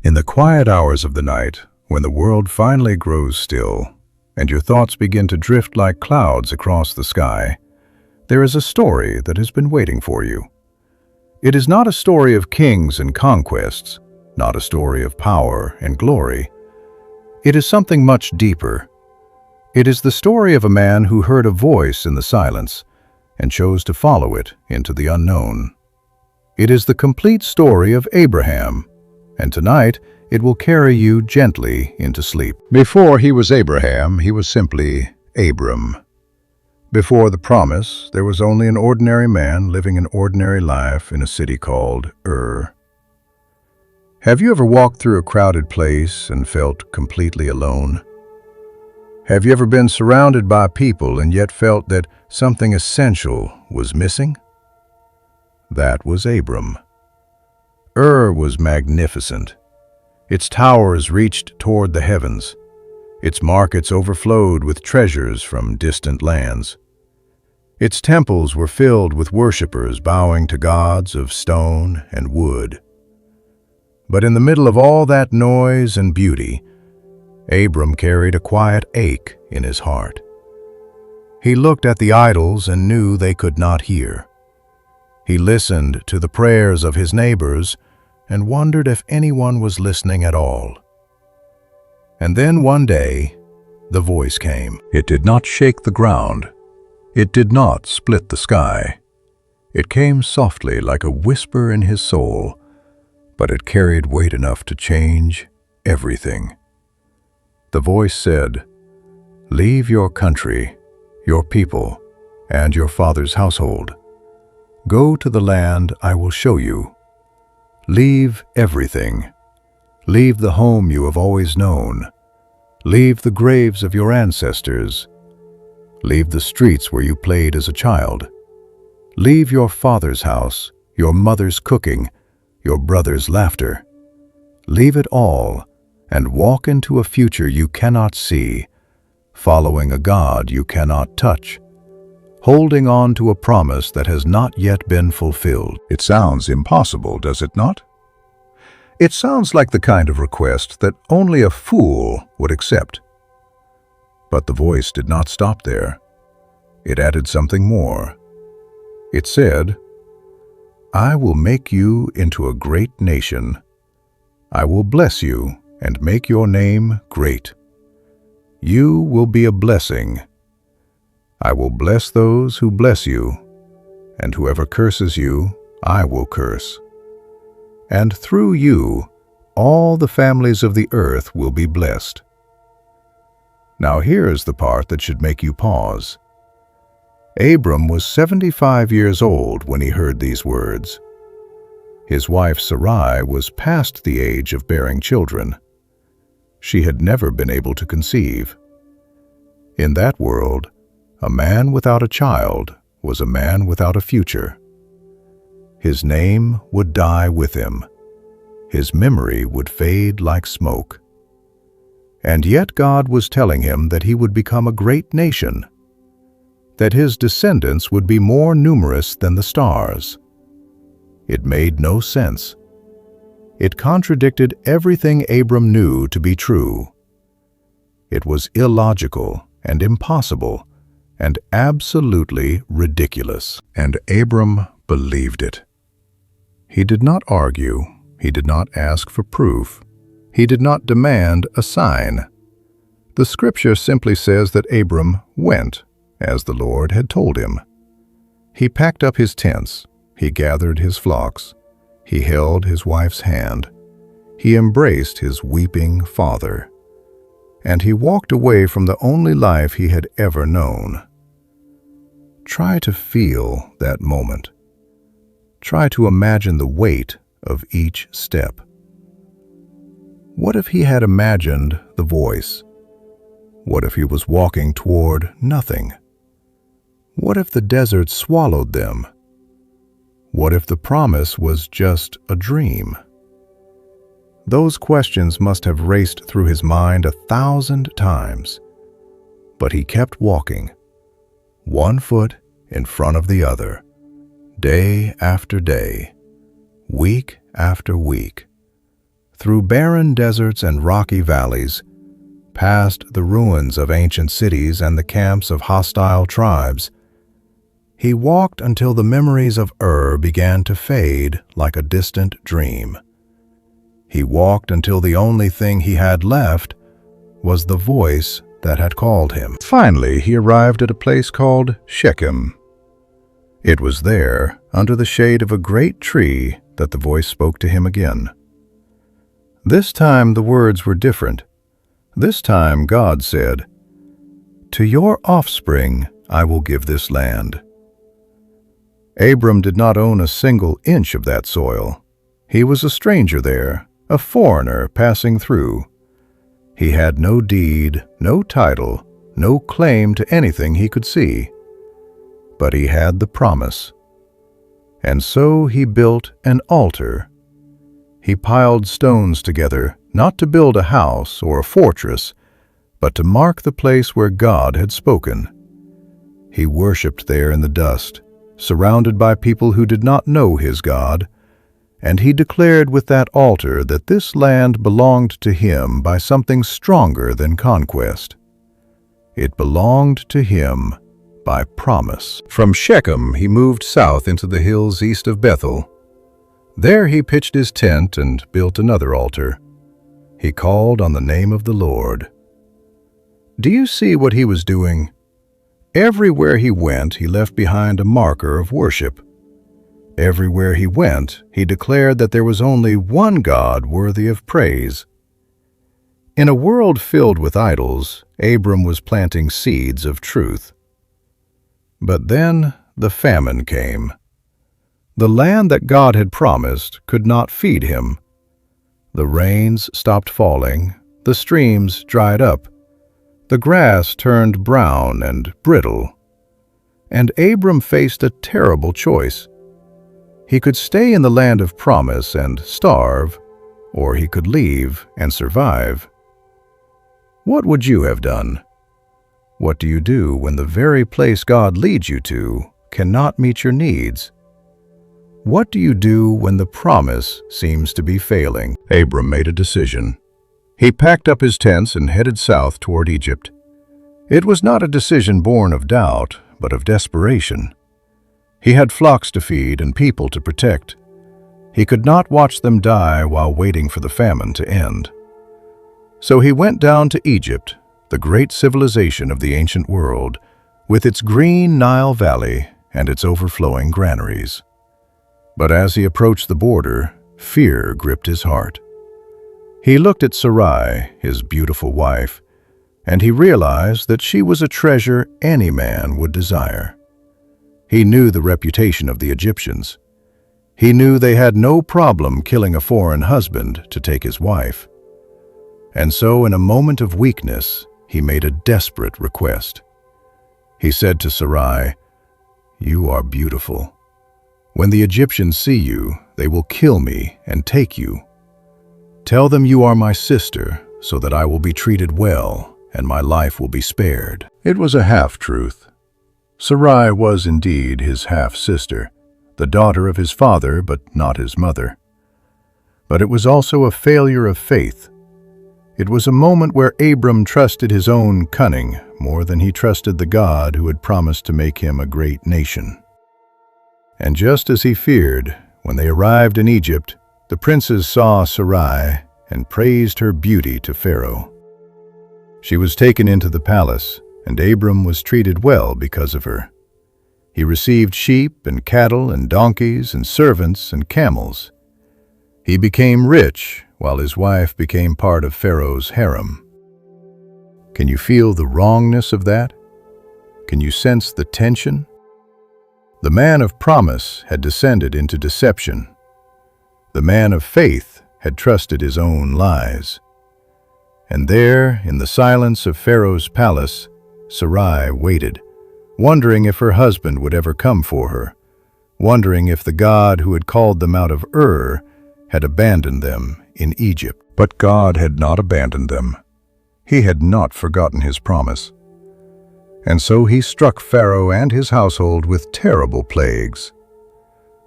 In the quiet hours of the night, when the world finally grows still, and your thoughts begin to drift like clouds across the sky, there is a story that has been waiting for you. It is not a story of kings and conquests, not a story of power and glory. It is something much deeper. It is the story of a man who heard a voice in the silence and chose to follow it into the unknown. It is the complete story of Abraham, and tonight it will carry you gently into sleep. Before he was Abraham, he was simply Abram. Before the promise, there was only an ordinary man living an ordinary life in a city called Ur. Have you ever walked through a crowded place and felt completely alone? Have you ever been surrounded by people and yet felt that something essential was missing? That was Abram. Ur was magnificent. Its towers reached toward the heavens. Its markets overflowed with treasures from distant lands. Its temples were filled with worshippers bowing to gods of stone and wood. But in the middle of all that noise and beauty, Abram carried a quiet ache in his heart. He looked at the idols and knew they could not hear. He listened to the prayers of his neighbors and wondered if anyone was listening at all. And then one day, the voice came. It did not shake the ground. It did not split the sky. It came softly like a whisper in his soul, but it carried weight enough to change everything. The voice said, "Leave your country, your people, and your father's household. Go to the land I will show you. Leave everything. Leave the home you have always known. Leave the graves of your ancestors. Leave the streets where you played as a child. Leave your father's house, your mother's cooking, your brother's laughter. Leave it all and walk into a future you cannot see, following a God you cannot touch, holding on to a promise that has not yet been fulfilled." It sounds impossible, does it not? It sounds like the kind of request that only a fool would accept. But the voice did not stop there. It added something more. It said, "I will make you into a great nation. I will bless you and make your name great. You will be a blessing. I will bless those who bless you, and whoever curses you, I will curse. And through you, all the families of the earth will be blessed." Now here's the part that should make you pause. Abram was 75 years old when he heard these words. His wife Sarai was past the age of bearing children. She had never been able to conceive. In that world, a man without a child was a man without a future. His name would die with him. His memory would fade like smoke. And yet God was telling him that he would become a great nation, that his descendants would be more numerous than the stars. It made no sense. It contradicted everything Abram knew to be true. It was illogical and impossible and absolutely ridiculous. And Abram believed it. He did not argue. He did not ask for proof. He did not demand a sign. The scripture simply says that Abram went as the Lord had told him. He packed up his tents. He gathered his flocks. He held his wife's hand. He embraced his weeping father. And he walked away from the only life he had ever known. Try to feel that moment. Try to imagine the weight of each step. What if he had imagined the voice? What if he was walking toward nothing? What if the desert swallowed them? What if the promise was just a dream? Those questions must have raced through his mind 1,000 times. But he kept walking, one foot in front of the other, day after day, week after week, through barren deserts and rocky valleys, past the ruins of ancient cities and the camps of hostile tribes. He walked until the memories of began to fade like a distant dream. He walked until the only thing he had left was the voice that had called him. Finally, he arrived at a place called Shechem. It was there, under the shade of a great tree, that the voice spoke to him again. This time the words were different. This time God said, "To your offspring I will give this land." Abram did not own a single inch of that soil. He was a stranger there, a foreigner passing through. He had no deed, no title, no claim to anything he could see. But he had the promise. And so he built an altar. He piled stones together, not to build a house or a fortress, but to mark the place where God had spoken. He worshipped there in the dust, surrounded by people who did not know his God, and he declared with that altar that this land belonged to him by something stronger than conquest. It belonged to him by promise. From Shechem he moved south into the hills east of Bethel. There he pitched his tent and built another altar. He called on the name of the Lord. Do you see what he was doing? Everywhere he went, he left behind a marker of worship. Everywhere he went, he declared that there was only one God worthy of praise. In a world filled with idols, Abram was planting seeds of truth. But then the famine came. The land that God had promised could not feed him. The rains stopped falling, the streams dried up, the grass turned brown and brittle, and Abram faced a terrible choice. He could stay in the land of promise and starve, or he could leave and survive. What would you have done? What do you do when the very place God leads you to cannot meet your needs? What do you do when the promise seems to be failing? Abram made a decision. He packed up his tents and headed south toward Egypt. It was not a decision born of doubt, but of desperation. He had flocks to feed and people to protect. He could not watch them die while waiting for the famine to end. So he went down to Egypt, the great civilization of the ancient world, with its green Nile Valley and its overflowing granaries. But as he approached the border, fear gripped his heart. He looked at Sarai, his beautiful wife, and he realized that she was a treasure any man would desire. He knew the reputation of the Egyptians. He knew they had no problem killing a foreign husband to take his wife. And so, in a moment of weakness, he made a desperate request. He said to Sarai, "You are beautiful. When the Egyptians see you, they will kill me and take you. Tell them you are my sister, so that I will be treated well and my life will be spared." It was a half-truth. Sarai was indeed his half-sister, the daughter of his father but not his mother. But it was also a failure of faith. It was a moment where Abram trusted his own cunning more than he trusted the God who had promised to make him a great nation. And just as he feared, when they arrived in Egypt, the princes saw Sarai and praised her beauty to Pharaoh. She was taken into the palace, and Abram was treated well because of her. He received sheep and cattle and donkeys and servants and camels. He became rich, while his wife became part of Pharaoh's harem. Can you feel the wrongness of that? Can you sense the tension? The man of promise had descended into deception. The man of faith had trusted his own lies. And there, in the silence of Pharaoh's palace, Sarai waited, wondering if her husband would ever come for her, wondering if the God who had called them out of had abandoned them in Egypt. But God had not abandoned them. He had not forgotten his promise. And so he struck Pharaoh and his household with terrible plagues.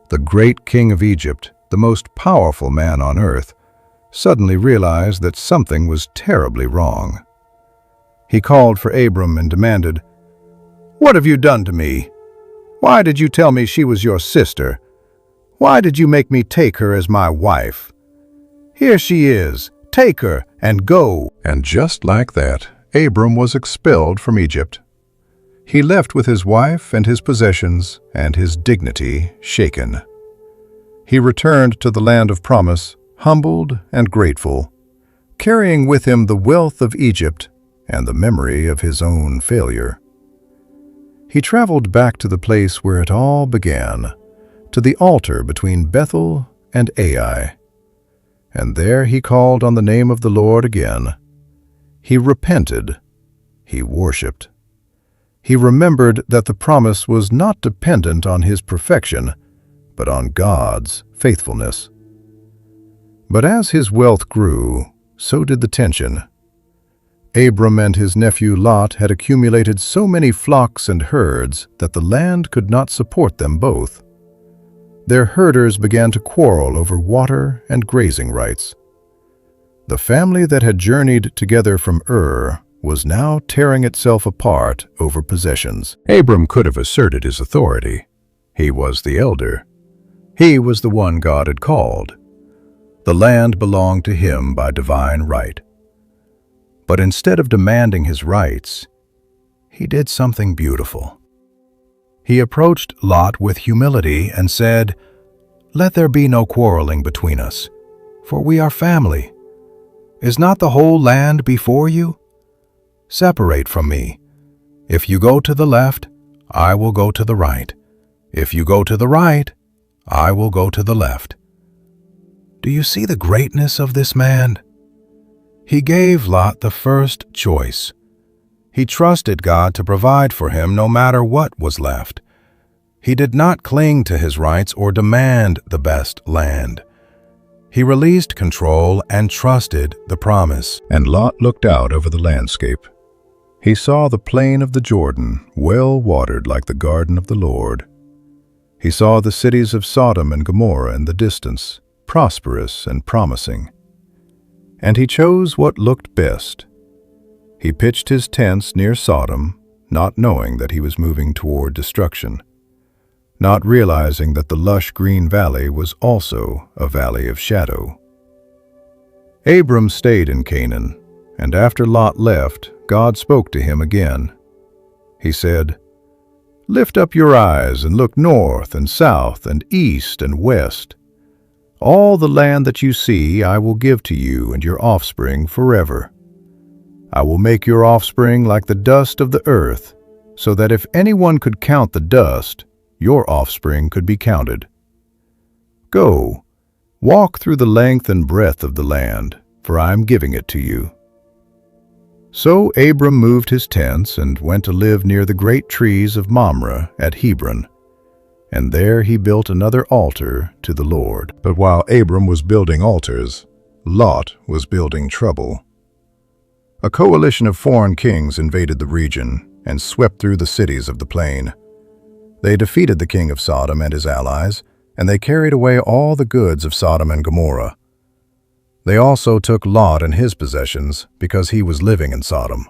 The great king of Egypt, the most powerful man on earth, suddenly realized that something was terribly wrong. He called for Abram and demanded, "What have you done to me? Why did you tell me she was your sister? Why did you make me take her as my wife? Here she is. Take her and go." And just like that, Abram was expelled from Egypt. He left with his wife and his possessions and his dignity shaken. He returned to the land of promise, humbled and grateful, carrying with him the wealth of Egypt and the memory of his own failure. He traveled back to the place where it all began, to the altar between Bethel and Ai. And there he called on the name of the Lord again. He repented. He worshipped. He remembered that the promise was not dependent on his perfection, but on God's faithfulness. But as his wealth grew, so did the tension. Abram and his nephew Lot had accumulated so many flocks and herds that the land could not support them both. Their herders began to quarrel over water and grazing rights. The family that had journeyed together from Ur was now tearing itself apart over possessions. Abram could have asserted his authority. He was the elder. He was the one God had called. The land belonged to him by divine right. But instead of demanding his rights, he did something beautiful. He approached Lot with humility and said, "Let there be no quarreling between us, for we are family. Is not the whole land before you? Separate from me. If you go to the left, I will go to the right. If you go to the right, I will go to the left." Do you see the greatness of this man? He gave Lot the first choice. He trusted God to provide for him no matter what was left. He did not cling to his rights or demand the best land. He released control and trusted the promise. And Lot looked out over the landscape. He saw the plain of the Jordan, well watered like the garden of the Lord. He saw the cities of Sodom and Gomorrah in the distance, prosperous and promising. And he chose what looked best. He pitched his tents near Sodom, not knowing that he was moving toward destruction, not realizing that the lush green valley was also a valley of shadow. Abram stayed in Canaan, and after Lot left, God spoke to him again. He said, "Lift up your eyes and look north and south and east and west. All the land that you see I will give to you and your offspring forever. I will make your offspring like the dust of the earth, so that if anyone could count the dust, your offspring could be counted. Go, walk through the length and breadth of the land, for I am giving it to you." So Abram moved his tents and went to live near the great trees of Mamre at Hebron, and there he built another altar to the Lord. But while Abram was building altars, Lot was building trouble. A coalition of foreign kings invaded the region and swept through the cities of the plain. They defeated the king of Sodom and his allies, and they carried away all the goods of Sodom and Gomorrah. They also took Lot and his possessions because he was living in Sodom.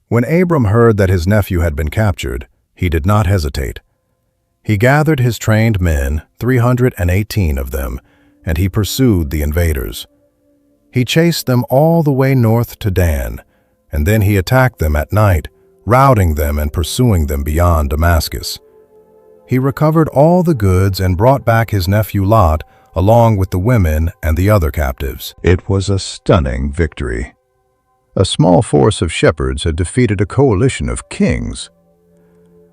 When Abram heard that his nephew had been captured, he did not hesitate. He gathered his trained men, 318 of them, and he pursued the invaders. He chased them all the way north to Dan, and then he attacked them at night, routing them and pursuing them beyond Damascus. He recovered all the goods and brought back his nephew Lot, along with the women and the other captives. It was a stunning victory. A small force of shepherds had defeated a coalition of kings.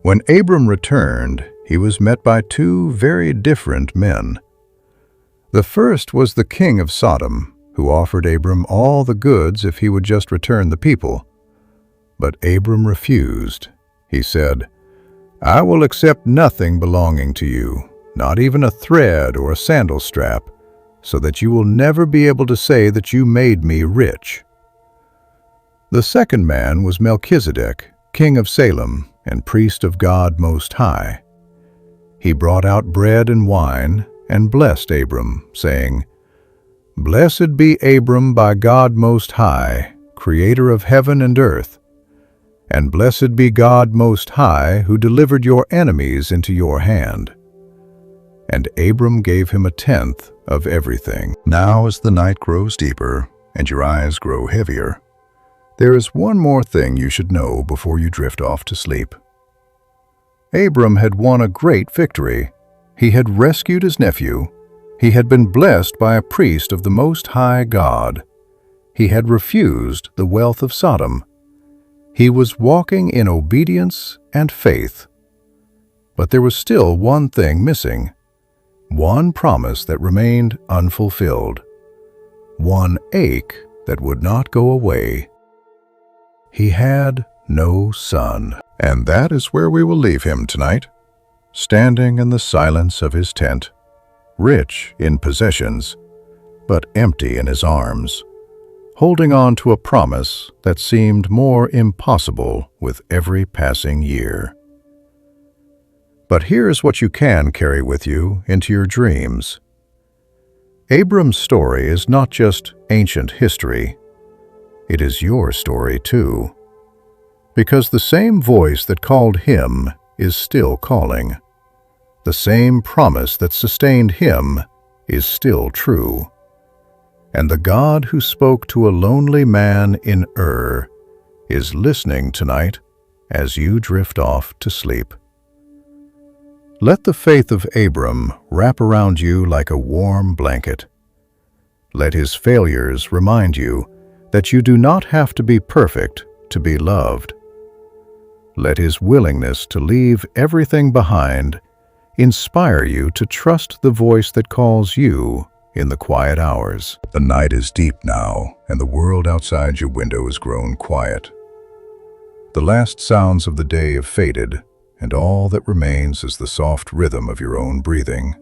When Abram returned, he was met by two very different men. The first was the king of Sodom, who offered Abram all the goods if he would just return the people. But Abram refused. He said, "I will accept nothing belonging to you, not even a thread or a sandal strap, so that you will never be able to say that you made me rich." The second man was Melchizedek, king of Salem and priest of God Most High. He brought out bread and wine and blessed Abram, saying, Blessed be Abram by God Most High, creator of heaven and earth. And blessed be God Most High, who delivered your enemies into your hand. And Abram gave him a tenth of everything. Now as the night grows deeper and your eyes grow heavier, there is one more thing you should know before you drift off to sleep. Abram had won a great victory. He had rescued his nephew. He had been blessed by a priest of the Most High God. He had refused the wealth of Sodom. He was walking in obedience and faith. But there was still one thing missing, one promise that remained unfulfilled, one ache that would not go away. He had no son. And that is where we will leave him tonight, standing in the silence of his tent, rich in possessions, but empty in his arms, holding on to a promise that seemed more impossible with every passing year. But here's what you can carry with you into your dreams. Abram's story is not just ancient history. It is your story too. Because the same voice that called him is still calling. The same promise that sustained him is still true. And the God who spoke to a lonely man in Ur is listening tonight as you drift off to sleep. Let the faith of Abram wrap around you like a warm blanket. Let his failures remind you that you do not have to be perfect to be loved. Let his willingness to leave everything behind inspire you to trust the voice that calls you in the quiet hours. The night is deep now, and the world outside your window has grown quiet. The last sounds of the day have faded, and all that remains is the soft rhythm of your own breathing.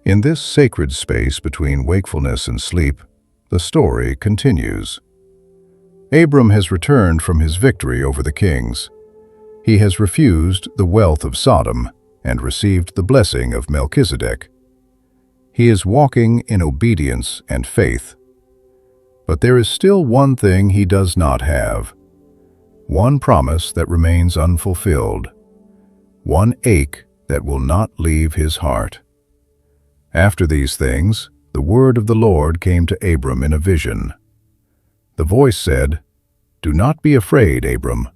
In this sacred space between wakefulness and sleep, the story continues. Abram has returned from his victory over the kings. He has refused the wealth of Sodom and received the blessing of Melchizedek. He is walking in obedience and faith. But there is still one thing he does not have, one promise that remains unfulfilled, one ache that will not leave his heart. After these things, the word of the Lord came to Abram in a vision. The voice said, "Do not be afraid, Abram.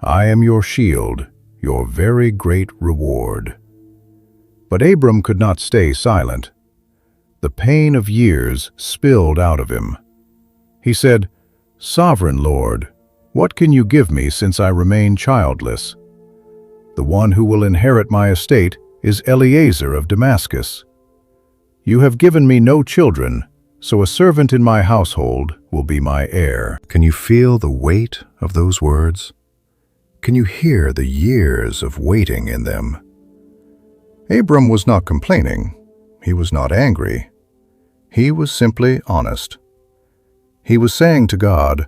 I am your shield, your very great reward." But Abram could not stay silent. The pain of years spilled out of him. He said, "Sovereign Lord, what can you give me since I remain childless? The one who will inherit my estate is Eliezer of Damascus. You have given me no children, so a servant in my household will be my heir." Can you feel the weight of those words? Can you hear the years of waiting in them? Abram was not complaining. He was not angry. He was simply honest. He was saying to God,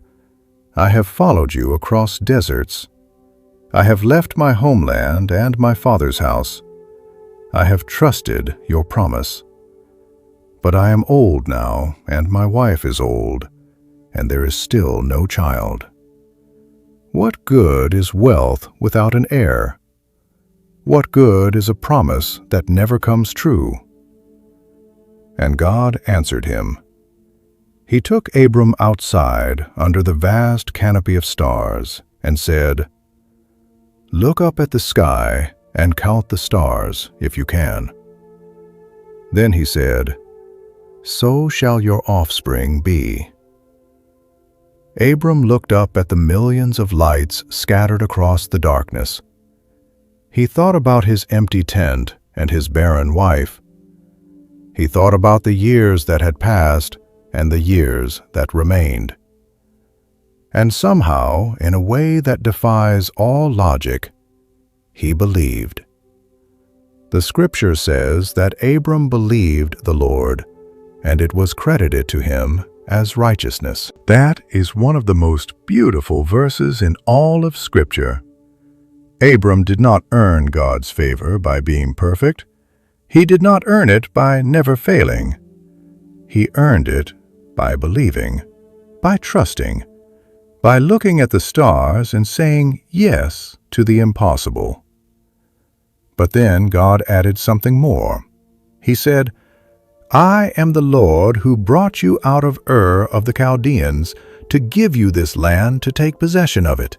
"I have followed you across deserts. I have left my homeland and my father's house. I have trusted your promise. But I am old now, and my wife is old, and there is still no child. What good is wealth without an heir? What good is a promise that never comes true?" And God answered him. He took Abram outside under the vast canopy of stars and said, "Look up at the sky and count the stars if you can." Then he said, "So shall your offspring be." Abram looked up at the millions of lights scattered across the darkness. He thought about his empty tent and his barren wife. He thought about the years that had passed and the years that remained. And somehow, in a way that defies all logic, he believed. The scripture says that Abram believed the Lord, and it was credited to him as righteousness. That is one of the most beautiful verses in all of Scripture. Abram did not earn God's favor by being perfect. He did not earn it by never failing. He earned it by believing, by trusting, by looking at the stars and saying yes to the impossible. But then God added something more. He said, "I am the Lord who brought you out of Ur of the Chaldeans to give you this land to take possession of it."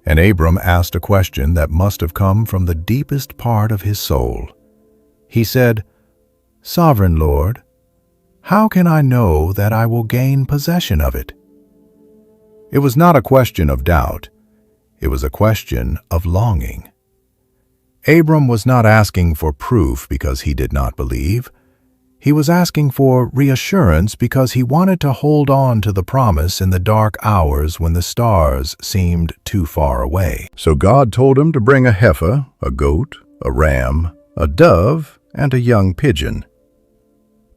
And Abram asked a question that must have come from the deepest part of his soul. He said, "Sovereign Lord, how can I know that I will gain possession of it?" It was not a question of doubt. It was a question of longing. Abram was not asking for proof because he did not believe. He was asking for reassurance because he wanted to hold on to the promise in the dark hours when the stars seemed too far away. So God told him to bring a heifer, a goat, a ram, a dove, and a young pigeon.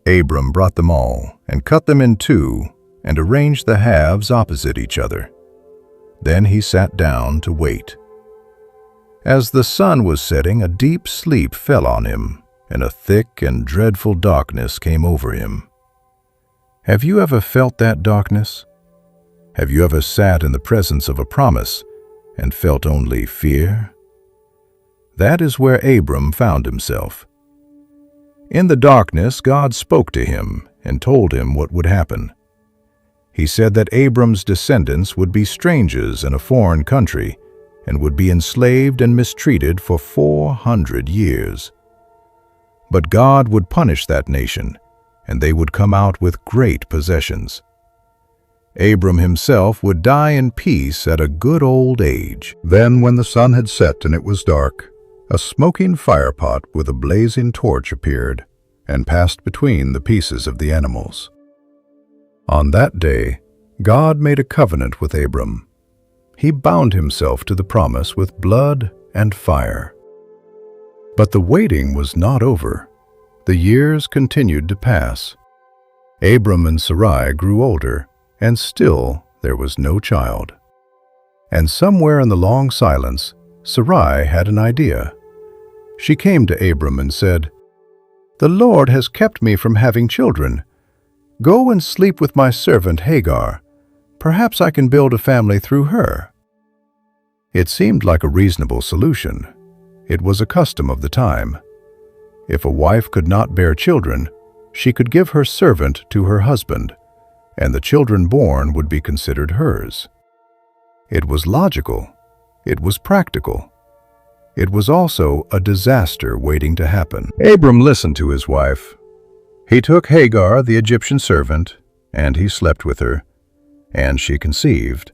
Abram brought them all and cut them in two and arranged the halves opposite each other. Then he sat down to wait. As the sun was setting, a deep sleep fell on him, and a thick and dreadful darkness came over him. Have you ever felt that darkness? Have you ever sat in the presence of a promise and felt only fear? That is where Abram found himself. In the darkness, God spoke to him and told him what would happen. He said that Abram's descendants would be strangers in a foreign country and would be enslaved and mistreated for 400 years. But God would punish that nation, and they would come out with great possessions. Abram himself would die in peace at a good old age. Then, when the sun had set and it was dark, a smoking firepot with a blazing torch appeared and passed between the pieces of the animals. On that day, God made a covenant with Abram. He bound himself to the promise with blood and fire. But the waiting was not over. The years continued to pass. Abram and Sarai grew older, and still there was no child. And somewhere in the long silence, Sarai had an idea. She came to Abram and said, "The Lord has kept me from having children. Go and sleep with my servant Hagar. Perhaps I can build a family through her." It seemed like a reasonable solution. It was a custom of the time. If a wife could not bear children, she could give her servant to her husband, and the children born would be considered hers. It was logical. It was practical. It was also a disaster waiting to happen. Abram listened to his wife. He took Hagar, the Egyptian servant, and he slept with her, and she conceived.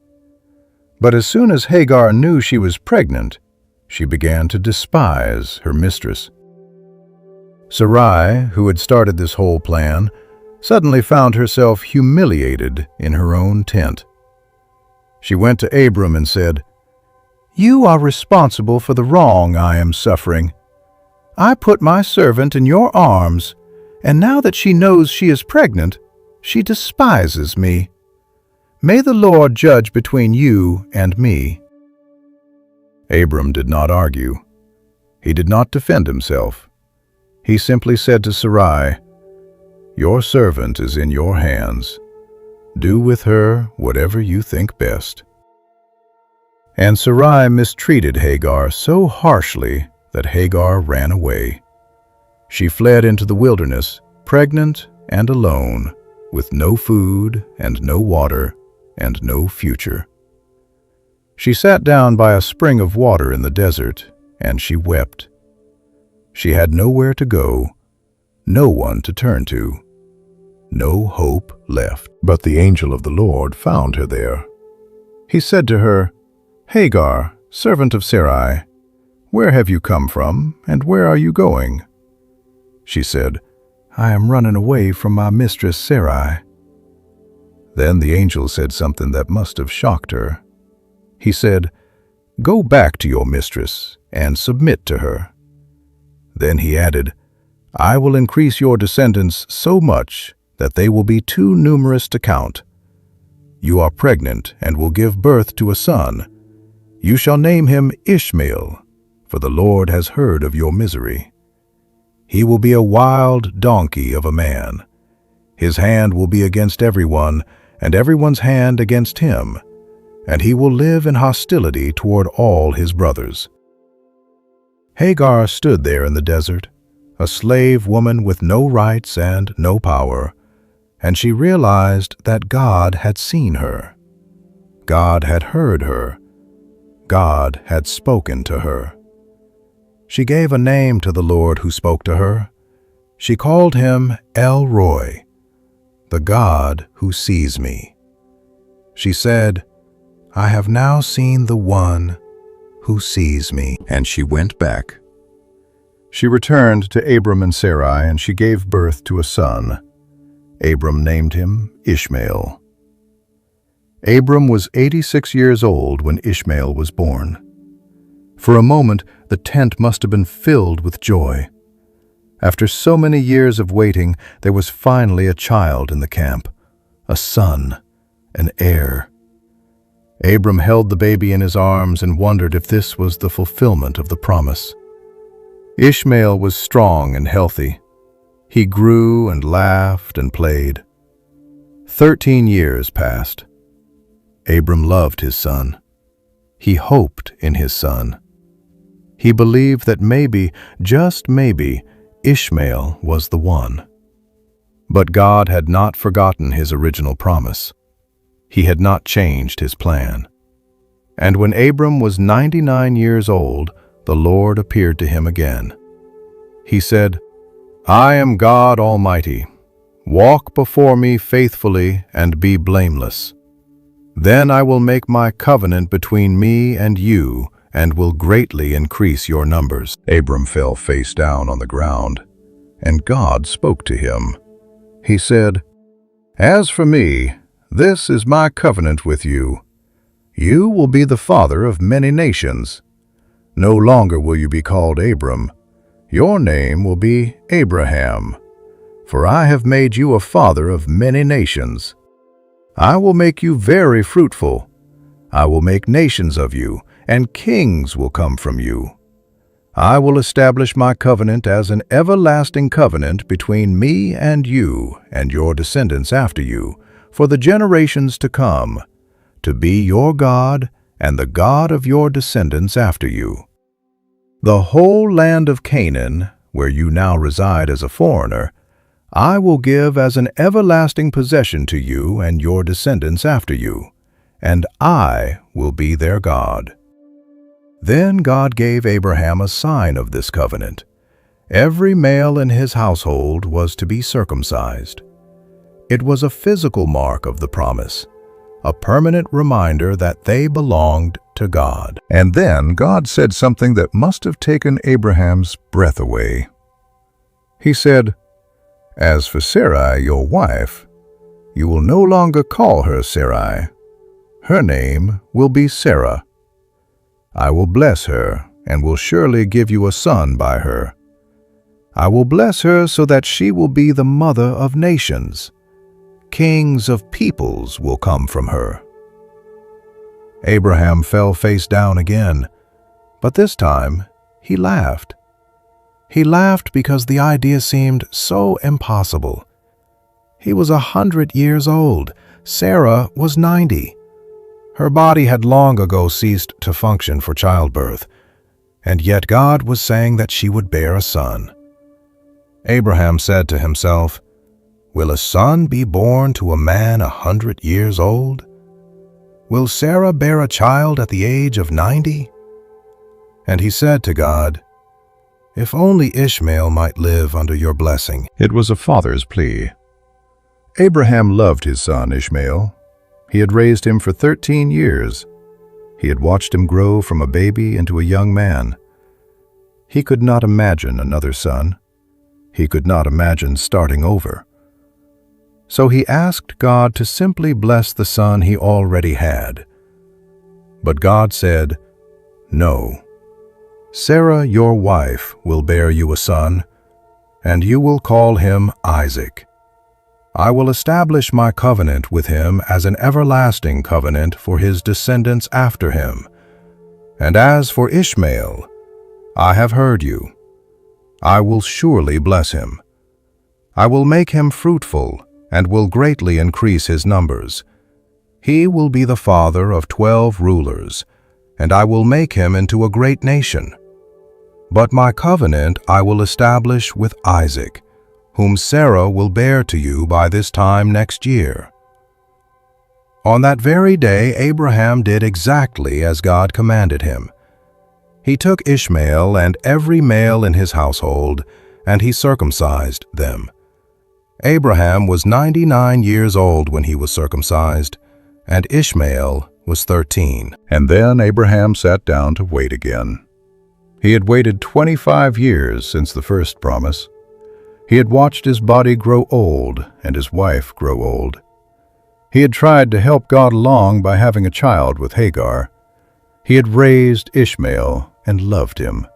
But as soon as Hagar knew she was pregnant, she began to despise her mistress. Sarai, who had started this whole plan, suddenly found herself humiliated in her own tent. She went to Abram and said, "You are responsible for the wrong I am suffering. I put my servant in your arms, and now that she knows she is pregnant, she despises me. May the Lord judge between you and me." Abram did not argue. He did not defend himself. He simply said to Sarai, "Your servant is in your hands. Do with her whatever you think best." And Sarai mistreated Hagar so harshly that Hagar ran away. She fled into the wilderness, pregnant and alone, with no food and no water and no future. She sat down by a spring of water in the desert, and she wept. She had nowhere to go, no one to turn to, no hope left. But the angel of the Lord found her there. He said to her, "Hagar, servant of Sarai, where have you come from, and where are you going?" She said, "I am running away from my mistress Sarai." Then the angel said something that must have shocked her. He said, "Go back to your mistress and submit to her." Then he added, "I will increase your descendants so much that they will be too numerous to count. You are pregnant and will give birth to a son. You shall name him Ishmael, for the Lord has heard of your misery. He will be a wild donkey of a man, His hand will be against everyone, and everyone's hand against him, and he will live in hostility toward all his brothers." Hagar stood there in the desert, a slave woman with no rights and no power, and she realized that God had seen her. God had heard her. God had spoken to her. She gave a name to the Lord who spoke to her. She called him El Roy, the God who sees me. She said, "I have now seen the one who sees me." And she went back. She returned to Abram and Sarai, and she gave birth to a son. Abram named him Ishmael. Abram was 86 years old when Ishmael was born. For a moment, the tent must have been filled with joy. After so many years of waiting, there was finally a child in the camp, a son, an heir. Abram held the baby in his arms and wondered if this was the fulfillment of the promise. Ishmael was strong and healthy. He grew and laughed and played. 13 years passed. Abram loved his son. He hoped in his son. He believed that maybe, just maybe, Ishmael was the one. But God had not forgotten his original promise. He had not changed his plan. And when Abram was 99 years old, the Lord appeared to him again. He said, "I am God Almighty. Walk before me faithfully and be blameless. Then I will make my covenant between me and you and will greatly increase your numbers." Abram fell face down on the ground, and God spoke to him. He said, "As for me, this is my covenant with you. You will be the father of many nations. No longer will you be called Abram. Your name will be Abraham, for I have made you a father of many nations. I will make you very fruitful. I will make nations of you, and kings will come from you. I will establish my covenant as an everlasting covenant between me and you and your descendants after you, for the generations to come, to be your God and the God of your descendants after you. The whole land of Canaan, where you now reside as a foreigner, I will give as an everlasting possession to you and your descendants after you, and I will be their God." Then God gave Abraham a sign of this covenant. Every male in his household was to be circumcised. It was a physical mark of the promise, a permanent reminder that they belonged to God. And then God said something that must have taken Abraham's breath away. He said, "As for Sarai, your wife, you will no longer call her Sarai. Her name will be Sarah. I will bless her and will surely give you a son by her. I will bless her so that she will be the mother of nations. Kings of peoples will come from her." Abraham fell face down again, but this time he laughed. He laughed because the idea seemed so impossible. He was 100 years old. Sarah was 90. Her body had long ago ceased to function for childbirth, and yet God was saying that she would bear a son. Abraham said to himself, "Will a son be born to a man 100 years old? Will Sarah bear a child at the age of 90? And he said to God, "If only Ishmael might live under your blessing." It was a father's plea. Abraham loved his son Ishmael. He had raised him for 13 years. He had watched him grow from a baby into a young man. He could not imagine another son. He could not imagine starting over. So he asked God to simply bless the son he already had. But God said, "No. Sarah, your wife, will bear you a son, and you will call him Isaac. I will establish my covenant with him as an everlasting covenant for his descendants after him. And as for Ishmael, I have heard you. I will surely bless him. I will make him fruitful and will greatly increase his numbers. He will be the father of 12 rulers, and I will make him into a great nation. But my covenant I will establish with Isaac, whom Sarah will bear to you by this time next year." On that very day, Abraham did exactly as God commanded him. He took Ishmael and every male in his household, and he circumcised them. Abraham was 99 years old when he was circumcised, and Ishmael was 13. And then Abraham sat down to wait again. He had waited 25 years since the first promise. He had watched his body grow old and his wife grow old. He had tried to help God along by having a child with Hagar. He had raised Ishmael and loved him.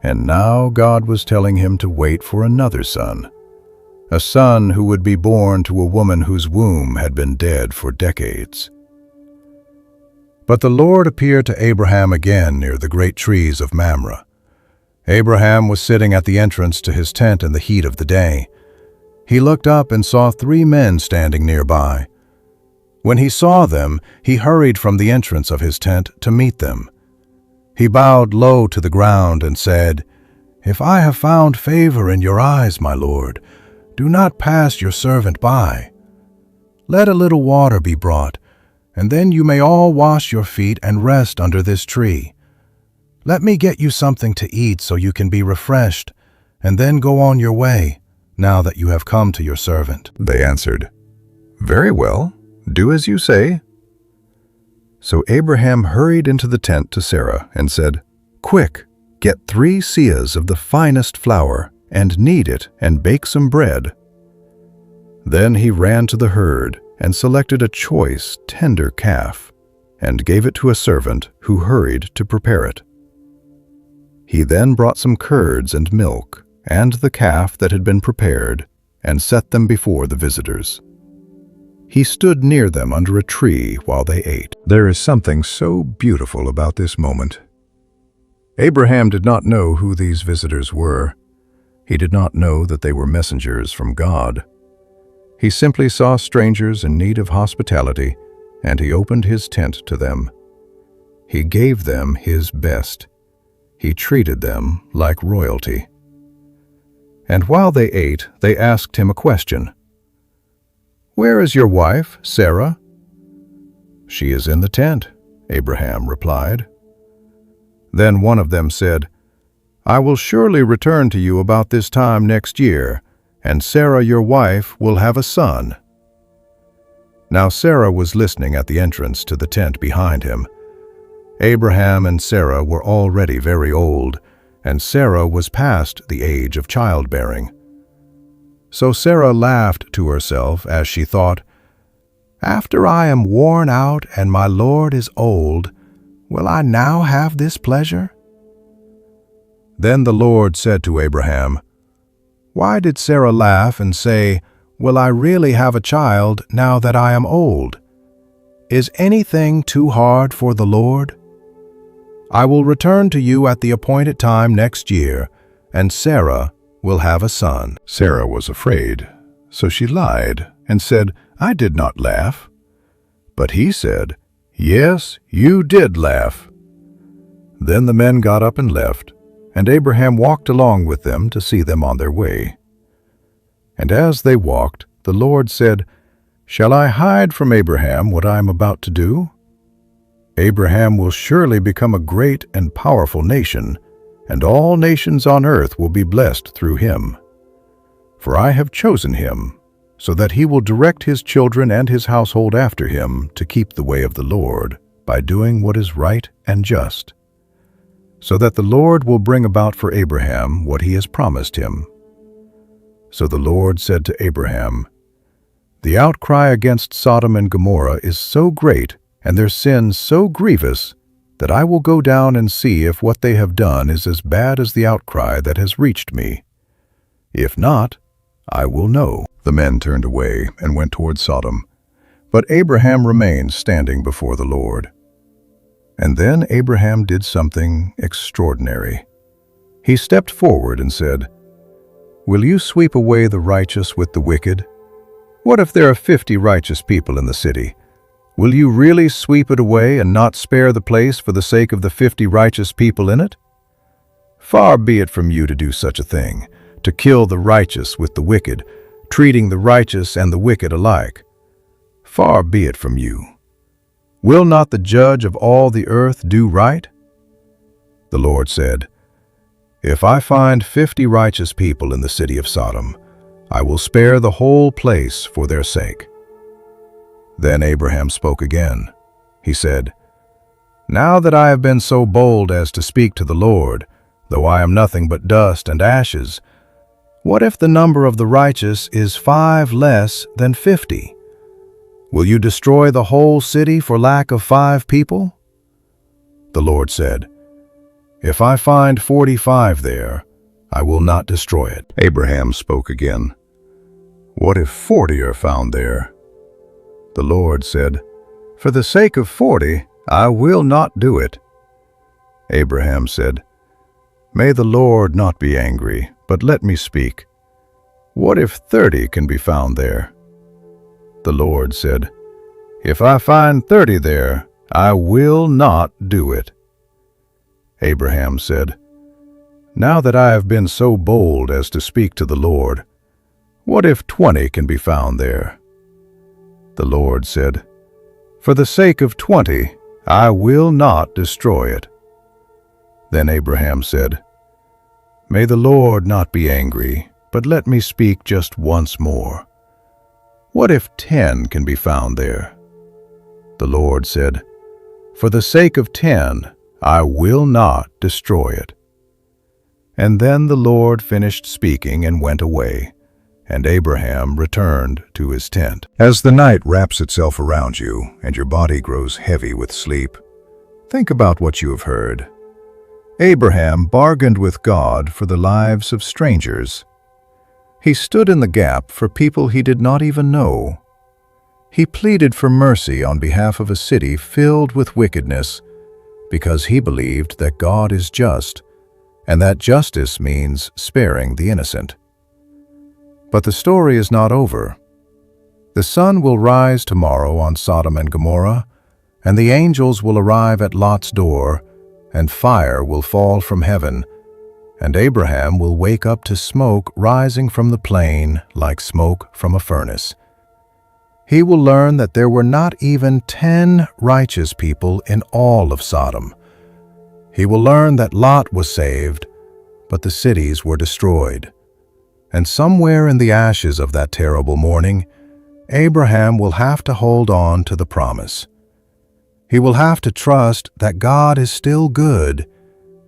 And now God was telling him to wait for another son, a son who would be born to a woman whose womb had been dead for decades. But the Lord appeared to Abraham again near the great trees of Mamre. Abraham was sitting at the entrance to his tent in the heat of the day. He looked up and saw 3 men standing nearby. When he saw them, he hurried from the entrance of his tent to meet them. He bowed low to the ground and said, "If I have found favor in your eyes, my Lord, do not pass your servant by. Let a little water be brought, and then you may all wash your feet and rest under this tree. Let me get you something to eat so you can be refreshed, and then go on your way, now that you have come to your servant." They answered, "Very well, do as you say." So Abraham hurried into the tent to Sarah and said, "Quick, get 3 seahs of the finest flour, and knead it and bake some bread." Then he ran to the herd and selected a choice, tender calf, and gave it to a servant who hurried to prepare it. He then brought some curds and milk, and the calf that had been prepared, and set them before the visitors. He stood near them under a tree while they ate. There is something so beautiful about this moment. Abraham did not know who these visitors were. He did not know that they were messengers from God. He simply saw strangers in need of hospitality, and he opened his tent to them. He gave them his best. He treated them like royalty. And while they ate, they asked him a question. "Where is your wife, Sarah?" "She is in the tent," Abraham replied. Then one of them said, "I will surely return to you about this time next year, and Sarah your wife will have a son." Now Sarah was listening at the entrance to the tent behind him. Abraham and Sarah were already very old, and Sarah was past the age of childbearing. So Sarah laughed to herself as she thought, "After I am worn out and my Lord is old, will I now have this pleasure?" Then the Lord said to Abraham, "Why did Sarah laugh and say, 'Will I really have a child now that I am old?' Is anything too hard for the Lord? I will return to you at the appointed time next year, and Sarah will have a son." Sarah was afraid, so she lied and said, "I did not laugh." But he said, "Yes, you did laugh." Then the men got up and left, and Abraham walked along with them to see them on their way. And as they walked, the Lord said, "Shall I hide from Abraham what I am about to do? Abraham will surely become a great and powerful nation, and all nations on earth will be blessed through him. For I have chosen him, so that he will direct his children and his household after him to keep the way of the Lord, by doing what is right and just, so that the Lord will bring about for Abraham what he has promised him." So the Lord said to Abraham, "The outcry against Sodom and Gomorrah is so great, and their sin so grievous, that I will go down and see if what they have done is as bad as the outcry that has reached me. If not, I will know." The men turned away and went toward Sodom, but Abraham remained standing before the Lord. And then Abraham did something extraordinary. He stepped forward and said, "Will you sweep away the righteous with the wicked? What if there are 50 righteous people in the city? Will you really sweep it away and not spare the place for the sake of the 50 righteous people in it? Far be it from you to do such a thing, to kill the righteous with the wicked, treating the righteous and the wicked alike. Far be it from you. Will not the judge of all the earth do right? The Lord said, If I find 50 righteous people in the city of Sodom, I will spare the whole place for their sake. Then Abraham spoke again. He said, Now that I have been so bold as to speak to the Lord, though I am nothing but dust and ashes, what if the number of the righteous is 5 less than 50? Will you destroy the whole city for lack of 5 people? The Lord said, If I find 45 there, I will not destroy it. Abraham spoke again. What if 40 are found there? The Lord said, For the sake of 40, I will not do it. Abraham said, May the Lord not be angry, but let me speak. What if 30 can be found there? The Lord said, If I find 30 there, I will not do it. Abraham said, Now that I have been so bold as to speak to the Lord, what if 20 can be found there? The Lord said, For the sake of 20, I will not destroy it. Then Abraham said, May the Lord not be angry, but let me speak just once more. What if 10 can be found there? The Lord said, For the sake of 10, I will not destroy it. And then the Lord finished speaking and went away, and Abraham returned to his tent. As the night wraps itself around you and your body grows heavy with sleep, think about what you have heard. Abraham bargained with God for the lives of strangers. He stood in the gap for people he did not even know. He pleaded for mercy on behalf of a city filled with wickedness because he believed that God is just and that justice means sparing the innocent. But the story is not over. The sun will rise tomorrow on Sodom and Gomorrah, and the angels will arrive at Lot's door, and fire will fall from heaven, and Abraham will wake up to smoke rising from the plain like smoke from a furnace. He will learn that there were not even 10 righteous people in all of Sodom. He will learn that Lot was saved, but the cities were destroyed. And somewhere in the ashes of that terrible morning, Abraham will have to hold on to the promise. He will have to trust that God is still good,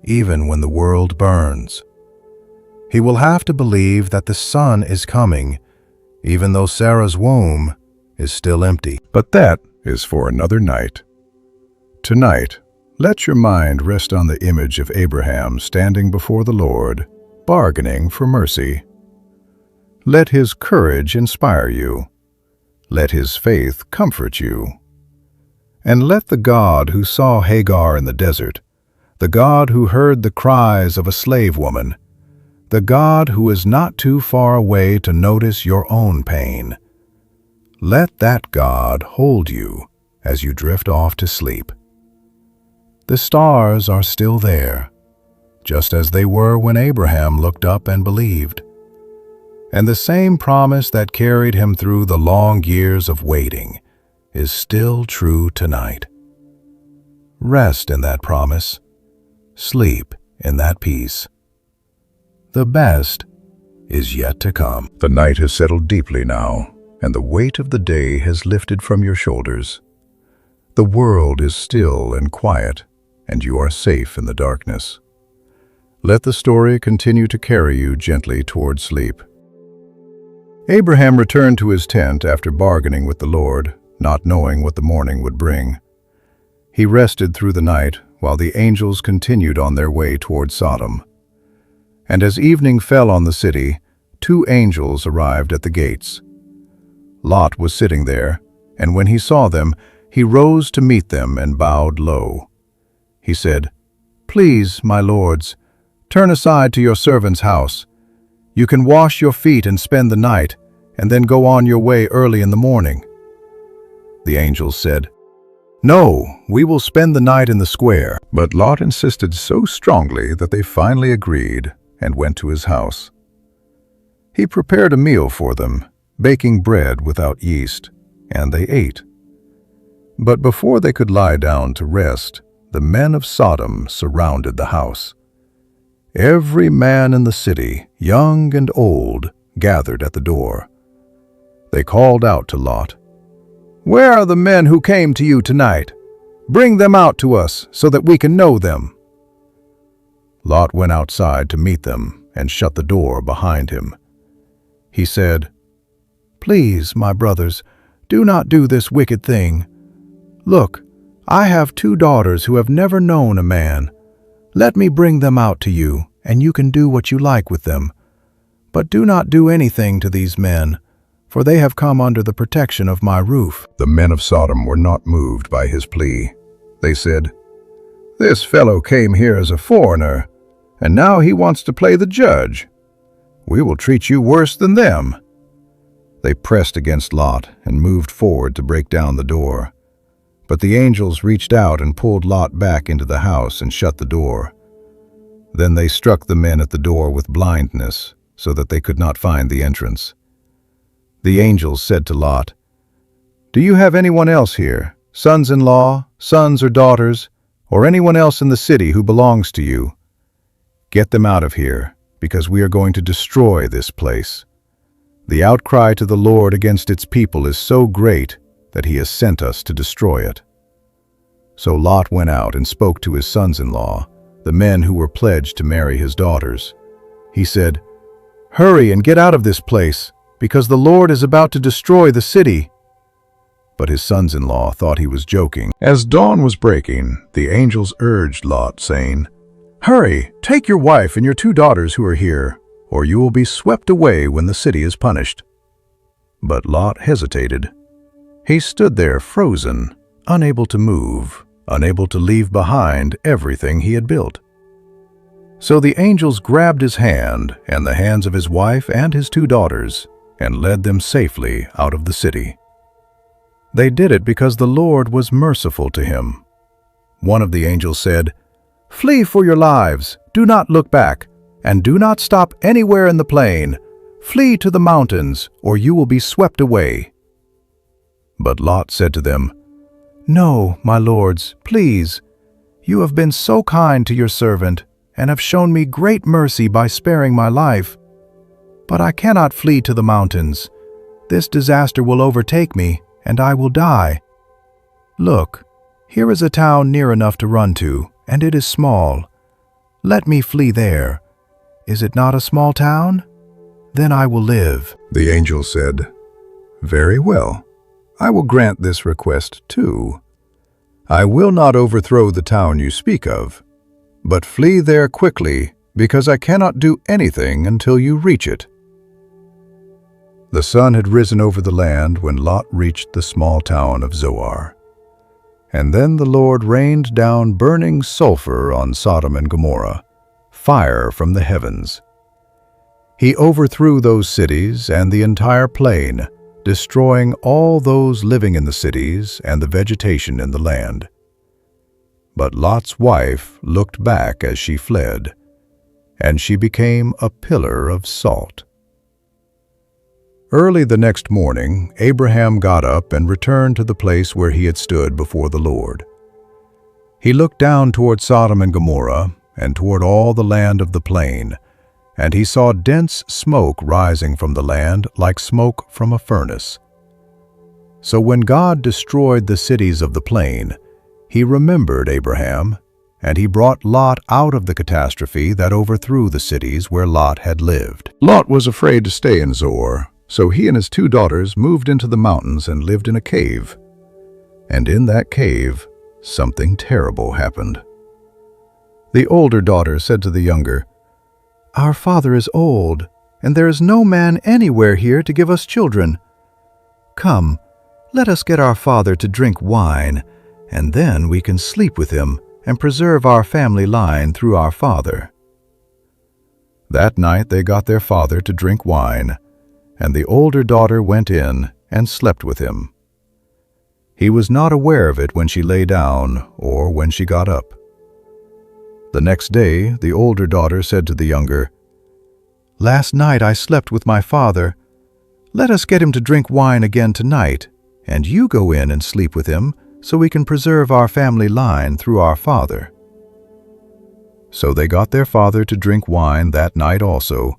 even when the world burns. He will have to believe that the sun is coming, even though Sarah's womb is still empty. But that is for another night. Tonight, let your mind rest on the image of Abraham standing before the Lord, bargaining for mercy. Let his courage inspire you. Let his faith comfort you. And let the God who saw Hagar in the desert, the God who heard the cries of a slave woman, the God who is not too far away to notice your own pain, let that God hold you as you drift off to sleep. The stars are still there, just as they were when Abraham looked up and believed. And the same promise that carried him through the long years of waiting is still true tonight. Rest in that promise. Sleep in that peace. The best is yet to come. The night has settled deeply now, and the weight of the day has lifted from your shoulders. The world is still and quiet, and you are safe in the darkness. Let the story continue to carry you gently toward sleep. Abraham returned to his tent after bargaining with the Lord, not knowing what the morning would bring. He rested through the night while the angels continued on their way toward Sodom. And as evening fell on the city, 2 angels arrived at the gates. Lot was sitting there, and when he saw them, he rose to meet them and bowed low. He said, "Please, my lords, turn aside to your servant's house. You can wash your feet and spend the night, and then go on your way early in the morning." The angels said, "No, we will spend the night in the square." But Lot insisted so strongly that they finally agreed and went to his house. He prepared a meal for them, baking bread without yeast, and they ate. But before they could lie down to rest, the men of Sodom surrounded the house. Every man in the city, young and old, gathered at the door. They called out to Lot, "Where are the men who came to you tonight? Bring them out to us so that we can know them." Lot went outside to meet them and shut the door behind him. He said, "Please, my brothers, do not do this wicked thing. Look, I have 2 daughters who have never known a man. Let me bring them out to you, and you can do what you like with them. But do not do anything to these men, for they have come under the protection of my roof." The men of Sodom were not moved by his plea. They said, "This fellow came here as a foreigner, and now he wants to play the judge. We will treat you worse than them." They pressed against Lot and moved forward to break down the door. But the angels reached out and pulled Lot back into the house and shut the door. Then they struck the men at the door with blindness so that they could not find the entrance. The angels said to Lot, "Do you have anyone else here, sons-in-law, sons or daughters, or anyone else in the city who belongs to you? Get them out of here, because we are going to destroy this place. The outcry to the Lord against its people is so great that he has sent us to destroy it." So Lot went out and spoke to his sons-in-law, the men who were pledged to marry his daughters. He said, "Hurry and get out of this place, because the Lord is about to destroy the city." But his sons-in-law thought he was joking. As dawn was breaking, the angels urged Lot, saying, "Hurry, take your wife and your 2 daughters who are here, or you will be swept away when the city is punished." But Lot hesitated. He stood there frozen, unable to move, unable to leave behind everything he had built. So the angels grabbed his hand and the hands of his wife and his 2 daughters and led them safely out of the city. They did it because the Lord was merciful to him. One of the angels said, "Flee for your lives, do not look back, and do not stop anywhere in the plain. Flee to the mountains, or you will be swept away." But Lot said to them, "No, my lords, please. You have been so kind to your servant, and have shown me great mercy by sparing my life. But I cannot flee to the mountains. This disaster will overtake me, and I will die. Look, here is a town near enough to run to, and it is small. Let me flee there. Is it not a small town? Then I will live." The angel said, "Very well. I will grant this request too. I will not overthrow the town you speak of, but flee there quickly, because I cannot do anything until you reach it." The sun had risen over the land when Lot reached the small town of Zoar. And then the Lord rained down burning sulfur on Sodom and Gomorrah, fire from the heavens. He overthrew those cities and the entire plain, destroying all those living in the cities and the vegetation in the land. But Lot's wife looked back as she fled, and she became a pillar of salt. Early the next morning, Abraham got up and returned to the place where he had stood before the Lord. He looked down toward Sodom and Gomorrah and toward all the land of the plain, and he saw dense smoke rising from the land like smoke from a furnace. So when God destroyed the cities of the plain, he remembered Abraham, and he brought Lot out of the catastrophe that overthrew the cities where Lot had lived. Lot was afraid to stay in Zoar, so he and his 2 daughters moved into the mountains and lived in a cave. And in that cave, something terrible happened. The older daughter said to the younger, "Our father is old, and there is no man anywhere here to give us children. Come, let us get our father to drink wine, and then we can sleep with him and preserve our family line through our father." That night they got their father to drink wine, and the older daughter went in and slept with him. He was not aware of it when she lay down or when she got up. The next day, the older daughter said to the younger, "Last night I slept with my father. Let us get him to drink wine again tonight, and you go in and sleep with him so we can preserve our family line through our father." So they got their father to drink wine that night also,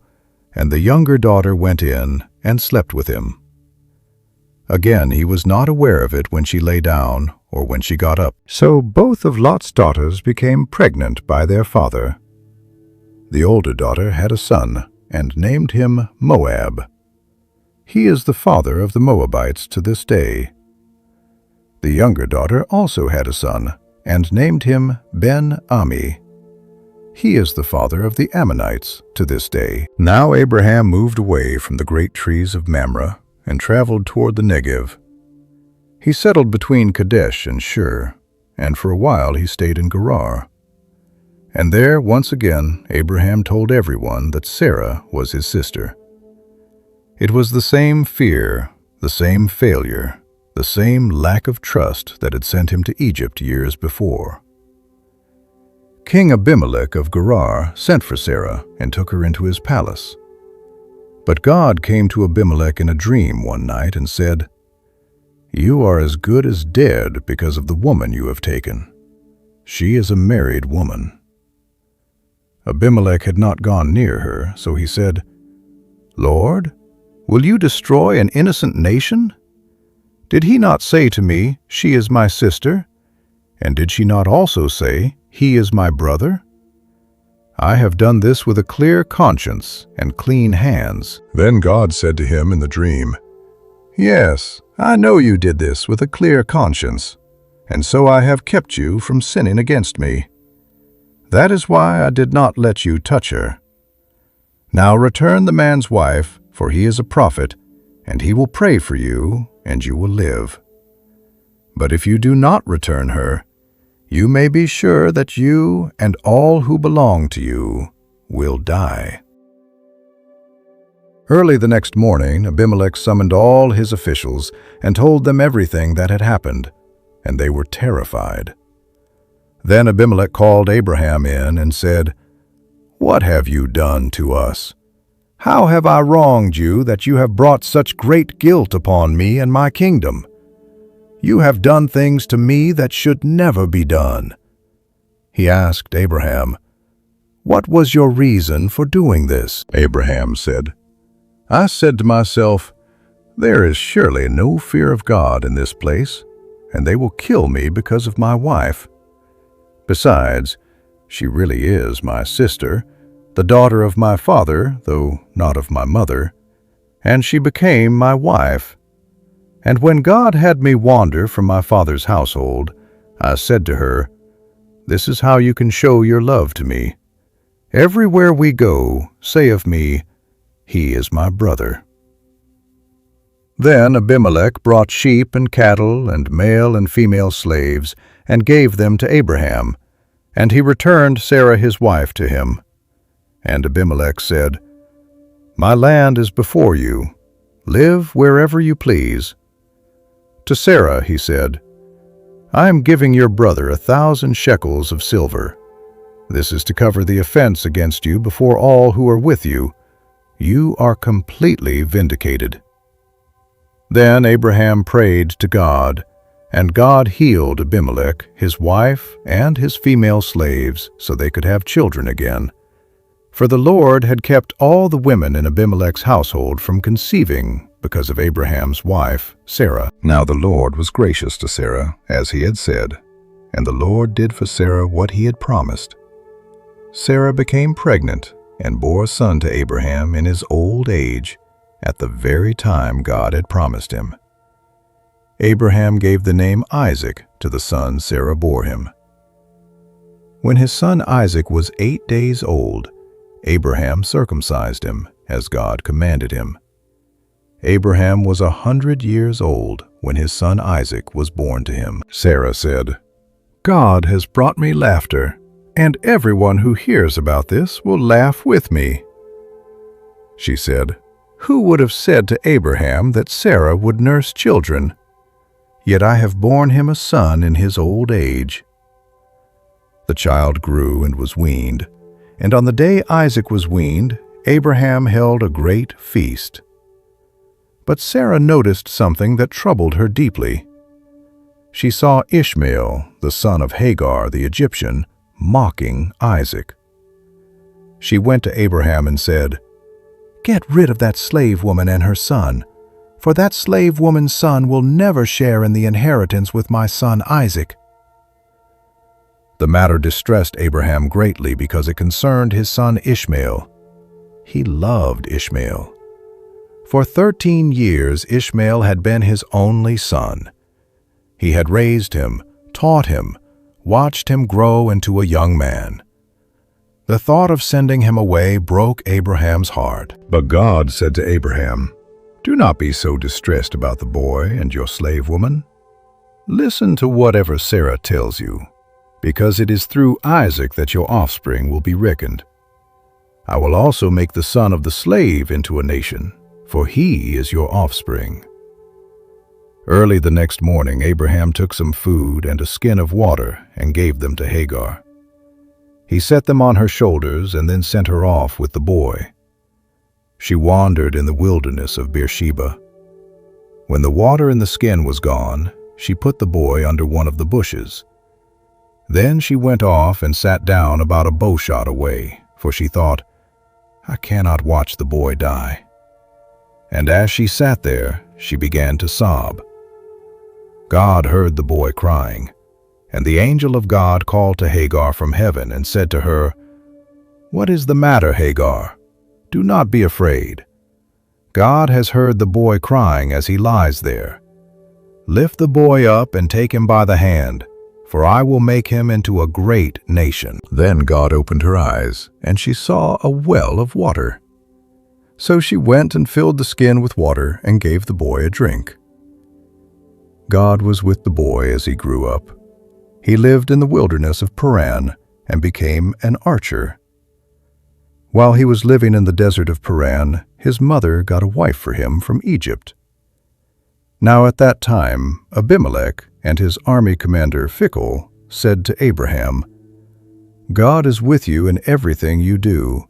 and the younger daughter went in and slept with him. Again, he was not aware of it when she lay down or when she got up. So both of Lot's daughters became pregnant by their father. The older daughter had a son and named him Moab. He is the father of the Moabites to this day. The younger daughter also had a son and named him Ben-Ami. He is the father of the Ammonites to this day. Now Abraham moved away from the great trees of Mamre and traveled toward the Negev. He settled between Kadesh and Shur, and for a while he stayed in Gerar. And there, once again, Abraham told everyone that Sarah was his sister. It was the same fear, the same failure, the same lack of trust that had sent him to Egypt years before. King Abimelech of Gerar sent for Sarah and took her into his palace. But God came to Abimelech in a dream one night and said, "You are as good as dead because of the woman you have taken. She is a married woman." Abimelech had not gone near her, so he said, "Lord, will you destroy an innocent nation? Did he not say to me, 'She is my sister'? And did she not also say, 'He is my brother'? I have done this with a clear conscience and clean hands." Then God said to him in the dream, "Yes, I know you did this with a clear conscience, and so I have kept you from sinning against me. That is why I did not let you touch her. Now return the man's wife, for he is a prophet, and he will pray for you, and you will live. But if you do not return her, you may be sure that you and all who belong to you will die." Early the next morning, Abimelech summoned all his officials and told them everything that had happened, and they were terrified. Then Abimelech called Abraham in and said, "What have you done to us? How have I wronged you that you have brought such great guilt upon me and my kingdom? You have done things to me that should never be done." He asked Abraham, "What was your reason for doing this?" Abraham said, "I said to myself, 'There is surely no fear of God in this place, and they will kill me because of my wife. Besides, she really is my sister, the daughter of my father, though not of my mother, and she became my wife. And when God had me wander from my father's household, I said to her, "This is how you can show your love to me. Everywhere we go, say of me, 'He is my brother.'" Then Abimelech brought sheep and cattle and male and female slaves and gave them to Abraham, and he returned Sarah his wife to him. And Abimelech said, "My land is before you. Live wherever you please." To Sarah he said, "I am giving your brother 1,000 shekels of silver. This is to cover the offense against you before all who are with you. You are completely vindicated." Then Abraham prayed to God, and God healed Abimelech, his wife, and his female slaves so they could have children again. For the Lord had kept all the women in Abimelech's household from conceiving because of Abraham's wife, Sarah. Now the Lord was gracious to Sarah, as he had said, and the Lord did for Sarah what he had promised. Sarah became pregnant and bore a son to Abraham in his old age, at the very time God had promised him. Abraham gave the name Isaac to the son Sarah bore him. When his son Isaac was 8 days old, Abraham circumcised him, as God commanded him. Abraham was 100 years old when his son Isaac was born to him. Sarah said, "God has brought me laughter, and everyone who hears about this will laugh with me." She said, Who would have said to Abraham that Sarah would nurse children? Yet I have borne him a son in his old age." The child grew and was weaned, and on the day Isaac was weaned, Abraham held a great feast. But Sarah noticed something that troubled her deeply. She saw Ishmael, the son of Hagar the Egyptian, mocking Isaac. She went to Abraham and said, "Get rid of that slave woman and her son, for that slave woman's son will never share in the inheritance with my son Isaac." The matter distressed Abraham greatly because it concerned his son Ishmael. He loved Ishmael. For 13 years Ishmael had been his only son. He had raised him, taught him, watched him grow into a young man. The thought of sending him away broke Abraham's heart. But God said to Abraham, "Do not be so distressed about the boy and your slave woman. Listen to whatever Sarah tells you, because it is through Isaac that your offspring will be reckoned. I will also make the son of the slave into a nation, for he is your offspring." Early the next morning, Abraham took some food and a skin of water and gave them to Hagar. He set them on her shoulders and then sent her off with the boy. She wandered in the wilderness of Beersheba. When the water in the skin was gone, she put the boy under one of the bushes. Then she went off and sat down about a bowshot away, for she thought, "I cannot watch the boy die." And as she sat there, she began to sob. God heard the boy crying, and the angel of God called to Hagar from heaven and said to her, "What is the matter, Hagar? Do not be afraid. God has heard the boy crying as he lies there. Lift the boy up and take him by the hand, for I will make him into a great nation." Then God opened her eyes, and she saw a well of water. So she went and filled the skin with water and gave the boy a drink. God was with the boy as he grew up. He lived in the wilderness of Paran and became an archer. While he was living in the desert of Paran, his mother got a wife for him from Egypt. Now at that time, Abimelech and his army commander Phicol said to Abraham, "God is with you in everything you do.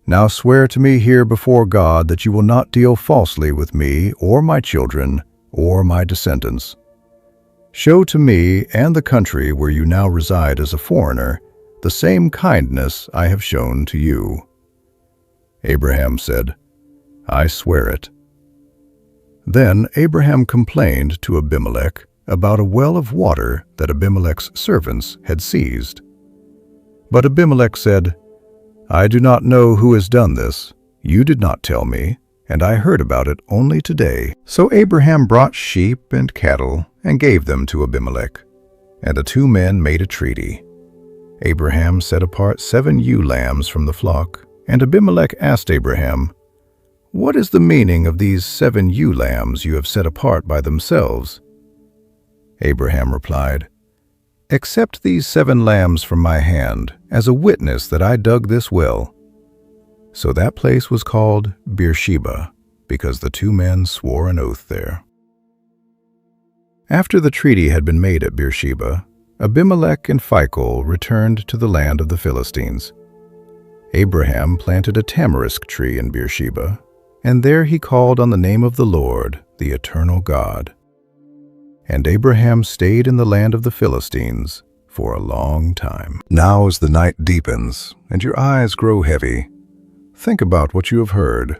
Now swear to me here before God that you will not deal falsely with me or my children or my descendants. Show to me and the country where you now reside as a foreigner the same kindness I have shown to you." Abraham said, "I swear it." Then Abraham complained to Abimelech about a well of water that Abimelech's servants had seized. But Abimelech said, "I do not know who has done this. You did not tell me, and I heard about it only today." So Abraham brought sheep and cattle and gave them to Abimelech, and the two men made a treaty. Abraham set apart 7 ewe lambs from the flock, and Abimelech asked Abraham, "What is the meaning of these 7 ewe lambs you have set apart by themselves?" Abraham replied, "Accept these 7 lambs from my hand as a witness that I dug this well." So that place was called Beersheba, because the two men swore an oath there. After the treaty had been made at Beersheba, Abimelech and Phicol returned to the land of the Philistines. Abraham planted a tamarisk tree in Beersheba, and there he called on the name of the Lord, the eternal God. And Abraham stayed in the land of the Philistines for a long time. Now as the night deepens and your eyes grow heavy, think about what you have heard.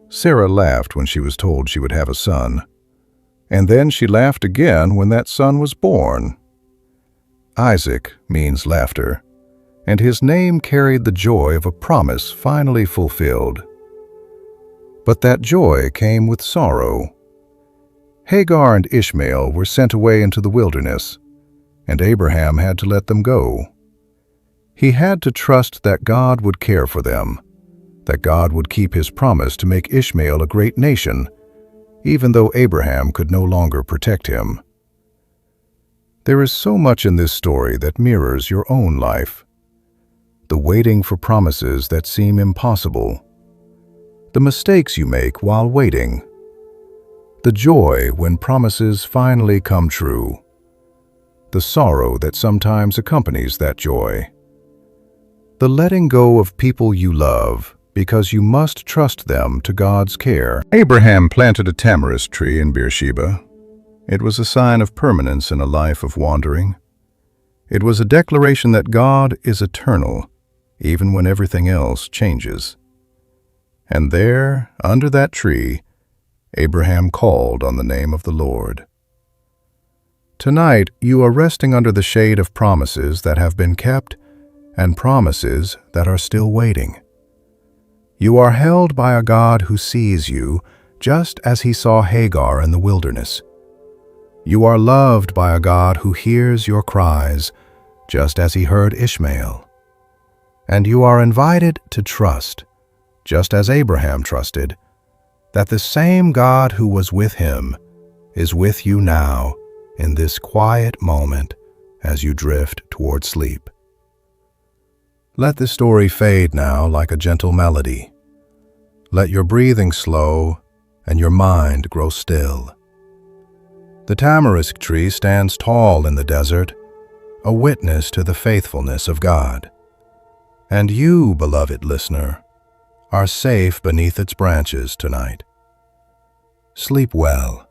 Sarah laughed when she was told she would have a son, and then she laughed again when that son was born. Isaac means laughter, and his name carried the joy of a promise finally fulfilled. But that joy came with sorrow. Hagar and Ishmael were sent away into the wilderness, and Abraham had to let them go. He had to trust that God would care for them, that God would keep his promise to make Ishmael a great nation, even though Abraham could no longer protect him. There is so much in this story that mirrors your own life. The waiting for promises that seem impossible. the mistakes you make while waiting, the joy when promises finally come true, the sorrow that sometimes accompanies that joy, the letting go of people you love because you must trust them to God's care. Abraham planted a tamarisk tree in Beersheba. It was a sign of permanence in a life of wandering. It was a declaration that God is eternal, even when everything else changes. And there, under that tree, Abraham called on the name of the Lord. Tonight, you are resting under the shade of promises that have been kept and promises that are still waiting. You are held by a God who sees you just as he saw Hagar in the wilderness. You are loved by a God who hears your cries just as he heard Ishmael. And you are invited to trust, just as Abraham trusted, that the same God who was with him is with you now in this quiet moment as you drift toward sleep. Let the story fade now like a gentle melody. Let your breathing slow and your mind grow still. The tamarisk tree stands tall in the desert, a witness to the faithfulness of God. And you, beloved listener, are safe beneath its branches tonight. Sleep well.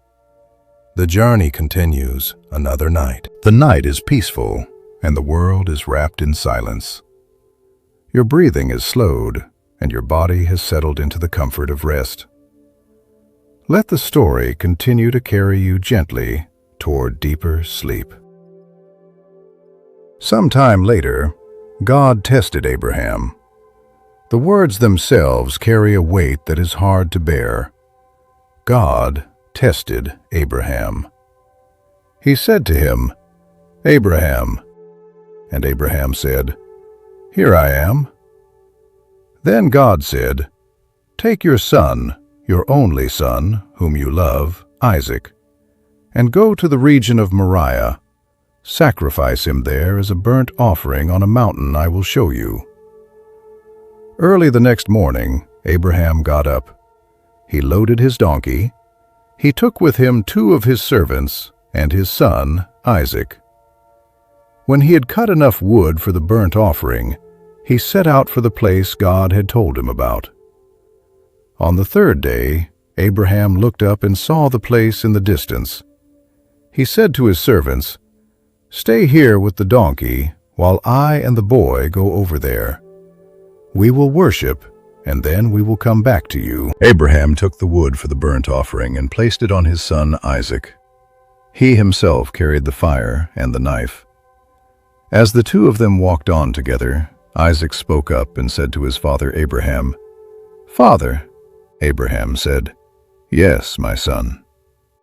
The journey continues another night. The night is peaceful, and the world is wrapped in silence. Your breathing is slowed, and your body has settled into the comfort of rest. Let the story continue to carry you gently toward deeper sleep. Some time later, God tested Abraham. The words themselves carry a weight that is hard to bear. God tested Abraham. He said to him, "Abraham." And Abraham said, "Here I am." Then God said, "Take your son, your only son, whom you love, Isaac, and go to the region of Moriah. Sacrifice him there as a burnt offering on a mountain I will show you." Early the next morning, Abraham got up. He loaded his donkey. He took with him 2 of his servants and his son, Isaac. When he had cut enough wood for the burnt offering, he set out for the place God had told him about. On the 3rd day, Abraham looked up and saw the place in the distance. He said to his servants, "Stay here with the donkey while I and the boy go over there. We will worship, and then we will come back to you." Abraham took the wood for the burnt offering and placed it on his son Isaac. He himself carried the fire and the knife. As the 2 of them walked on together, Isaac spoke up and said to his father Abraham, "Father." Abraham said, "Yes, my son."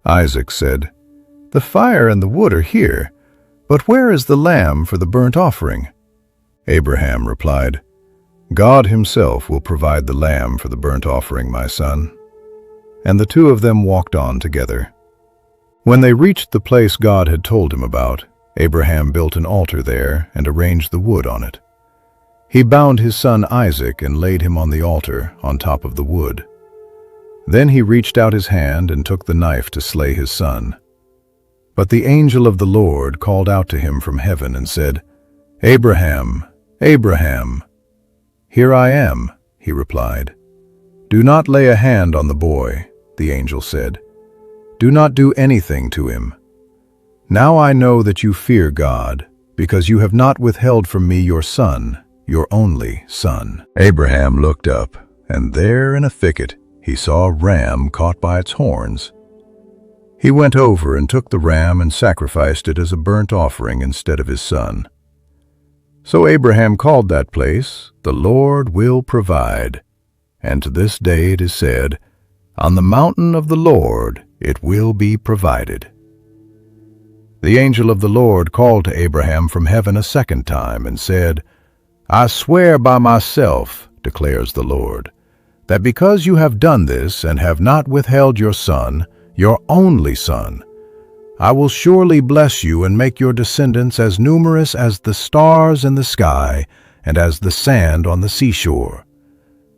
Isaac said, "The fire and the wood are here, but where is the lamb for the burnt offering?" Abraham replied, "God himself will provide the lamb for the burnt offering, my son." And the 2 of them walked on together. When they reached the place God had told him about, Abraham built an altar there and arranged the wood on it. He bound his son Isaac and laid him on the altar on top of the wood. Then he reached out his hand and took the knife to slay his son. But the angel of the Lord called out to him from heaven and said, "Abraham, Abraham." "Here I am," he replied. "Do not lay a hand on the boy," the angel said. "Do not do anything to him. Now I know that you fear God, because you have not withheld from me your son, your only son." Abraham looked up, and there in a thicket he saw a ram caught by its horns. He went over and took the ram and sacrificed it as a burnt offering instead of his son. So Abraham called that place, "The Lord will provide." And to this day it is said, "On the mountain of the Lord it will be provided." The angel of the Lord called to Abraham from heaven a second time and said, "I swear by myself, declares the Lord, that because you have done this and have not withheld your son, your only son, I will surely bless you and make your descendants as numerous as the stars in the sky and as the sand on the seashore.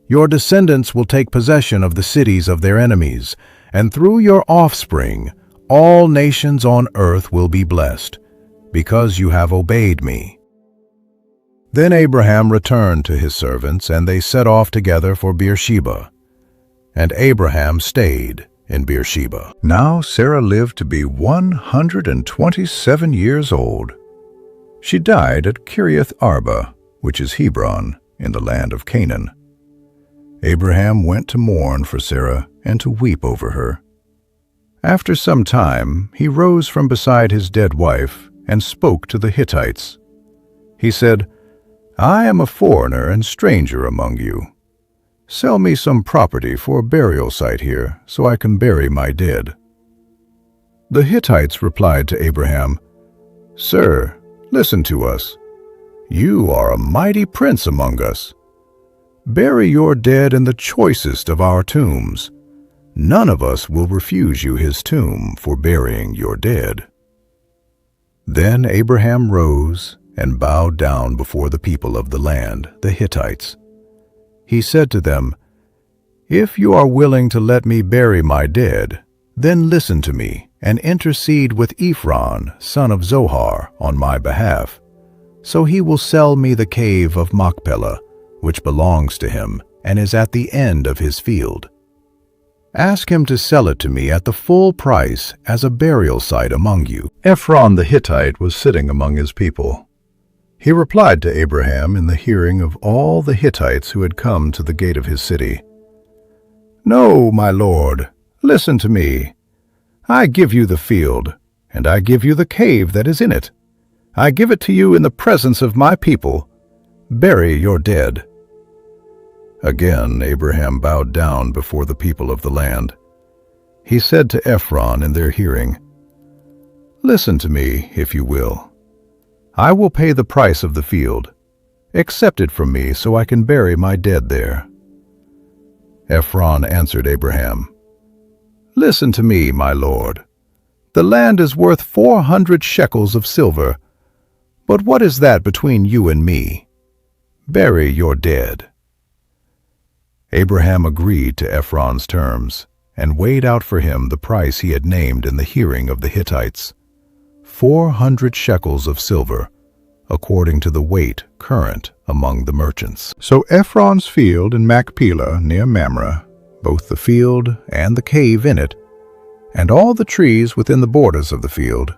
Your descendants will take possession of the cities of their enemies, and through your offspring, all nations on earth will be blessed, because you have obeyed me." Then Abraham returned to his servants, and they set off together for Beersheba. And Abraham stayed in Beersheba. Now Sarah lived to be 127 years old. She died at Kiriath Arba, which is Hebron, in the land of Canaan. Abraham went to mourn for Sarah and to weep over her. After some time, he rose from beside his dead wife and spoke to the Hittites. He said, "I am a foreigner and stranger among you. Sell me some property for a burial site here, so I can bury my dead." The Hittites replied to Abraham, "Sir, listen to us. You are a mighty prince among us. Bury your dead in the choicest of our tombs. None of us will refuse you his tomb for burying your dead." Then Abraham rose and bowed down before the people of the land, the Hittites. He said to them, "If you are willing to let me bury my dead, then listen to me and intercede with Ephron, son of Zohar, on my behalf. So he will sell me the cave of Machpelah, which belongs to him and is at the end of his field. Ask him to sell it to me at the full price as a burial site among you." Ephron the Hittite was sitting among his people. He replied to Abraham in the hearing of all the Hittites who had come to the gate of his city, "No, my lord, listen to me. I give you the field, and I give you the cave that is in it. I give it to you in the presence of my people. Bury your dead." Again Abraham bowed down before the people of the land. He said to Ephron in their hearing, "Listen to me, if you will. I will pay the price of the field. Accept it from me so I can bury my dead there." Ephron answered Abraham, "Listen to me, my lord. The land is worth 400 shekels of silver. But what is that between you and me? Bury your dead." Abraham agreed to Ephron's terms and weighed out for him the price he had named in the hearing of the Hittites, 400 shekels of silver, according to the weight current among the merchants. So Ephron's field in Machpelah near Mamre, both the field and the cave in it, and all the trees within the borders of the field,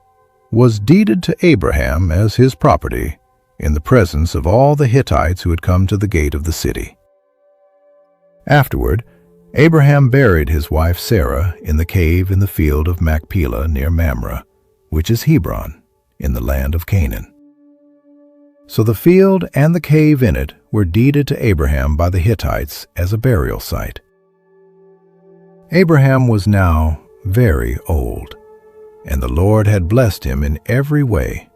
was deeded to Abraham as his property in the presence of all the Hittites who had come to the gate of the city. Afterward, Abraham buried his wife Sarah in the cave in the field of Machpelah near Mamre, which is Hebron, in the land of Canaan. So the field and the cave in it were deeded to Abraham by the Hittites as a burial site. Abraham was now very old, and the Lord had blessed him in every way.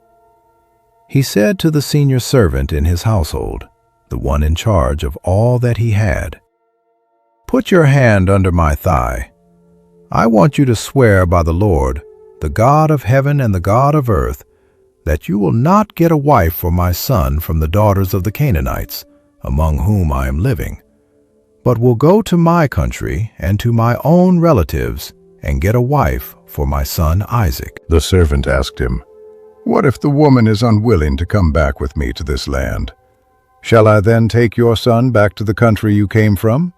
He said to the senior servant in his household, the one in charge of all that he had, "Put your hand under my thigh. I want you to swear by the Lord, the God of heaven and the God of earth, that you will not get a wife for my son from the daughters of the Canaanites, among whom I am living, but will go to my country and to my own relatives and get a wife for my son Isaac." The servant asked him, "What if the woman is unwilling to come back with me to this land? Shall I then take your son back to the country you came from?"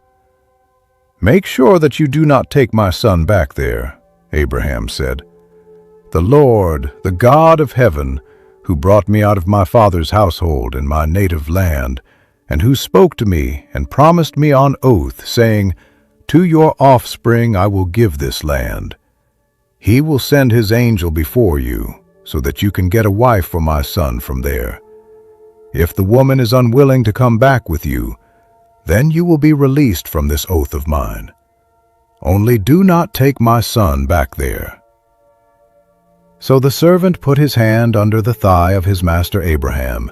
"Make sure that you do not take my son back there," Abraham said. "The Lord, the God of heaven, who brought me out of my father's household in my native land, and who spoke to me and promised me on oath, saying, 'To your offspring I will give this land.' He will send his angel before you, so that you can get a wife for my son from there. If the woman is unwilling to come back with you, then you will be released from this oath of mine. Only do not take my son back there." So the servant put his hand under the thigh of his master Abraham,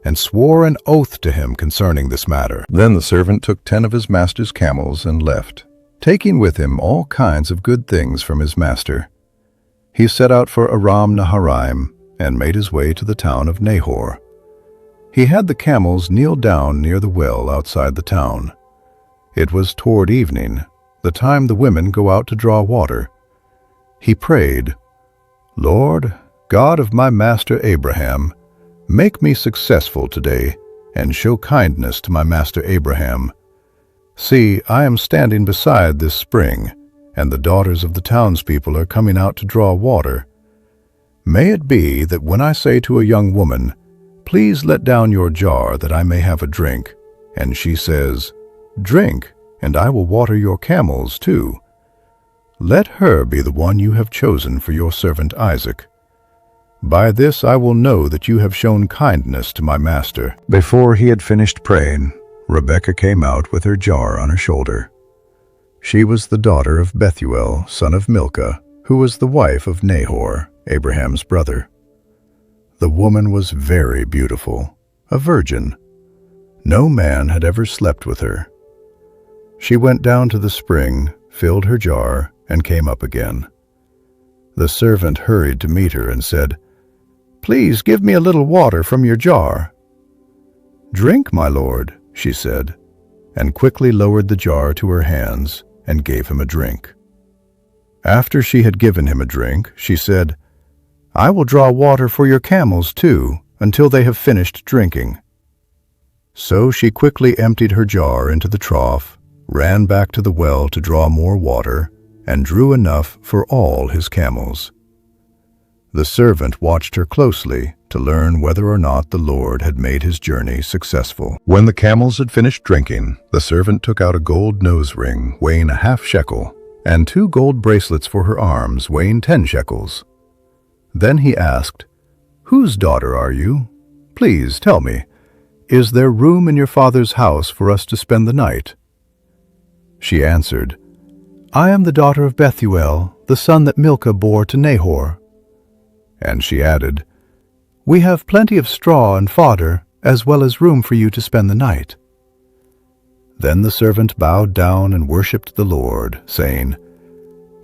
and swore an oath to him concerning this matter. Then the servant took 10 of his master's camels and left, taking with him all kinds of good things from his master. He set out for Aram Naharaim and made his way to the town of Nahor. He had the camels kneel down near the well outside the town. It was toward evening, the time the women go out to draw water. He prayed, "Lord, God of my master Abraham, make me successful today, and show kindness to my master Abraham. See, I am standing beside this spring, and the daughters of the townspeople are coming out to draw water. May it be that when I say to a young woman, 'Please let down your jar that I may have a drink,' and she says, 'Drink, and I will water your camels too,' let her be the one you have chosen for your servant Isaac. By this I will know that you have shown kindness to my master." Before he had finished praying, Rebekah came out with her jar on her shoulder. She was the daughter of Bethuel, son of Milcah, who was the wife of Nahor, Abraham's brother. The woman was very beautiful, a virgin. No man had ever slept with her. She went down to the spring, filled her jar, and came up again. The servant hurried to meet her and said, "Please give me a little water from your jar." "Drink, my lord," she said, and quickly lowered the jar to her hands and gave him a drink. After she had given him a drink, she said, "I will draw water for your camels too, until they have finished drinking." So she quickly emptied her jar into the trough, ran back to the well to draw more water, and drew enough for all his camels. The servant watched her closely to learn whether or not the Lord had made his journey successful. When the camels had finished drinking, the servant took out a gold nose ring weighing a half shekel, and 2 gold bracelets for her arms weighing 10 shekels. Then he asked, "Whose daughter are you? Please tell me, is there room in your father's house for us to spend the night?" She answered, "I am the daughter of Bethuel, the son that Milcah bore to Nahor." And she added, "We have plenty of straw and fodder, as well as room for you to spend the night." Then the servant bowed down and worshipped the Lord, saying,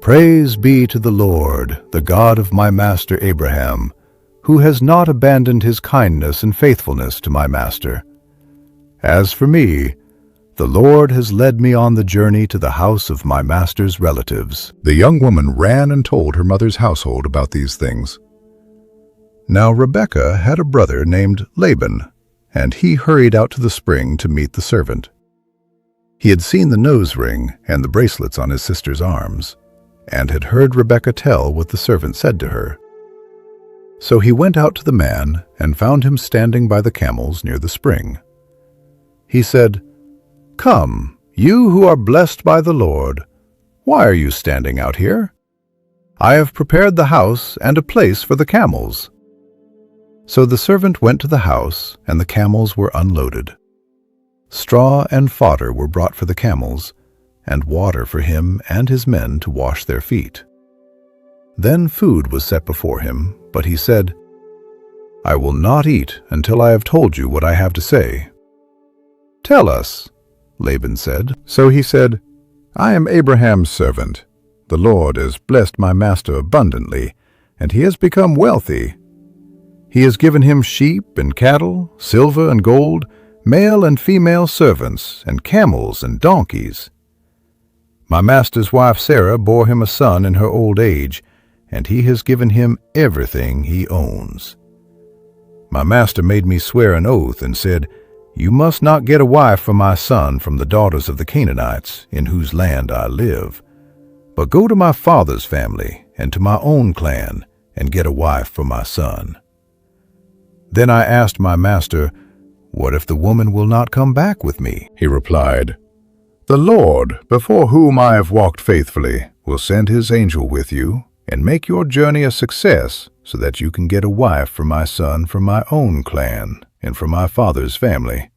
"Praise be to the Lord, the God of my master Abraham, who has not abandoned his kindness and faithfulness to my master. As for me, the Lord has led me on the journey to the house of my master's relatives." The young woman ran and told her mother's household about these things. Now Rebekah had a brother named Laban, and he hurried out to the spring to meet the servant. He had seen the nose ring and the bracelets on his sister's arms, and had heard Rebekah tell what the servant said to her. So he went out to the man and found him standing by the camels near the spring. He said, "Come, you who are blessed by the Lord, why are you standing out here? I have prepared the house and a place for the camels." So the servant went to the house, and the camels were unloaded. Straw and fodder were brought for the camels, and water for him and his men to wash their feet. Then food was set before him, but he said, "I will not eat until I have told you what I have to say." "Tell us," Laban said. So he said, "I am Abraham's servant. The Lord has blessed my master abundantly, and he has become wealthy. He has given him sheep and cattle, silver and gold, male and female servants, and camels and donkeys. My master's wife Sarah bore him a son in her old age, and he has given him everything he owns. My master made me swear an oath and said, 'You must not get a wife for my son from the daughters of the Canaanites, in whose land I live, but go to my father's family and to my own clan and get a wife for my son.' Then I asked my master, 'What if the woman will not come back with me?' He replied, 'The Lord, before whom I have walked faithfully, will send his angel with you and make your journey a success so that you can get a wife for my son from my own clan and from my father's family.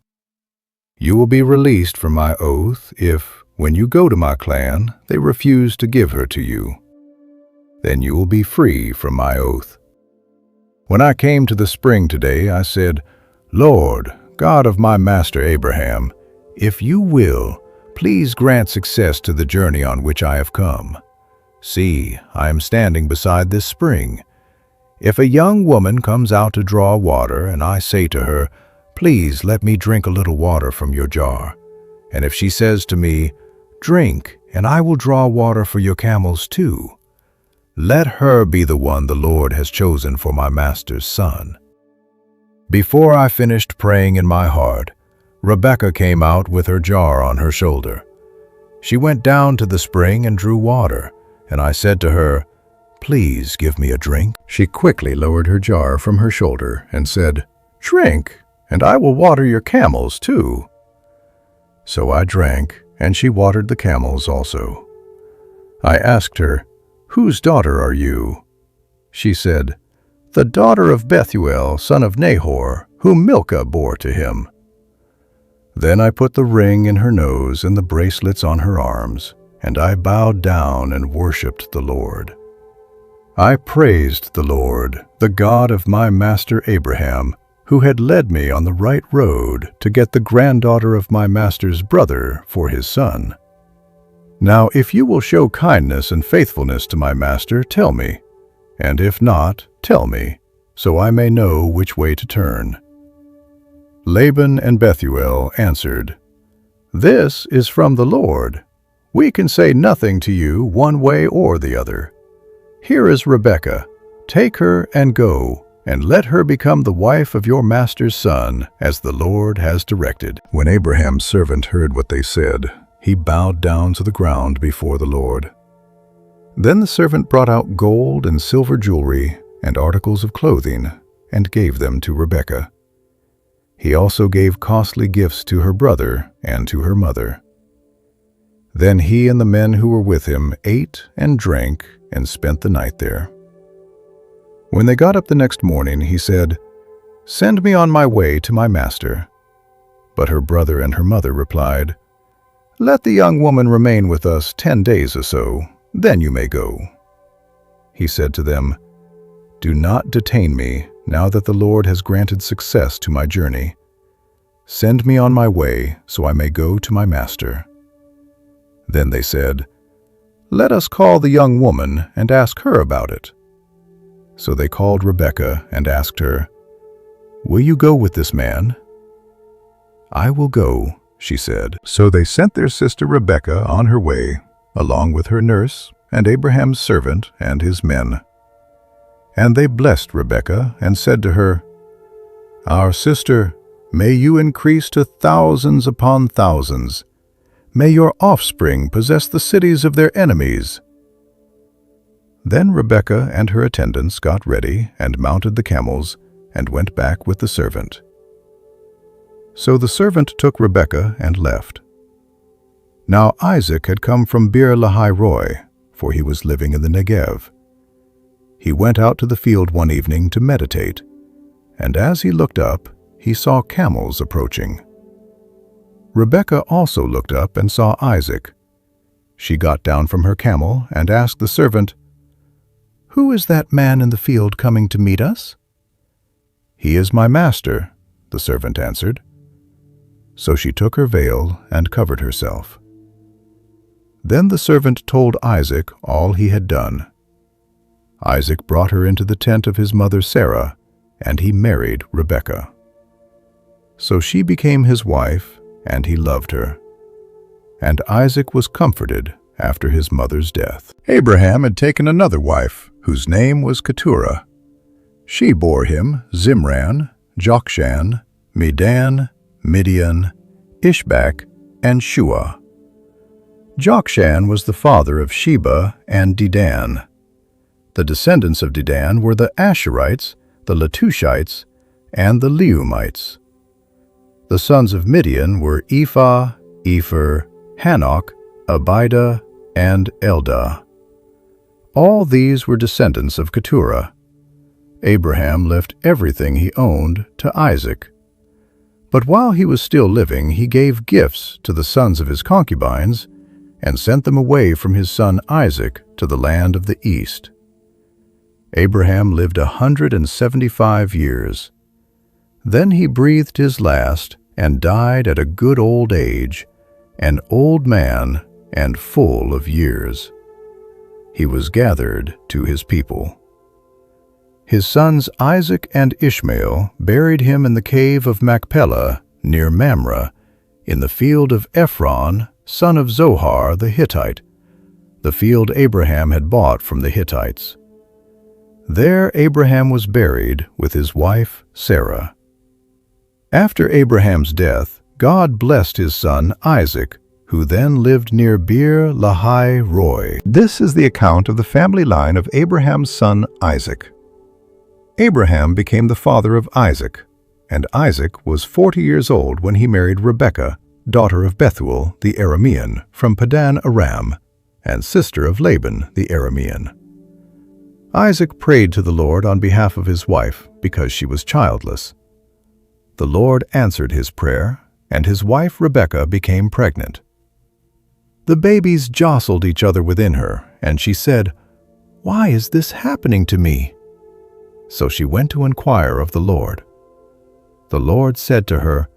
You will be released from my oath if, when you go to my clan, they refuse to give her to you. Then you will be free from my oath.' When I came to the spring today, I said, 'Lord, God of my master Abraham, if you will, please grant success to the journey on which I have come. See, I am standing beside this spring. If a young woman comes out to draw water, and I say to her, "Please let me drink a little water from your jar," And if she says to me, 'Drink, and I will draw water for your camels too,' let her be the one the Lord has chosen for my master's son." Before I finished praying in my heart, Rebekah came out with her jar on her shoulder. She went down to the spring and drew water, and I said to her, "Please give me a drink." She quickly lowered her jar from her shoulder and said, "Drink, and I will water your camels too." So I drank, and she watered the camels also. I asked her, "Whose daughter are you?" She said, "The daughter of Bethuel, son of Nahor, whom Milcah bore to him." Then I put the ring in her nose and the bracelets on her arms, and I bowed down and worshipped the Lord. I praised the Lord, the God of my master Abraham, who had led me on the right road to get the granddaughter of my master's brother for his son. Now if you will show kindness and faithfulness to my master, tell me, and if not, tell me, so I may know which way to turn." Laban and Bethuel answered, "This is from the Lord. We can say nothing to you one way or the other. Here is Rebekah. Take her and go, and let her become the wife of your master's son, as the Lord has directed." When Abraham's servant heard what they said, he bowed down to the ground before the Lord. Then the servant brought out gold and silver jewelry and articles of clothing, and gave them to Rebekah. He also gave costly gifts to her brother and to her mother. Then he and the men who were with him ate and drank and spent the night there. When they got up the next morning, he said, "Send me on my way to my master." But her brother and her mother replied, "Let the young woman remain with us 10 days or so, then you may go." He said to them, "Do not detain me, now that the Lord has granted success to my journey. Send me on my way, so I may go to my master." Then they said, "Let us call the young woman and ask her about it." So they called Rebekah and asked her, "Will you go with this man?" "I will go," she said. So they sent their sister Rebekah on her way, along with her nurse and Abraham's servant and his men. And they blessed Rebekah and said to her, "Our sister, may you increase to thousands upon thousands. May your offspring possess the cities of their enemies." Then Rebekah and her attendants got ready and mounted the camels and went back with the servant. So the servant took Rebekah and left. Now Isaac had come from Beer-lahai-roi, for he was living in the Negev. He went out to the field one evening to meditate, and as he looked up, he saw camels approaching. Rebekah also looked up and saw Isaac. She got down from her camel and asked the servant, "Who is that man in the field coming to meet us?" "He is my master," the servant answered. So she took her veil and covered herself. Then the servant told Isaac all he had done. Isaac brought her into the tent of his mother Sarah, and he married Rebekah. So she became his wife, and he loved her. And Isaac was comforted after his mother's death. Abraham had taken another wife, whose name was Keturah. She bore him Zimran, Jokshan, Medan, Midian, Ishbak, and Shua. Jokshan was the father of Sheba and Dedan. The descendants of Dedan were the Asherites, the Letushites, and the Leumites. The sons of Midian were Ephah, Epher, Hanok, Abida, and Eldah. All these were descendants of Keturah. Abraham left everything he owned to Isaac. But while he was still living, he gave gifts to the sons of his concubines and sent them away from his son Isaac to the land of the east. Abraham lived 175 years. Then he breathed his last and died at a good old age, an old man and full of years. He was gathered to his people. His sons Isaac and Ishmael buried him in the cave of Machpelah near Mamre, in the field of Ephron, son of Zohar the Hittite, the field Abraham had bought from the Hittites. There Abraham was buried with his wife Sarah. After Abraham's death, God blessed his son Isaac, who then lived near Beer Lahai Roi. This is the account of the family line of Abraham's son Isaac. Abraham became the father of Isaac, and Isaac was 40 years old when he married Rebekah, daughter of Bethuel the Aramean, from Padan Aram, and sister of Laban the Aramean. Isaac prayed to the Lord on behalf of his wife because she was childless. The Lord answered his prayer, and his wife Rebekah became pregnant. The babies jostled each other within her, and she said, "Why is this happening to me?" So she went to inquire of the Lord. The Lord said to her,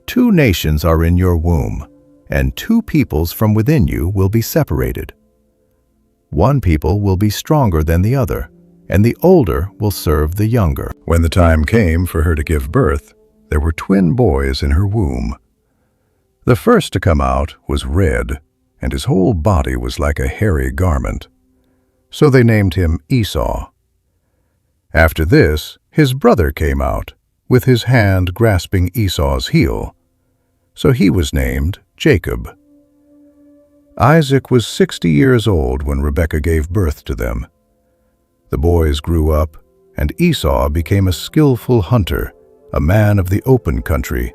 "Two nations are in your womb, and two peoples from within you will be separated. One people will be stronger than the other, and the older will serve the younger." When the time came for her to give birth, there were twin boys in her womb. The first to come out was red, and his whole body was like a hairy garment. So they named him Esau. After this, his brother came out, with his hand grasping Esau's heel. So he was named Jacob. Isaac was 60 years old when Rebekah gave birth to them. The boys grew up, and Esau became a skillful hunter, a man of the open country,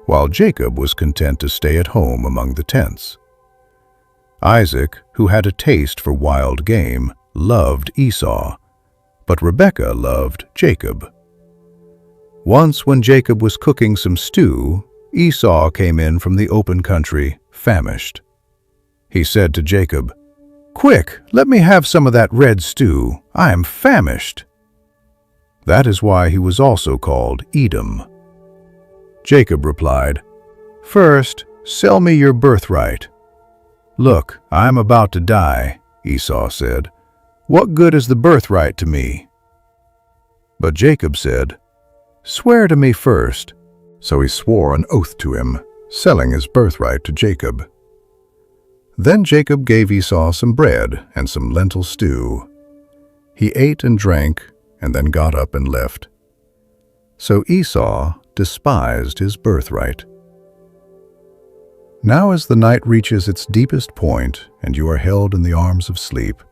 while Jacob was content to stay at home among the tents. Isaac, who had a taste for wild game, loved Esau, but Rebekah loved Jacob. Once when Jacob was cooking some stew, Esau came in from the open country, famished. He said to Jacob, "Quick, let me have some of that red stew. I am famished." That is why he was also called Edom. Jacob replied, "First, sell me your birthright." "Look, I am about to die," Esau said. "What good is the birthright to me?" But Jacob said, "Swear to me first." So he swore an oath to him, selling his birthright to Jacob. Then Jacob gave Esau some bread and some lentil stew. He ate and drank, and then got up and left. So Esau despised his birthright. Now as the night reaches its deepest point and you are held in the arms of sleep,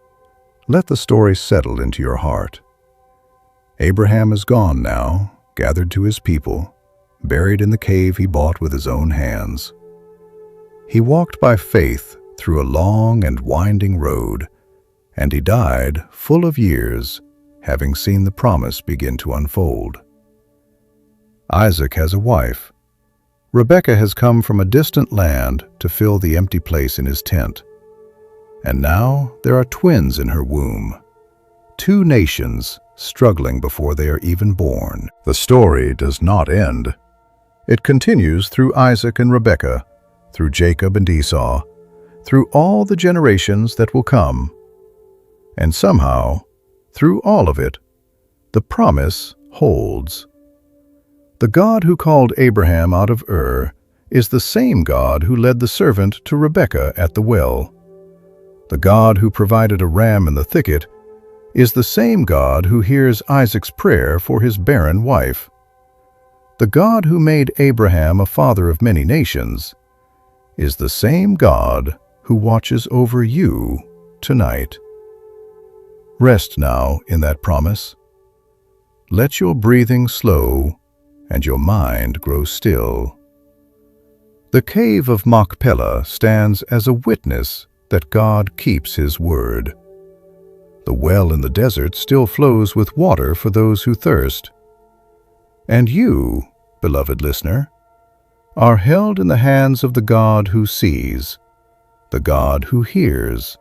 let the story settle into your heart. Abraham is gone now, gathered to his people, buried in the cave he bought with his own hands. He walked by faith through a long and winding road, and he died full of years, having seen the promise begin to unfold. Isaac has a wife. Rebekah has come from a distant land to fill the empty place in his tent. And now there are twins in her womb, two nations struggling before they are even born. The story does not end. It continues through Isaac and Rebekah, through Jacob and Esau, through all the generations that will come. And somehow, through all of it, the promise holds. The God who called Abraham out of Ur is the same God who led the servant to Rebekah at the well. The God who provided a ram in the thicket is the same God who hears Isaac's prayer for his barren wife. The God who made Abraham a father of many nations is the same God who watches over you tonight. Rest now in that promise. Let your breathing slow and your mind grow still. The cave of Machpelah stands as a witness that God keeps His word. The well in the desert still flows with water for those who thirst. And you, beloved listener, are held in the hands of the God who sees, the God who hears,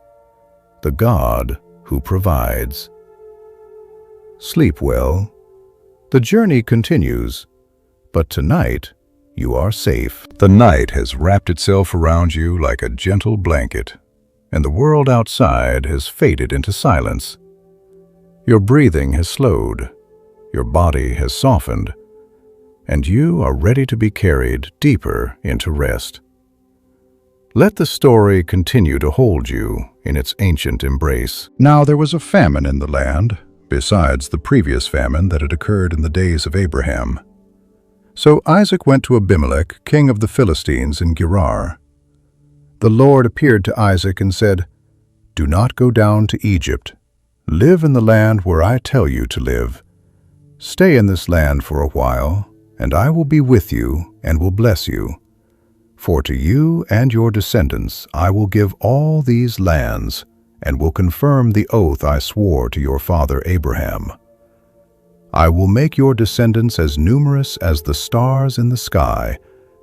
the God who provides. Sleep well. The journey continues, but tonight you are safe. The night has wrapped itself around you like a gentle blanket, and the world outside has faded into silence. Your breathing has slowed, your body has softened, and you are ready to be carried deeper into rest. Let the story continue to hold you in its ancient embrace. Now there was a famine in the land, besides the previous famine that had occurred in the days of Abraham. So Isaac went to Abimelech, king of the Philistines in Gerar. The Lord appeared to Isaac and said, "Do not go down to Egypt. Live in the land where I tell you to live. Stay in this land for a while, and I will be with you and will bless you. For to you and your descendants I will give all these lands, and will confirm the oath I swore to your father Abraham. I will make your descendants as numerous as the stars in the sky,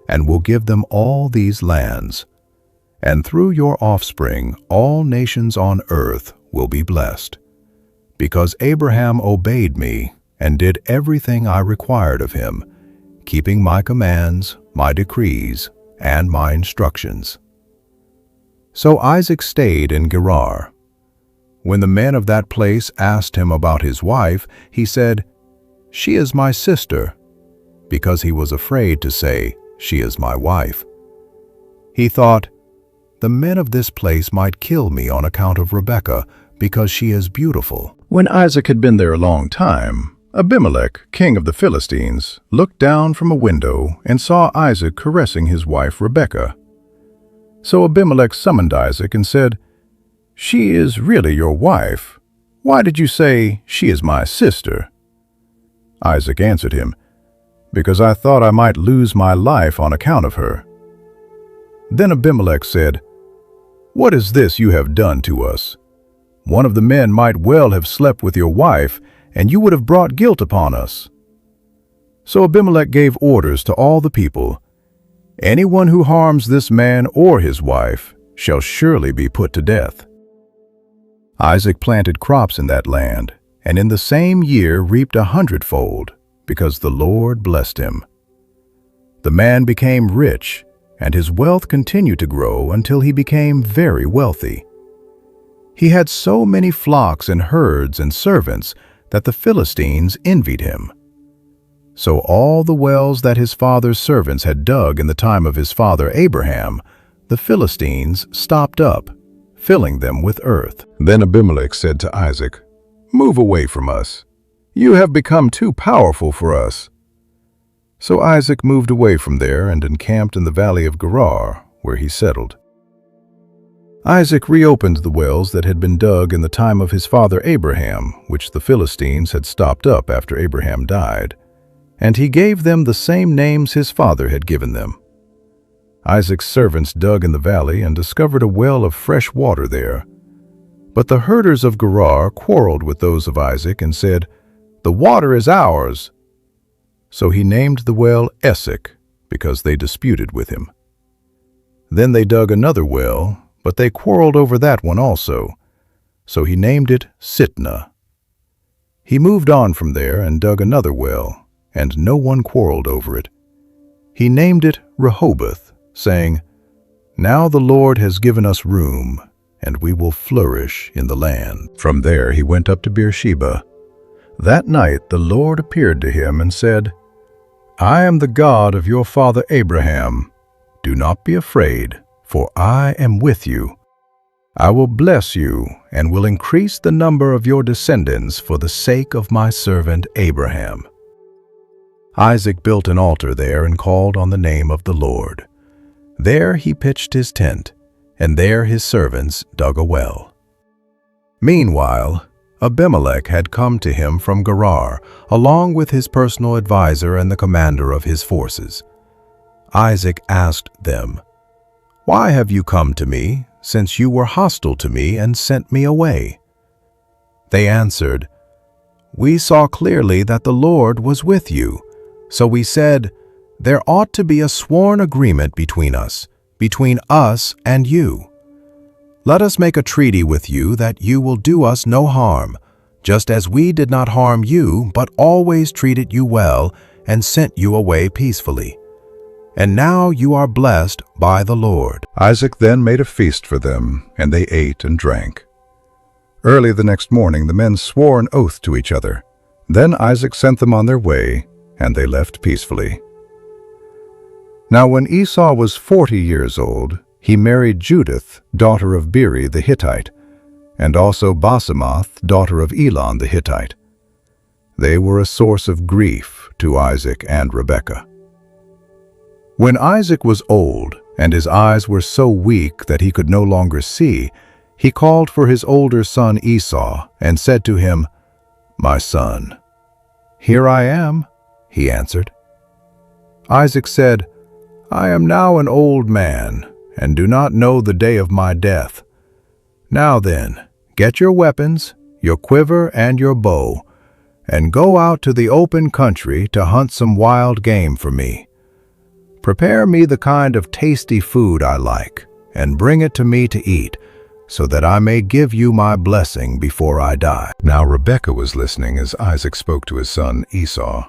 and will give them all these lands. And through your offspring all nations on earth will be blessed, because Abraham obeyed me and did everything I required of him, keeping my commands, my decrees, and my instructions." So Isaac stayed in Gerar. When the men of that place asked him about his wife, he said, "She is my sister," because he was afraid to say, "She is my wife." He thought, "The men of this place might kill me on account of Rebekah, because she is beautiful." When Isaac had been there a long time, Abimelech, king of the Philistines, looked down from a window and saw Isaac caressing his wife Rebekah. So Abimelech summoned Isaac and said, "She is really your wife. Why did you say, 'She is my sister'?" Isaac answered him, "Because I thought I might lose my life on account of her." Then Abimelech said, "What is this you have done to us? One of the men might well have slept with your wife, and you would have brought guilt upon us." So Abimelech gave orders to all the people, "Anyone who harms this man or his wife shall surely be put to death." Isaac planted crops in that land, and in the same year reaped 100-fold, because the Lord blessed him. The man became rich, and his wealth continued to grow until he became very wealthy. He had so many flocks and herds and servants that the Philistines envied him. So all the wells that his father's servants had dug in the time of his father Abraham, the Philistines stopped up, filling them with earth. Then Abimelech said to Isaac, "Move away from us. You have become too powerful for us." So Isaac moved away from there and encamped in the valley of Gerar, where he settled. Isaac reopened the wells that had been dug in the time of his father Abraham, which the Philistines had stopped up after Abraham died, and he gave them the same names his father had given them. Isaac's servants dug in the valley and discovered a well of fresh water there. But the herders of Gerar quarreled with those of Isaac and said, "The water is ours." So he named the well Esek, because they disputed with him. Then they dug another well, but they quarreled over that one also, so he named it Sitnah. He moved on from there and dug another well, and no one quarreled over it. He named it Rehoboth, saying, "Now the Lord has given us room, and we will flourish in the land." From there he went up to Beersheba. That night the Lord appeared to him and said, "I am the God of your father Abraham. Do not be afraid, for I am with you. I will bless you and will increase the number of your descendants for the sake of my servant Abraham." Isaac built an altar there and called on the name of the Lord. There he pitched his tent, and there his servants dug a well. Meanwhile, Abimelech had come to him from Gerar, along with his personal advisor and the commander of his forces. Isaac asked them, "Why have you come to me, since you were hostile to me and sent me away?" They answered, "We saw clearly that the Lord was with you, so we said, 'There ought to be a sworn agreement between us and you. Let us make a treaty with you that you will do us no harm, just as we did not harm you, but always treated you well and sent you away peacefully. And now you are blessed by the Lord." Isaac then made a feast for them, and they ate and drank. Early the next morning the men swore an oath to each other. Then Isaac sent them on their way, and they left peacefully. Now when Esau was 40 years old, he married Judith, daughter of Beeri the Hittite, and also Basemath, daughter of Elon the Hittite. They were a source of grief to Isaac and Rebekah. When Isaac was old, and his eyes were so weak that he could no longer see, he called for his older son Esau and said to him, "My son." "Here I am," he answered. Isaac said, "I am now an old man, and do not know the day of my death. Now then, get your weapons, your quiver and your bow, and go out to the open country to hunt some wild game for me. Prepare me the kind of tasty food I like, and bring it to me to eat, so that I may give you my blessing before I die." Now Rebekah was listening as Isaac spoke to his son Esau.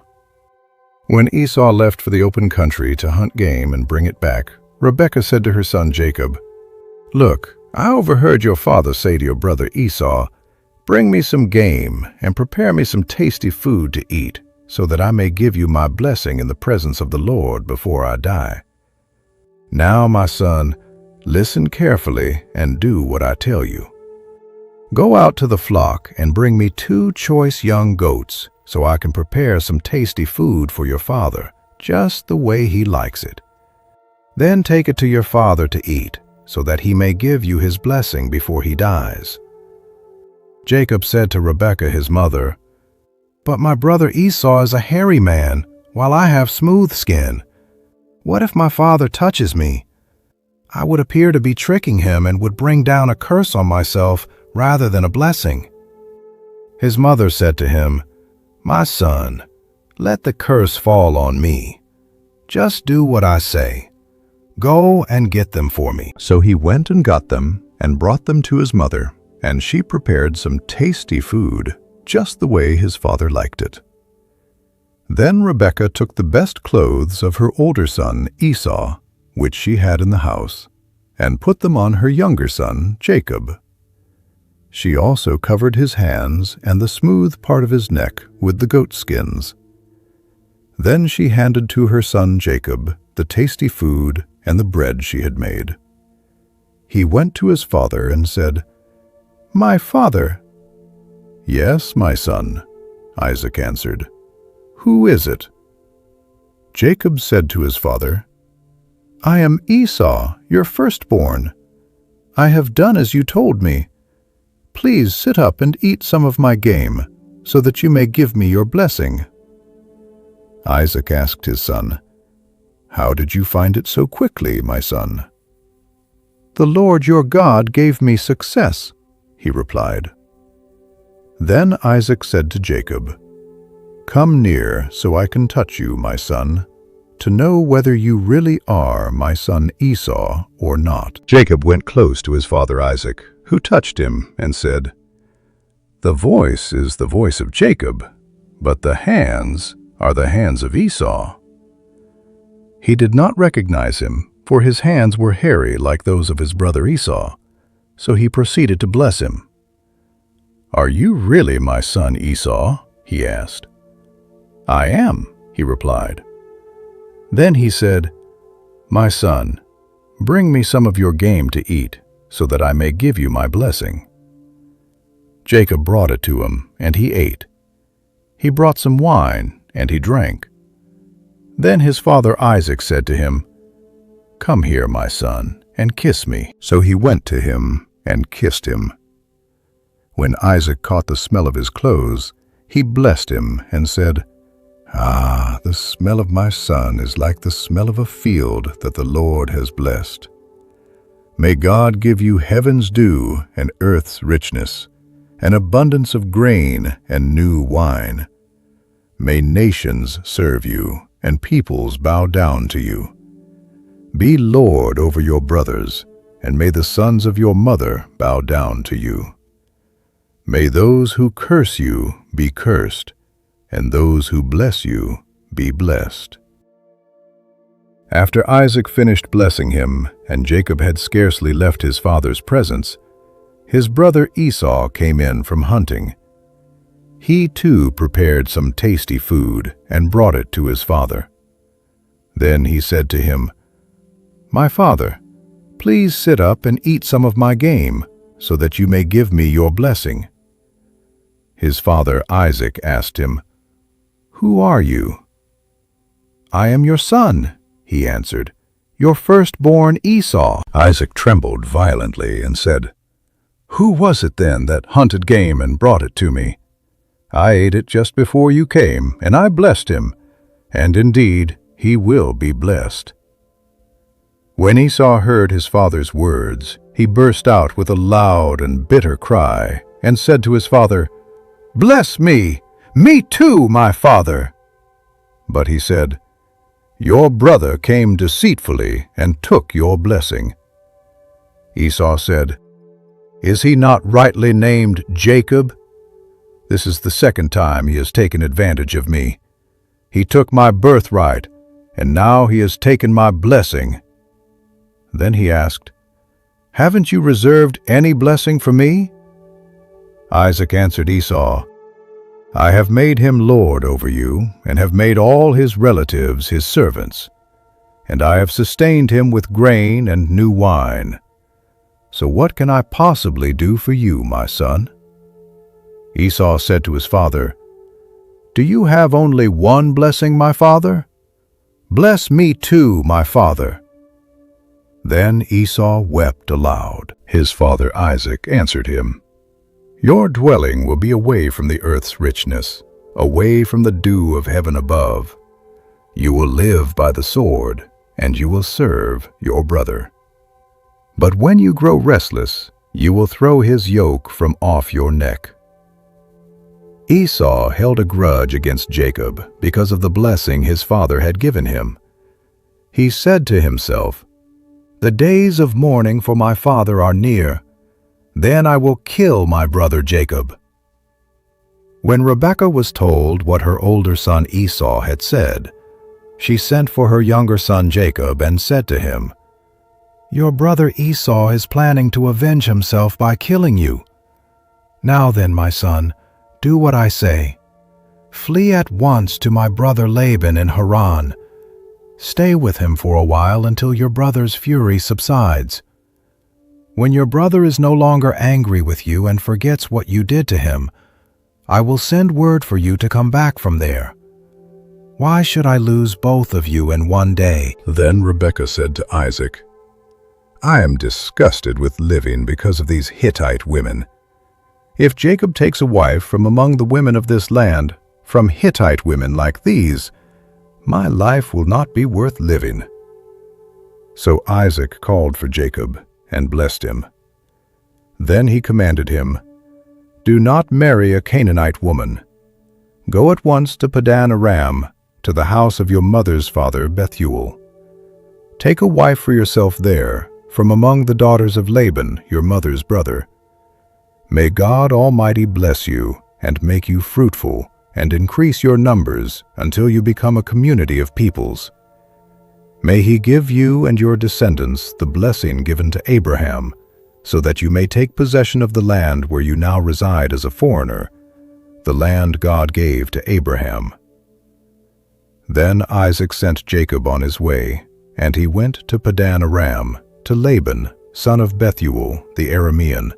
When Esau left for the open country to hunt game and bring it back, Rebekah said to her son Jacob, "Look, I overheard your father say to your brother Esau, 'Bring me some game and prepare me some tasty food to eat, so that I may give you my blessing in the presence of the Lord before I die.' Now, my son, listen carefully and do what I tell you. Go out to the flock and bring me 2 choice young goats, so I can prepare some tasty food for your father, just the way he likes it. Then take it to your father to eat, so that he may give you his blessing before he dies." Jacob said to Rebekah his mother, "But my brother Esau is a hairy man, while I have smooth skin. What if my father touches me? I would appear to be tricking him and would bring down a curse on myself rather than a blessing." His mother said to him, "My son, let the curse fall on me. Just do what I say. Go and get them for me." So he went and got them and brought them to his mother, and she prepared some tasty food, just the way his father liked it. Then Rebekah took the best clothes of her older son Esau, which she had in the house, and put them on her younger son Jacob. She also covered his hands and the smooth part of his neck with the goat skins. Then she handed to her son Jacob the tasty food and the bread she had made. He went to his father and said, "My father." "Yes, my son," Isaac answered. "Who is it?" Jacob said to his father, "I am Esau, your firstborn. I have done as you told me. Please sit up and eat some of my game, so that you may give me your blessing." Isaac asked his son, "How did you find it so quickly, my son?" "The Lord your God gave me success," he replied. Then Isaac said to Jacob, "Come near so I can touch you, my son, to know whether you really are my son Esau or not." Jacob went close to his father Isaac, who touched him and said, "The voice is the voice of Jacob, but the hands are the hands of Esau." He did not recognize him, for his hands were hairy like those of his brother Esau, so he proceeded to bless him. "Are you really my son Esau?" he asked. "I am," he replied. Then he said, "My son, bring me some of your game to eat, so that I may give you my blessing." Jacob brought it to him, and he ate. He brought some wine, and he drank. Then his father Isaac said to him, "Come here, my son, and kiss me." So he went to him and kissed him. When Isaac caught the smell of his clothes, he blessed him and said, "Ah, the smell of my son is like the smell of a field that the Lord has blessed. May God give you heaven's dew and earth's richness, an abundance of grain and new wine. May nations serve you and peoples bow down to you. Be Lord over your brothers, and may the sons of your mother bow down to you. May those who curse you be cursed, and those who bless you be blessed." After Isaac finished blessing him, and Jacob had scarcely left his father's presence, his brother Esau came in from hunting. He too prepared some tasty food and brought it to his father. Then he said to him, "My father, please sit up and eat some of my game, so that you may give me your blessing." His father Isaac asked him, "Who are you?" "I am your son," he answered, "your firstborn Esau." Isaac trembled violently and said, "Who was it then that hunted game and brought it to me? I ate it just before you came, and I blessed him, and indeed he will be blessed." When Esau heard his father's words, he burst out with a loud and bitter cry, and said to his father, "Bless me! Me too, my father!" But he said, "Your brother came deceitfully and took your blessing." Esau said, "Is he not rightly named Jacob? This is the second time he has taken advantage of me. He took my birthright, and now he has taken my blessing." Then he asked, "Haven't you reserved any blessing for me?" Isaac answered Esau, "I have made him lord over you, and have made all his relatives his servants, and I have sustained him with grain and new wine. So what can I possibly do for you, my son?" Esau said to his father, "Do you have only one blessing, my father? Bless me too, my father." Then Esau wept aloud. His father Isaac answered him, "Your dwelling will be away from the earth's richness, away from the dew of heaven above. You will live by the sword, and you will serve your brother. But when you grow restless, you will throw his yoke from off your neck." Esau held a grudge against Jacob because of the blessing his father had given him. He said to himself, "The days of mourning for my father are near. Then I will kill my brother Jacob." When Rebekah was told what her older son Esau had said, she sent for her younger son Jacob and said to him, "Your brother Esau is planning to avenge himself by killing you. Now then, my son, do what I say. Flee at once to my brother Laban in Haran. Stay with him for a while until your brother's fury subsides. When your brother is no longer angry with you and forgets what you did to him, I will send word for you to come back from there. Why should I lose both of you in one day?" Then Rebekah said to Isaac, "I am disgusted with living because of these Hittite women. If Jacob takes a wife from among the women of this land, from Hittite women like these, my life will not be worth living." So Isaac called for Jacob and blessed him. Then he commanded him, "Do not marry a Canaanite woman. Go at once to Padan Aram, to the house of your mother's father Bethuel. Take a wife for yourself there, from among the daughters of Laban, your mother's brother. May God Almighty bless you and make you fruitful and increase your numbers until you become a community of peoples. May He give you and your descendants the blessing given to Abraham, so that you may take possession of the land where you now reside as a foreigner, the land God gave to Abraham." Then Isaac sent Jacob on his way, and he went to Padan Aram, to Laban, son of Bethuel the Aramean,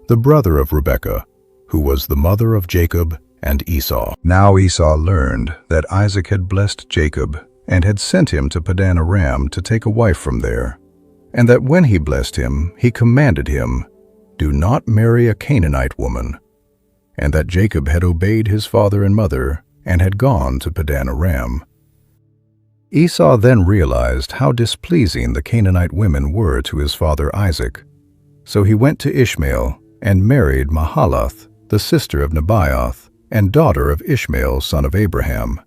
the brother of Rebekah, who was the mother of Jacob and Esau. Now Esau learned that Isaac had blessed Jacob and had sent him to Padan Aram to take a wife from there, and that when he blessed him, he commanded him, "Do not marry a Canaanite woman," and that Jacob had obeyed his father and mother and had gone to Padan Aram. Esau then realized how displeasing the Canaanite women were to his father Isaac. So he went to Ishmael and married Mahalath, the sister of Nebaioth, and daughter of Ishmael, son of Abraham,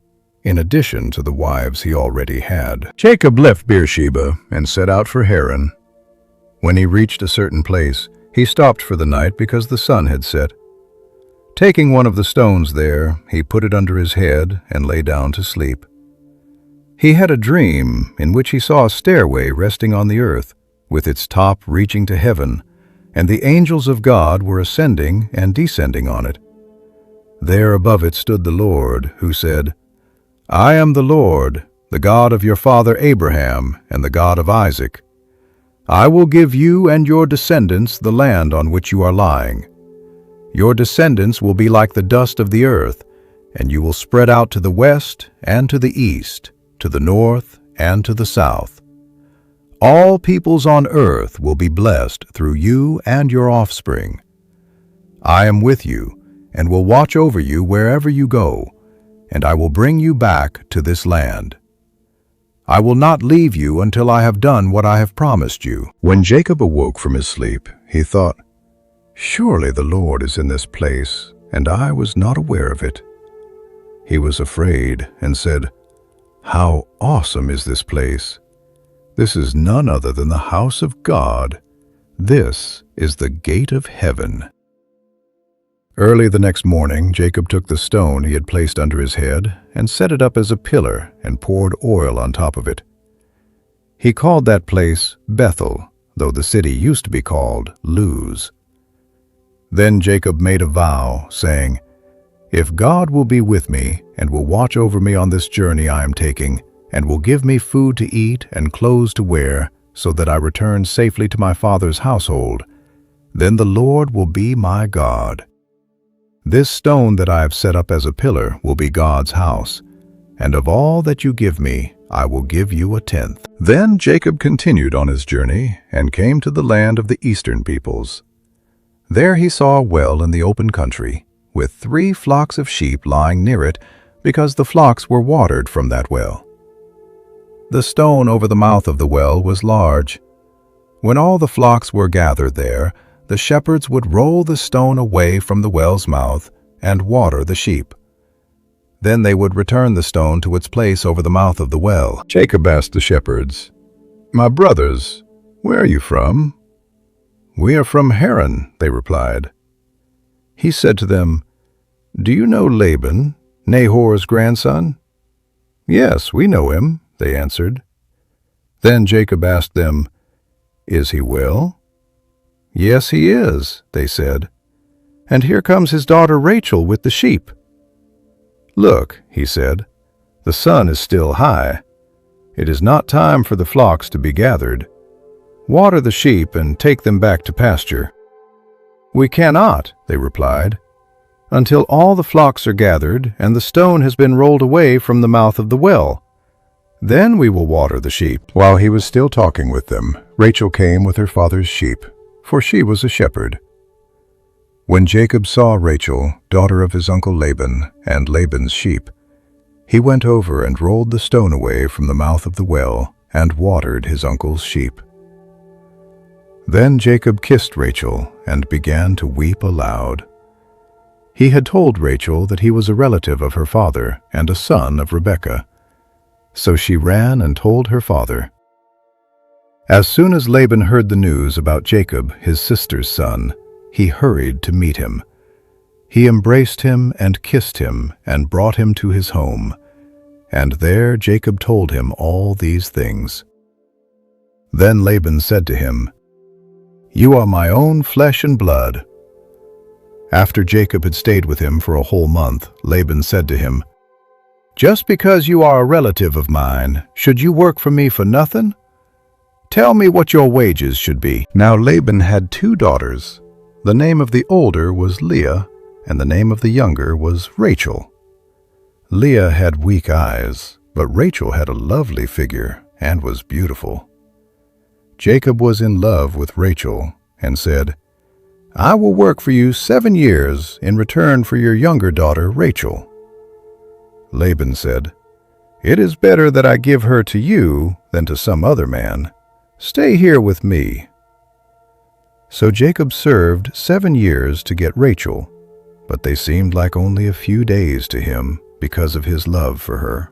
in addition to the wives he already had. Jacob left Beersheba and set out for Haran. When he reached a certain place, he stopped for the night because the sun had set. Taking one of the stones there, he put it under his head and lay down to sleep. He had a dream in which he saw a stairway resting on the earth, with its top reaching to heaven, and the angels of God were ascending and descending on it. There above it stood the Lord, who said, "I am the Lord, the God of your father Abraham and the God of Isaac. I will give you and your descendants the land on which you are lying. Your descendants will be like the dust of the earth, and you will spread out to the west and to the east, to the north and to the south. All peoples on earth will be blessed through you and your offspring. I am with you and will watch over you wherever you go, and I will bring you back to this land. I will not leave you until I have done what I have promised you." When Jacob awoke from his sleep, he thought, "Surely the Lord is in this place, and I was not aware of it." He was afraid and said, "How awesome is this place! This is none other than the house of God. This is the gate of heaven." Early the next morning, Jacob took the stone he had placed under his head and set it up as a pillar and poured oil on top of it. He called that place Bethel, though the city used to be called Luz. Then Jacob made a vow, saying, "If God will be with me and will watch over me on this journey I am taking, and will give me food to eat and clothes to wear, so that I return safely to my father's household, then the Lord will be my God. This stone that I have set up as a pillar will be God's house, and of all that you give me, I will give you a tenth." Then Jacob continued on his journey and came to the land of the eastern peoples. There he saw a well in the open country, with 3 flocks of sheep lying near it, because the flocks were watered from that well. The stone over the mouth of the well was large. When all the flocks were gathered there, the shepherds would roll the stone away from the well's mouth and water the sheep. Then they would return the stone to its place over the mouth of the well. Jacob asked the shepherds, "My brothers, where are you from?" "We are from Haran," they replied. He said to them, "Do you know Laban, Nahor's grandson?" "Yes, we know him," they answered. Then Jacob asked them, "Is he well?" "Yes, he is," they said. "And here comes his daughter Rachel with the sheep." "Look," he said, "the sun is still high. It is not time for the flocks to be gathered. Water the sheep and take them back to pasture." "We cannot," they replied, "until all the flocks are gathered and the stone has been rolled away from the mouth of the well. Then we will water the sheep." While he was still talking with them, Rachel came with her father's sheep, for she was a shepherd. When Jacob saw Rachel, daughter of his uncle Laban, and Laban's sheep, he went over and rolled the stone away from the mouth of the well and watered his uncle's sheep. Then Jacob kissed Rachel and began to weep aloud. He had told Rachel that he was a relative of her father and a son of Rebekah. So she ran and told her father. As soon as Laban heard the news about Jacob, his sister's son, he hurried to meet him. He embraced him and kissed him and brought him to his home. And there Jacob told him all these things. Then Laban said to him, "You are my own flesh and blood." After Jacob had stayed with him for a whole month, Laban said to him, "Just because you are a relative of mine, should you work for me for nothing? Tell me what your wages should be." Now Laban had 2 daughters. The name of the older was Leah, and the name of the younger was Rachel. Leah had weak eyes, but Rachel had a lovely figure and was beautiful. Jacob was in love with Rachel and said, "I will work for you 7 years in return for your younger daughter Rachel." Laban said, "It is better that I give her to you than to some other man. Stay here with me." So Jacob served 7 years to get Rachel, but they seemed like only a few days to him because of his love for her.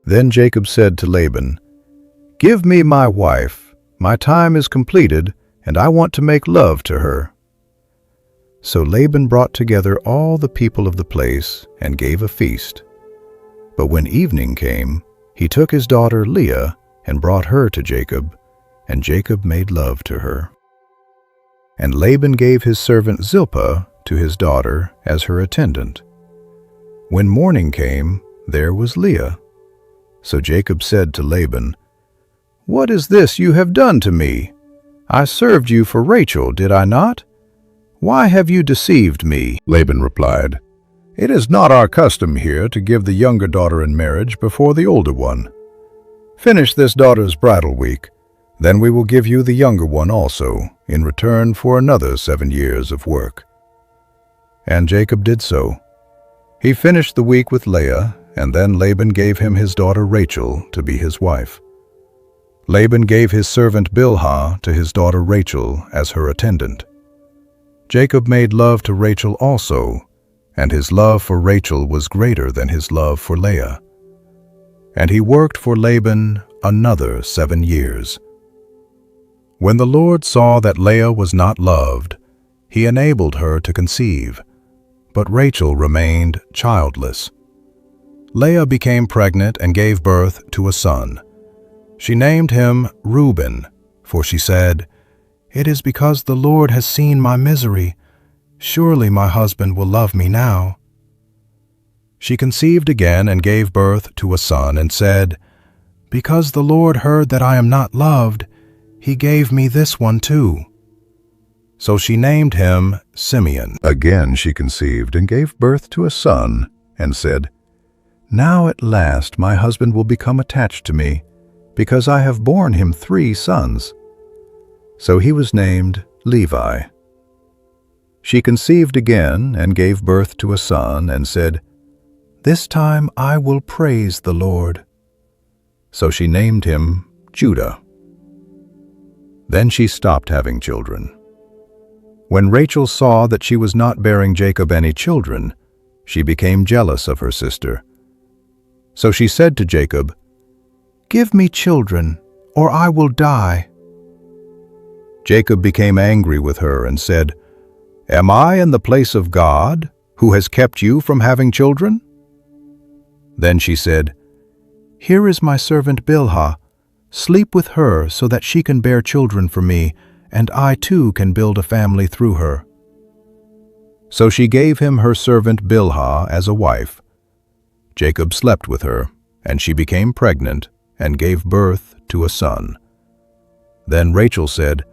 Then Jacob said to Laban, "Give me my wife. My time is completed, and I want to make love to her." So Laban brought together all the people of the place and gave a feast. But when evening came, he took his daughter Leah and brought her to Jacob, and Jacob made love to her. And Laban gave his servant Zilpah to his daughter as her attendant. When morning came, there was Leah. So Jacob said to Laban, "What is this you have done to me? I served you for Rachel, did I not? Why have you deceived me?" Laban replied, "It is not our custom here to give the younger daughter in marriage before the older one. Finish this daughter's bridal week, then we will give you the younger one also, in return for another 7 years of work." And Jacob did so. He finished the week with Leah, and then Laban gave him his daughter Rachel to be his wife. Laban gave his servant Bilhah to his daughter Rachel as her attendant. Jacob made love to Rachel also, and his love for Rachel was greater than his love for Leah. And he worked for Laban another 7 years. When the Lord saw that Leah was not loved, he enabled her to conceive, but Rachel remained childless. Leah became pregnant and gave birth to a son. She named him Reuben, for she said, "It is because the Lord has seen my misery. Surely my husband will love me now." She conceived again and gave birth to a son and said, "Because the Lord heard that I am not loved, he gave me this one too." So she named him Simeon. Again she conceived and gave birth to a son and said, "Now at last my husband will become attached to me, because I have borne him 3 sons." So he was named Levi. She conceived again and gave birth to a son and said, "This time I will praise the Lord." So she named him Judah. Then she stopped having children. When Rachel saw that she was not bearing Jacob any children, she became jealous of her sister. So she said to Jacob, "Give me children, or I will die." Jacob became angry with her and said, "Am I in the place of God, who has kept you from having children?" Then she said, "Here is my servant Bilhah. Sleep with her so that she can bear children for me, and I too can build a family through her." So she gave him her servant Bilhah as a wife. Jacob slept with her, and she became pregnant and gave birth to a son. Then Rachel said,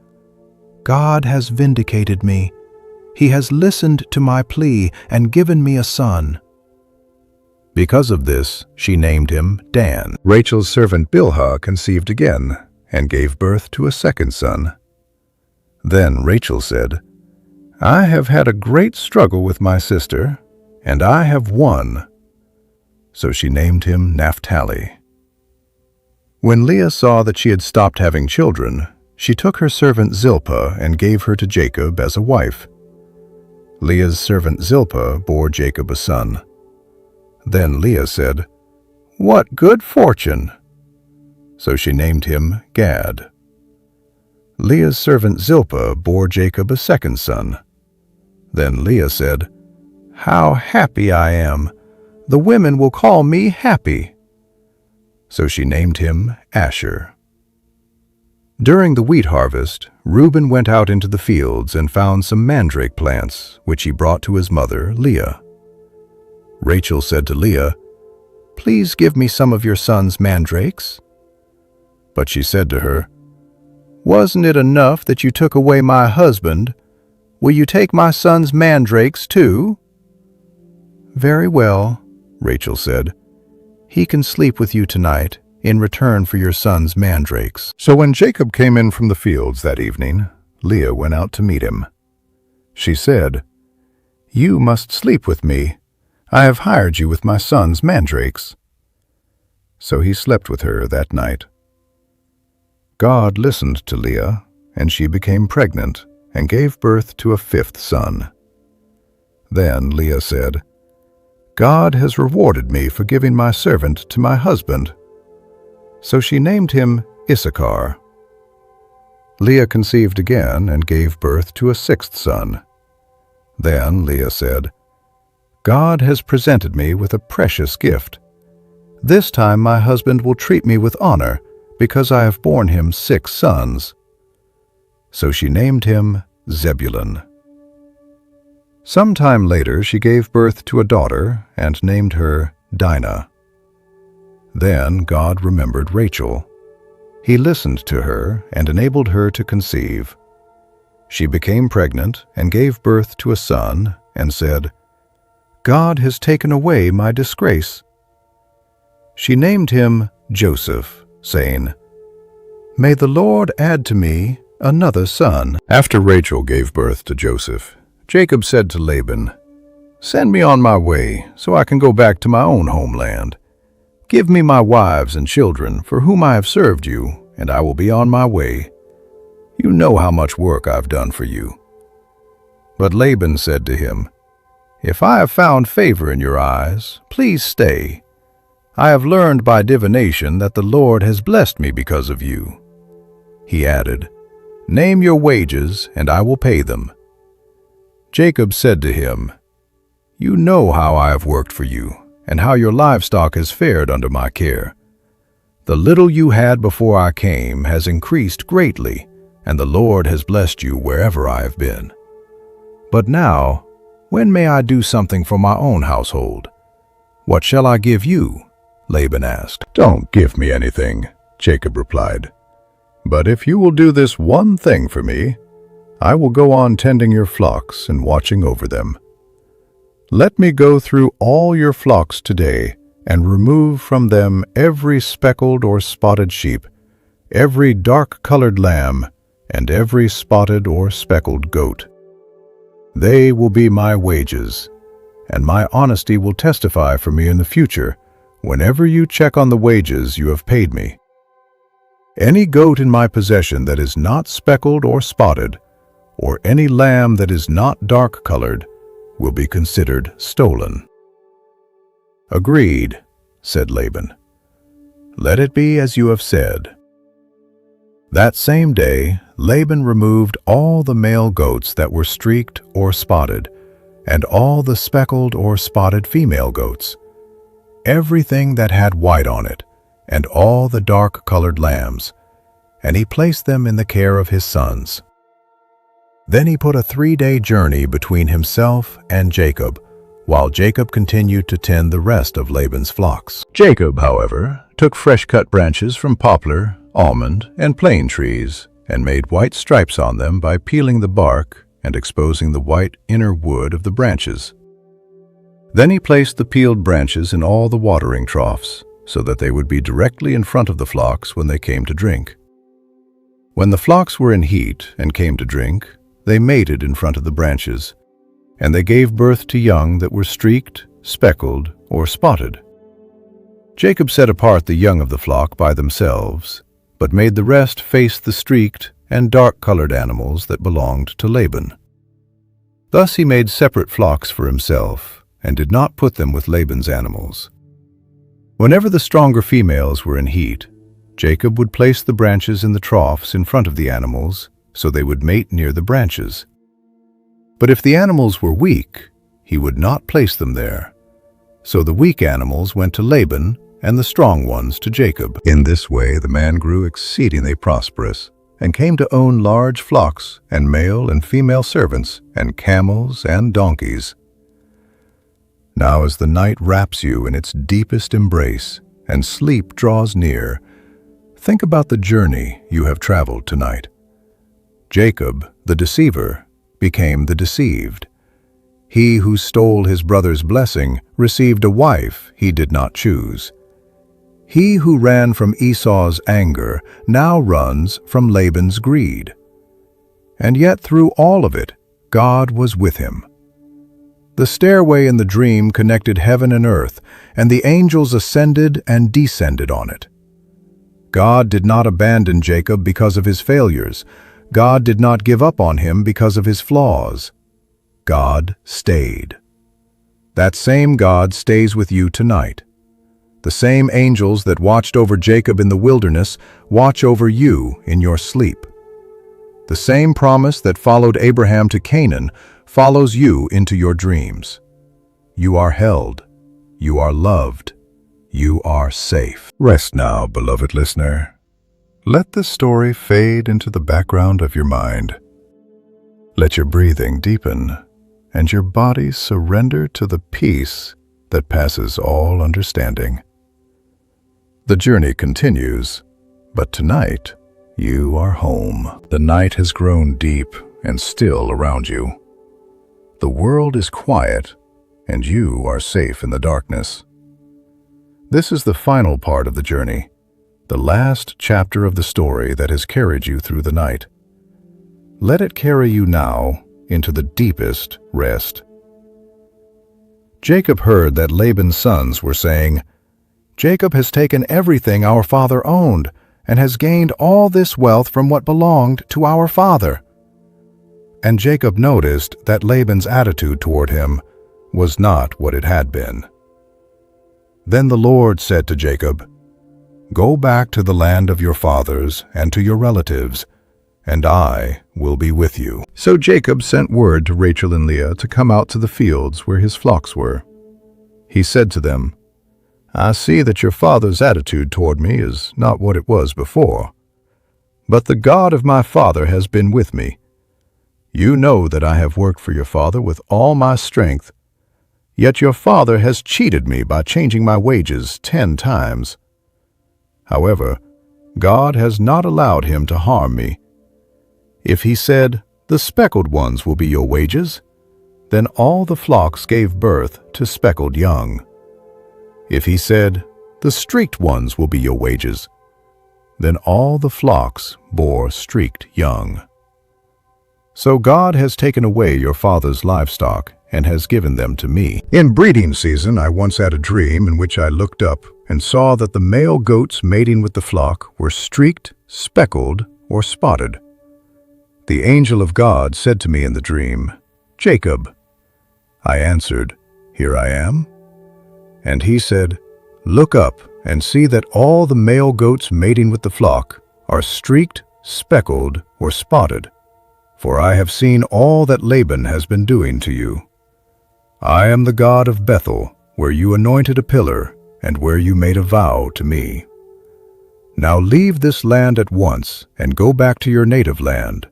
"God has vindicated me. He has listened to my plea and given me a son." Because of this, she named him Dan. Rachel's servant Bilhah conceived again and gave birth to a second son. Then Rachel said, "I have had a great struggle with my sister, and I have won." So she named him Naphtali. When Leah saw that she had stopped having children, she took her servant Zilpah and gave her to Jacob as a wife. Leah's servant Zilpah bore Jacob a son. Then Leah said, "What good fortune!" So she named him Gad. Leah's servant Zilpah bore Jacob a second son. Then Leah said, "How happy I am! The women will call me happy." So she named him Asher. During the wheat harvest, Reuben went out into the fields and found some mandrake plants, which he brought to his mother, Leah. Rachel said to Leah, "Please give me some of your son's mandrakes." But she said to her, "Wasn't it enough that you took away my husband? Will you take my son's mandrakes too?" "Very well," Rachel said. "He can sleep with you tonight in return for your son's mandrakes." So when Jacob came in from the fields that evening, Leah went out to meet him. She said, "You must sleep with me. I have hired you with my son's mandrakes." So he slept with her that night. God listened to Leah, and she became pregnant and gave birth to a 5th son. Then Leah said, "God has rewarded me for giving my servant to my husband." So she named him Issachar. Leah conceived again and gave birth to a 6th son. Then Leah said, "God has presented me with a precious gift. This time my husband will treat me with honor, because I have borne him 6 sons." So she named him Zebulun. Some time later, she gave birth to a daughter and named her Dinah. Then God remembered Rachel. He listened to her and enabled her to conceive. She became pregnant and gave birth to a son and said, "God has taken away my disgrace." She named him Joseph, saying, "May the Lord add to me another son." After Rachel gave birth to Joseph, Jacob said to Laban, "Send me on my way so I can go back to my own homeland. Give me my wives and children for whom I have served you, and I will be on my way. You know how much work I've done for you." But Laban said to him, "If I have found favor in your eyes, please stay. I have learned by divination that the Lord has blessed me because of you." He added, "Name your wages, and I will pay them." Jacob said to him, "You know how I have worked for you, and how your livestock has fared under my care. The little you had before I came has increased greatly, and the Lord has blessed you wherever I have been. But now, when may I do something for my own household? What shall I give you?" Laban asked. "Don't give me anything," Jacob replied. "But if you will do this one thing for me, I will go on tending your flocks and watching over them. Let me go through all your flocks today and remove from them every speckled or spotted sheep, every dark-colored lamb, and every spotted or speckled goat. They will be my wages, and my honesty will testify for me in the future whenever you check on the wages you have paid me. Any goat in my possession that is not speckled or spotted, or any lamb that is not dark-colored, will be considered stolen." "Agreed," said Laban. "Let it be as you have said." That same day, Laban removed all the male goats that were streaked or spotted, and all the speckled or spotted female goats, everything that had white on it, and all the dark-colored lambs, and he placed them in the care of his sons. Then he put a 3-day journey between himself and Jacob, while Jacob continued to tend the rest of Laban's flocks. Jacob, however, took fresh-cut branches from poplar, almond, and plane trees, and made white stripes on them by peeling the bark and exposing the white inner wood of the branches. Then he placed the peeled branches in all the watering troughs, so that they would be directly in front of the flocks when they came to drink. When the flocks were in heat and came to drink, they mated in front of the branches, and they gave birth to young that were streaked, speckled, or spotted. Jacob set apart the young of the flock by themselves, but made the rest face the streaked and dark-colored animals that belonged to Laban. Thus he made separate flocks for himself, and did not put them with Laban's animals. Whenever the stronger females were in heat, Jacob would place the branches in the troughs in front of the animals, so they would mate near the branches. But if the animals were weak, he would not place them there. So the weak animals went to Laban, and the strong ones to Jacob. In this way the man grew exceedingly prosperous, and came to own large flocks, and male and female servants, and camels and donkeys. Now as the night wraps you in its deepest embrace, and sleep draws near, think about the journey you have traveled tonight. Jacob, the deceiver, became the deceived. He who stole his brother's blessing received a wife he did not choose. He who ran from Esau's anger now runs from Laban's greed. And yet through all of it, God was with him. The stairway in the dream connected heaven and earth, and the angels ascended and descended on it. God did not abandon Jacob because of his failures. God did not give up on him because of his flaws. God stayed. That same God stays with you tonight. The same angels that watched over Jacob in the wilderness watch over you in your sleep. The same promise that followed Abraham to Canaan follows you into your dreams. You are held. You are loved. You are safe. Rest now, beloved listener. Let the story fade into the background of your mind. Let your breathing deepen, and your body surrender to the peace that passes all understanding. The journey continues, but tonight you are home. The night has grown deep and still around you. The world is quiet, and you are safe in the darkness. This is the final part of the journey, the last chapter of the story that has carried you through the night. Let it carry you now into the deepest rest. Jacob heard that Laban's sons were saying, "Jacob has taken everything our father owned and has gained all this wealth from what belonged to our father." And Jacob noticed that Laban's attitude toward him was not what it had been. Then the Lord said to Jacob, "Go back to the land of your fathers and to your relatives, and I will be with you." So Jacob sent word to Rachel and Leah to come out to the fields where his flocks were. He said to them, "I see that your father's attitude toward me is not what it was before, but the God of my father has been with me. You know that I have worked for your father with all my strength, yet your father has cheated me by changing my wages 10 times. However, God has not allowed him to harm me. If he said, 'The speckled ones will be your wages,' then all the flocks gave birth to speckled young. If he said, 'The streaked ones will be your wages,' then all the flocks bore streaked young. So God has taken away your father's livestock and has given them to me. In breeding season, I once had a dream in which I looked up and saw that the male goats mating with the flock were streaked, speckled, or spotted. The angel of God said to me in the dream, 'Jacob.' I answered, 'Here I am.' And he said, 'Look up and see that all the male goats mating with the flock are streaked, speckled, or spotted, for I have seen all that Laban has been doing to you. I am the God of Bethel, where you anointed a pillar and where you made a vow to me. Now leave this land at once and go back to your native land.'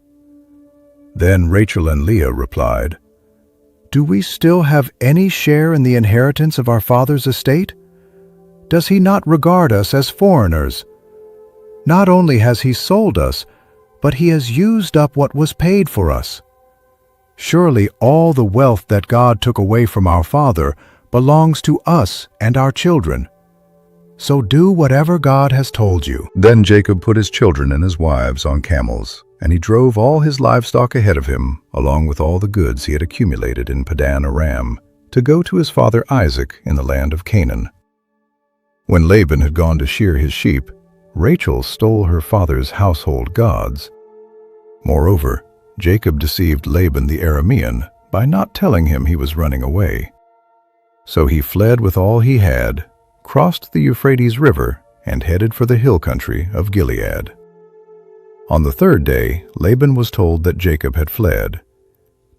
Then Rachel and Leah replied, 'Do we still have any share in the inheritance of our father's estate? Does he not regard us as foreigners? Not only has he sold us, but he has used up what was paid for us. Surely all the wealth that God took away from our father belongs to us and our children. So do whatever God has told you.' Then Jacob put his children and his wives on camels, and he drove all his livestock ahead of him, along with all the goods he had accumulated in Padan Aram, to go to his father Isaac in the land of Canaan. When Laban had gone to shear his sheep, Rachel stole her father's household gods. Moreover, Jacob deceived Laban the Aramean by not telling him he was running away. So he fled with all he had, crossed the Euphrates River, and headed for the hill country of Gilead. On the third day, Laban was told that Jacob had fled.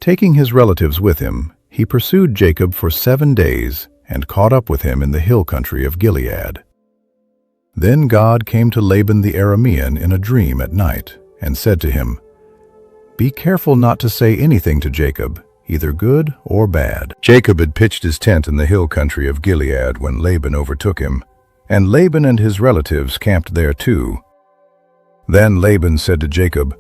Taking his relatives with him, he pursued Jacob for 7 days and caught up with him in the hill country of Gilead. Then God came to Laban the Aramean in a dream at night and said to him, "Be careful not to say anything to Jacob, either good or bad." Jacob had pitched his tent in the hill country of Gilead when Laban overtook him, and Laban and his relatives camped there too. Then Laban said to Jacob,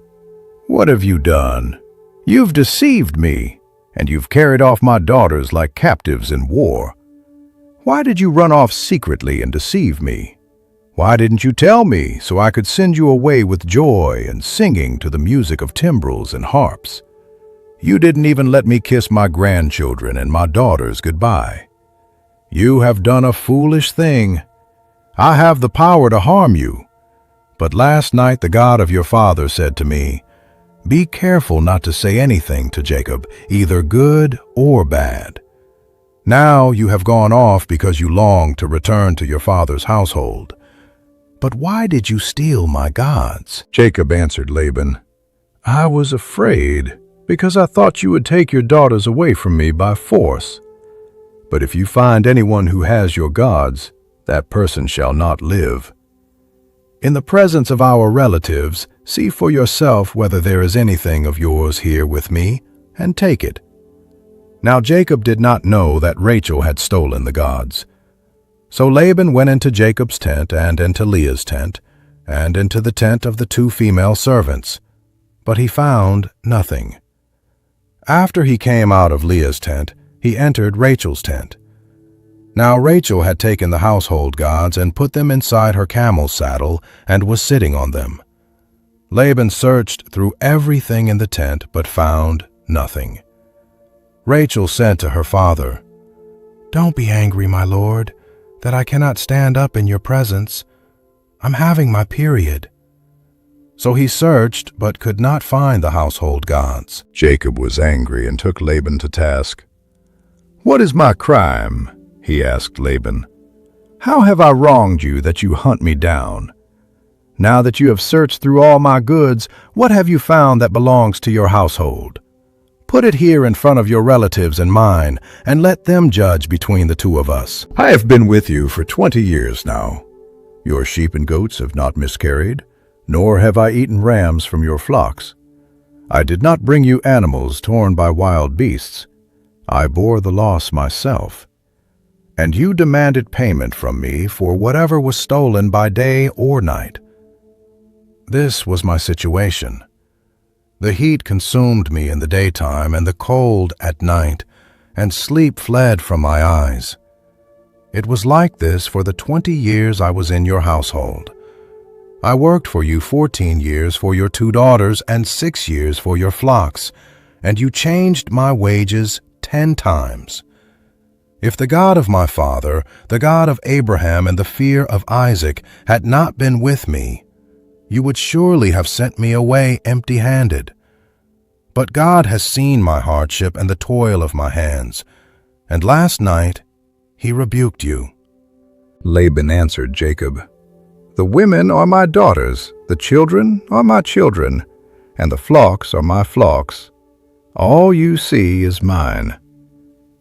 "What have you done? You've deceived me, and you've carried off my daughters like captives in war. Why did you run off secretly and deceive me? Why didn't you tell me so I could send you away with joy and singing to the music of timbrels and harps? You didn't even let me kiss my grandchildren and my daughters goodbye. You have done a foolish thing. I have the power to harm you. But last night the God of your father said to me, 'Be careful not to say anything to Jacob, either good or bad.' Now you have gone off because you long to return to your father's household. But why did you steal my gods?" Jacob answered Laban, "I was afraid, because I thought you would take your daughters away from me by force. But if you find anyone who has your gods, that person shall not live. In the presence of our relatives, see for yourself whether there is anything of yours here with me, and take it. Now Jacob did not know that Rachel had stolen the gods. So Laban went into Jacob's tent and into Leah's tent, and into the tent of the 2 female servants, but he found nothing. After he came out of Leah's tent, he entered Rachel's tent. Now Rachel had taken the household gods and put them inside her camel's saddle and was sitting on them. Laban searched through everything in the tent but found nothing. Rachel said to her father, "Don't be angry, my lord, that I cannot stand up in your presence. I'm having my period." So he searched but could not find the household gods. Jacob was angry and took Laban to task. "What is my crime?" he asked Laban. "How have I wronged you that you hunt me down? Now that you have searched through all my goods, what have you found that belongs to your household? Put it here in front of your relatives and mine, and let them judge between the 2 of us. I have been with you for 20 years now. Your sheep and goats have not miscarried, nor have I eaten rams from your flocks. I did not bring you animals torn by wild beasts. I bore the loss myself. And you demanded payment from me for whatever was stolen by day or night. This was my situation. The heat consumed me in the daytime and the cold at night, and sleep fled from my eyes. It was like this for the 20 years I was in your household. I worked for you 14 years for your 2 daughters and 6 years for your flocks, and you changed my wages 10 times. If the God of my father, the God of Abraham and the fear of Isaac, had not been with me, you would surely have sent me away empty-handed. But God has seen my hardship and the toil of my hands, and last night he rebuked you." Laban answered Jacob, "The women are my daughters, the children are my children, and the flocks are my flocks. All you see is mine.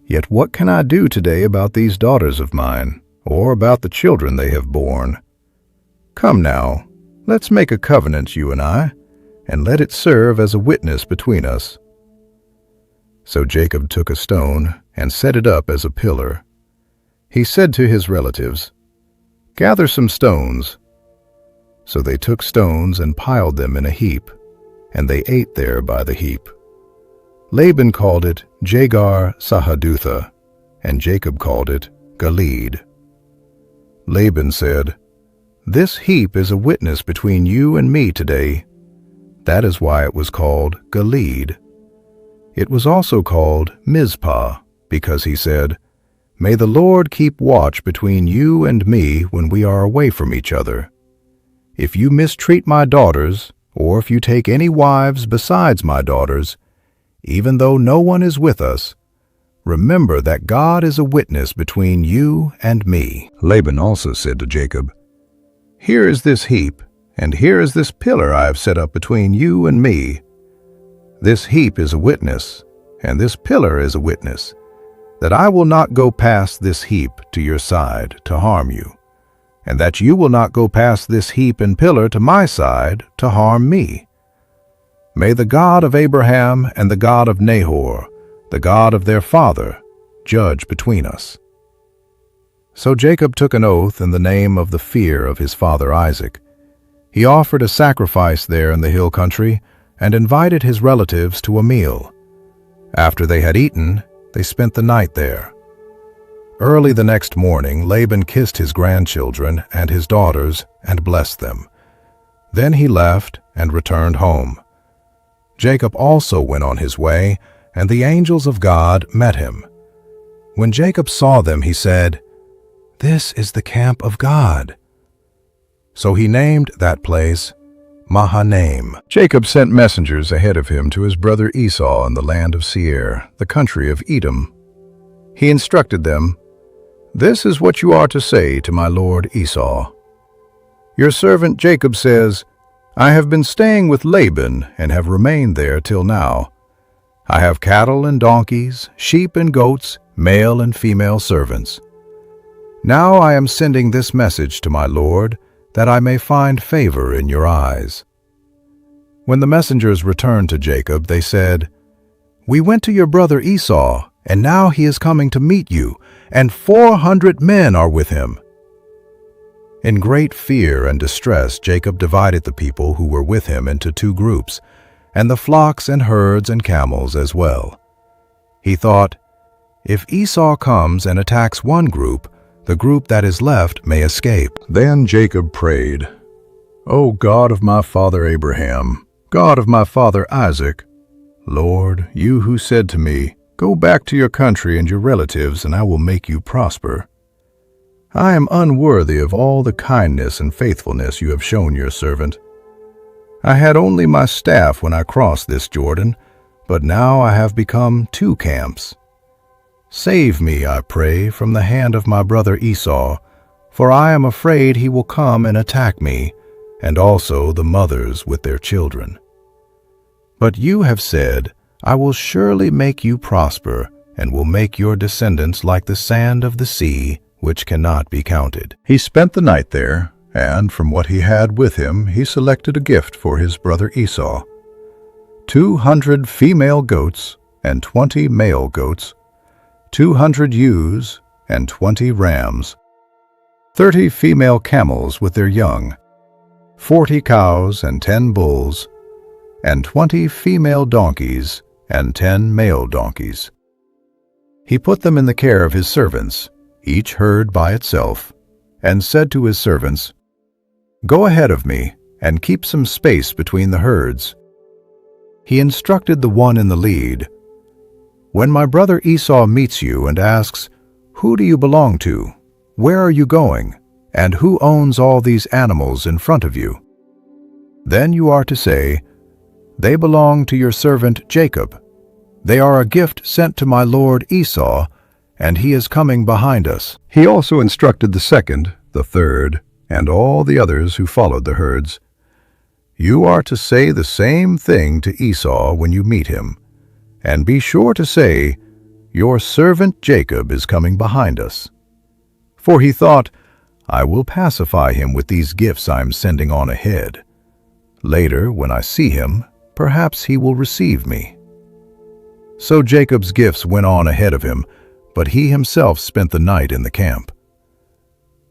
Yet what can I do today about these daughters of mine, or about the children they have borne? Come now, let's make a covenant, you and I, and let it serve as a witness between us." So Jacob took a stone and set it up as a pillar. He said to his relatives, "Gather some stones." So they took stones and piled them in a heap, and they ate there by the heap. Laban called it Jagar Sahadutha, and Jacob called it Gilead. Laban said, "This heap is a witness between you and me today." That is why it was called Gilead. It was also called Mizpah, because he said, "May the Lord keep watch between you and me when we are away from each other. If you mistreat my daughters, or if you take any wives besides my daughters, even though no one is with us, remember that God is a witness between you and me." Laban also said to Jacob, "Here is this heap, and here is this pillar I have set up between you and me. This heap is a witness, and this pillar is a witness, that I will not go past this heap to your side to harm you, and that you will not go past this heap and pillar to my side to harm me. May the God of Abraham and the God of Nahor, the God of their father, judge between us." So Jacob took an oath in the name of the fear of his father Isaac. He offered a sacrifice there in the hill country and invited his relatives to a meal. After they had eaten, they spent the night there. Early the next morning, Laban kissed his grandchildren and his daughters and blessed them. Then he left and returned home. Jacob also went on his way, and the angels of God met him. When Jacob saw them, he said, "This is the camp of God." So he named that place Mahanaim. Jacob sent messengers ahead of him to his brother Esau in the land of Seir, the country of Edom. He instructed them, "This is what you are to say to my lord Esau. Your servant Jacob says, I have been staying with Laban and have remained there till now. I have cattle and donkeys, sheep and goats, male and female servants. Now I am sending this message to my lord, that I may find favor in your eyes." When the messengers returned to Jacob, they said, "We went to your brother Esau, and now he is coming to meet you, and 400 men are with him." In great fear and distress, Jacob divided the people who were with him into 2 groups, and the flocks and herds and camels as well. He thought, "If Esau comes and attacks one group, the group that is left may escape." Then Jacob prayed, "O God of my father Abraham, God of my father Isaac, Lord, you who said to me, 'Go back to your country and your relatives, and I will make you prosper.' I am unworthy of all the kindness and faithfulness you have shown your servant. I had only my staff when I crossed this Jordan, but now I have become 2 camps. Save me, I pray, from the hand of my brother Esau, for I am afraid he will come and attack me, and also the mothers with their children. But you have said, 'I will surely make you prosper, and will make your descendants like the sand of the sea, which cannot be counted.'" He spent the night there, and from what he had with him he selected a gift for his brother Esau: 200 female goats and 20 male goats, 200 ewes and 20 rams, 30 female camels with their young, 40 cows and 10 bulls, and 20 female donkeys and 10 male donkeys. He put them in the care of his servants, each herd by itself, and said to his servants, "Go ahead of me and keep some space between the herds." He instructed the one in the lead, "When my brother Esau meets you and asks, 'Who do you belong to? Where are you going? And who owns all these animals in front of you?' Then you are to say, 'They belong to your servant Jacob. They are a gift sent to my lord Esau, and he is coming behind us." He also instructed the second, the third, and all the others who followed the herds, "You are to say the same thing to Esau when you meet him, and be sure to say, 'Your servant Jacob is coming behind us.'" For he thought, "I will pacify him with these gifts I am sending on ahead. Later, when I see him, perhaps he will receive me." So Jacob's gifts went on ahead of him, but he himself spent the night in the camp.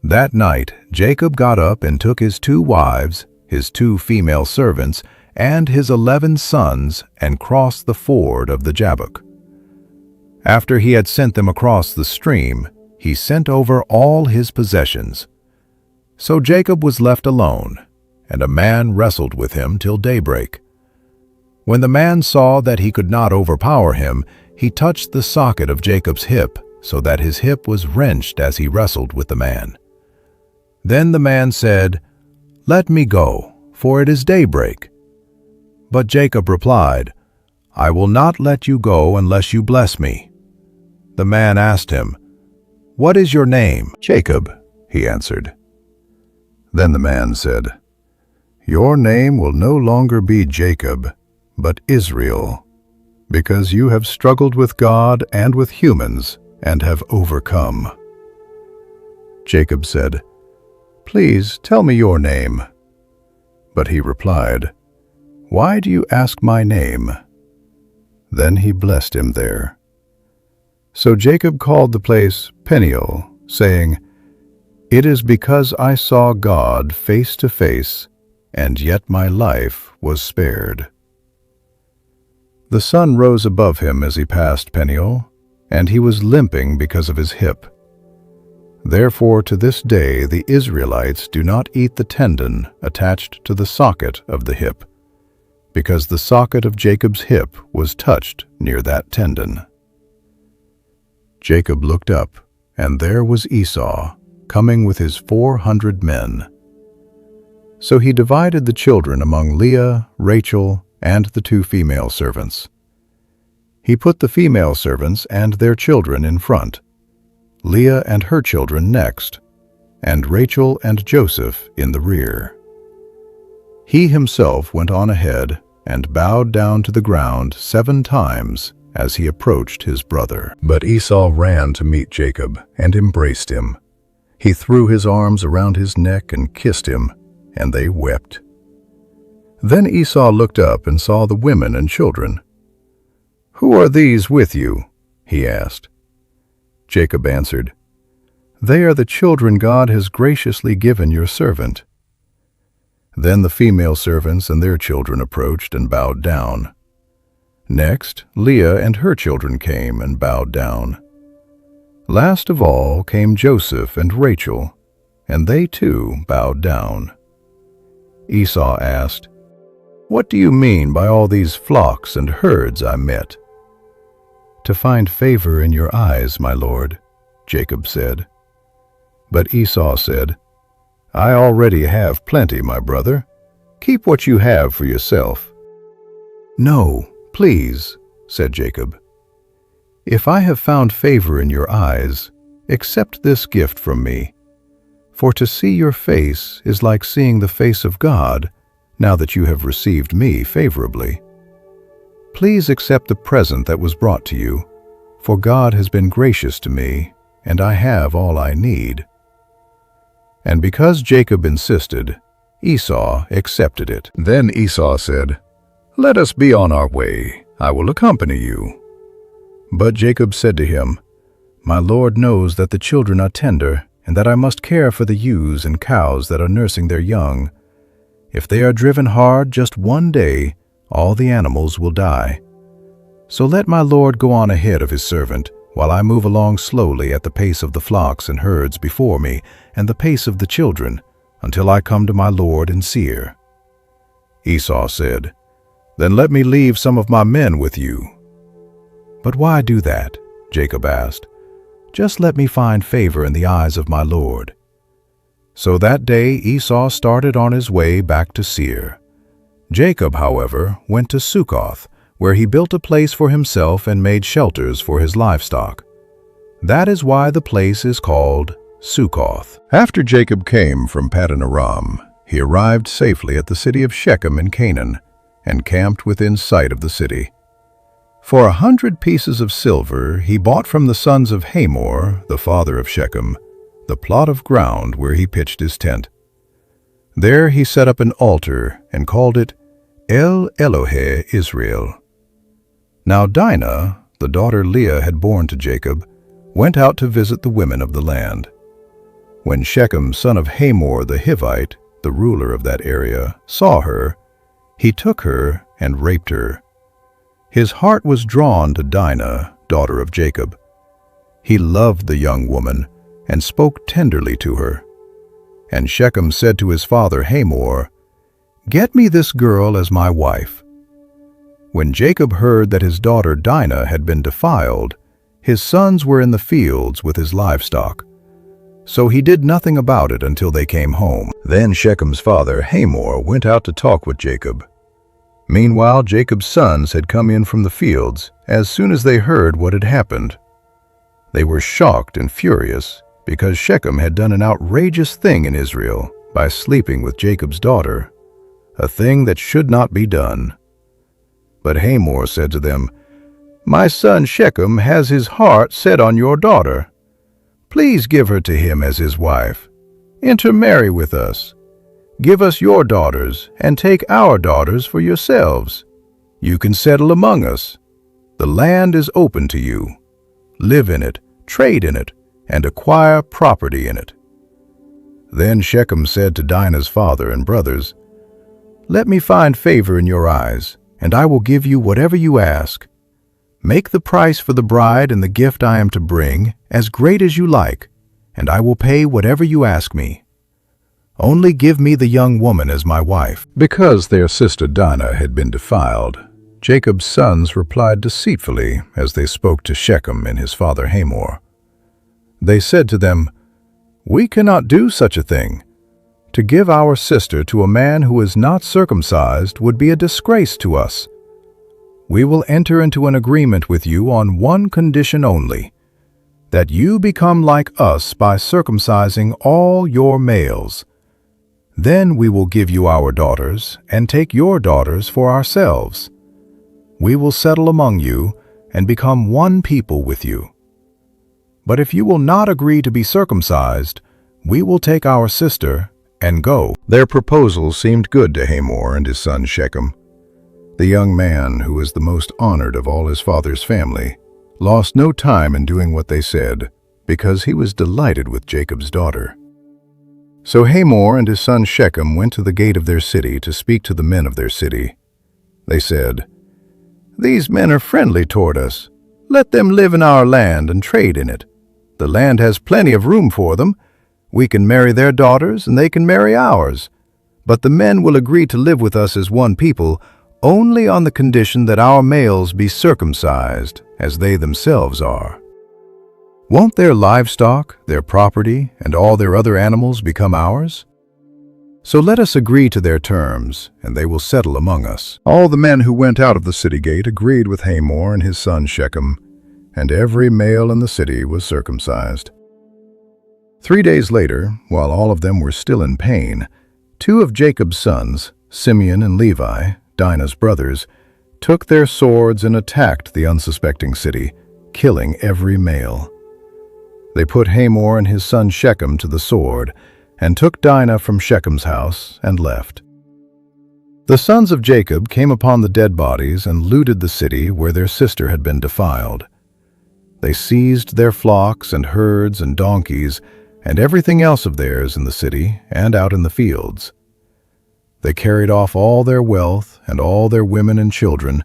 That night Jacob got up and took his 2 wives, his 2 female servants, and his 11 sons, and crossed the ford of the Jabbok. After he had sent them across the stream, he sent over all his possessions. So Jacob was left alone, and a man wrestled with him till daybreak. When the man saw that he could not overpower him, he touched the socket of Jacob's hip, so that his hip was wrenched as he wrestled with the man. Then the man said, "Let me go, for it is daybreak." But Jacob replied, "I will not let you go unless you bless me." The man asked him, "What is your name?" "Jacob," he answered. Then the man said, "Your name will no longer be Jacob, but Israel, because you have struggled with God and with humans and have overcome." Jacob said, "Please tell me your name." But he replied, "Why do you ask my name?" Then he blessed him there. So Jacob called the place Peniel, saying, "It is because I saw God face to face, and yet my life was spared." The sun rose above him as he passed Peniel, and he was limping because of his hip. Therefore to this day the Israelites do not eat the tendon attached to the socket of the hip, because the socket of Jacob's hip was touched near that tendon. Jacob looked up, and there was Esau, coming with his 400 men. So he divided the children among Leah, Rachel, and the 2 female servants. He put the female servants and their children in front, Leah and her children next, and Rachel and Joseph in the rear. He himself went on ahead and bowed down to the ground 7 times as he approached his brother. But Esau ran to meet Jacob and embraced him. He threw his arms around his neck and kissed him, and they wept. Then Esau looked up and saw the women and children. "Who are these with you?" he asked. Jacob answered, "They are the children God has graciously given your servant." Then the female servants and their children approached and bowed down. Next, Leah and her children came and bowed down. Last of all came Joseph and Rachel, and they too bowed down. Esau asked, "What do you mean by all these flocks and herds I met?" "To find favor in your eyes, my lord," Jacob said. But Esau said, "I already have plenty, my brother. Keep what you have for yourself." "No, please," said Jacob. "If I have found favor in your eyes, accept this gift from me. For to see your face is like seeing the face of God, now that you have received me favorably. Please accept the present that was brought to you, for God has been gracious to me, and I have all I need." And because Jacob insisted, Esau accepted it. Then Esau said, "Let us be on our way. I will accompany you." But Jacob said to him, "My Lord knows that the children are tender, and that I must care for the ewes and cows that are nursing their young. If they are driven hard just one day, all the animals will die. So let my Lord go on ahead of his servant, while I move along slowly at the pace of the flocks and herds before me and the pace of the children, until I come to my Lord in Seir." Esau said, "Then let me leave some of my men with you." "But why do that?" Jacob asked. "Just let me find favor in the eyes of my Lord." So that day Esau started on his way back to Seir. Jacob, however, went to Succoth, where he built a place for himself and made shelters for his livestock. That is why the place is called Succoth. After Jacob came from Paddan Aram, he arrived safely at the city of Shechem in Canaan, and camped within sight of the city. For 100 pieces of silver he bought from the sons of Hamor, the father of Shechem, the plot of ground where he pitched his tent. There he set up an altar and called it El Elohe Israel. Now Dinah, the daughter Leah had borne to Jacob, went out to visit the women of the land. When Shechem, son of Hamor the Hivite, the ruler of that area, saw her, he took her and raped her. His heart was drawn to Dinah, daughter of Jacob. He loved the young woman and spoke tenderly to her. And Shechem said to his father Hamor, "Get me this girl as my wife." When Jacob heard that his daughter Dinah had been defiled, his sons were in the fields with his livestock. So he did nothing about it until they came home. Then Shechem's father Hamor went out to talk with Jacob. Meanwhile, Jacob's sons had come in from the fields as soon as they heard what had happened. They were shocked and furious because Shechem had done an outrageous thing in Israel by sleeping with Jacob's daughter, a thing that should not be done. But Hamor said to them, "My son Shechem has his heart set on your daughter. Please give her to him as his wife. Intermarry with us. Give us your daughters, and take our daughters for yourselves. You can settle among us. The land is open to you. Live in it, trade in it, and acquire property in it." Then Shechem said to Dinah's father and brothers, "Let me find favor in your eyes, and I will give you whatever you ask. Make the price for the bride and the gift I am to bring as great as you like, and I will pay whatever you ask me. Only give me the young woman as my wife." Because their sister Dinah had been defiled, Jacob's sons replied deceitfully as they spoke to Shechem and his father Hamor. They said to them, "We cannot do such a thing. To give our sister to a man who is not circumcised would be a disgrace to us. We will enter into an agreement with you on one condition only, that you become like us by circumcising all your males. Then we will give you our daughters and take your daughters for ourselves. We will settle among you and become one people with you. But if you will not agree to be circumcised, we will take our sister and go." Their proposal seemed good to Hamor and his son Shechem. The young man, who was the most honored of all his father's family, lost no time in doing what they said, because he was delighted with Jacob's daughter. So Hamor and his son Shechem went to the gate of their city to speak to the men of their city. They said, "These men are friendly toward us. Let them live in our land and trade in it. The land has plenty of room for them. We can marry their daughters and they can marry ours. But the men will agree to live with us as one people only on the condition that our males be circumcised, as they themselves are. Won't their livestock, their property, and all their other animals become ours? So let us agree to their terms, and they will settle among us." All the men who went out of the city gate agreed with Hamor and his son Shechem, and every male in the city was circumcised. 3 days later, while all of them were still in pain, 2 of Jacob's sons, Simeon and Levi, Dinah's brothers, took their swords and attacked the unsuspecting city, killing every male. They put Hamor and his son Shechem to the sword, and took Dinah from Shechem's house and left. The sons of Jacob came upon the dead bodies and looted the city where their sister had been defiled. They seized their flocks and herds and donkeys and everything else of theirs in the city and out in the fields. They carried off all their wealth and all their women and children,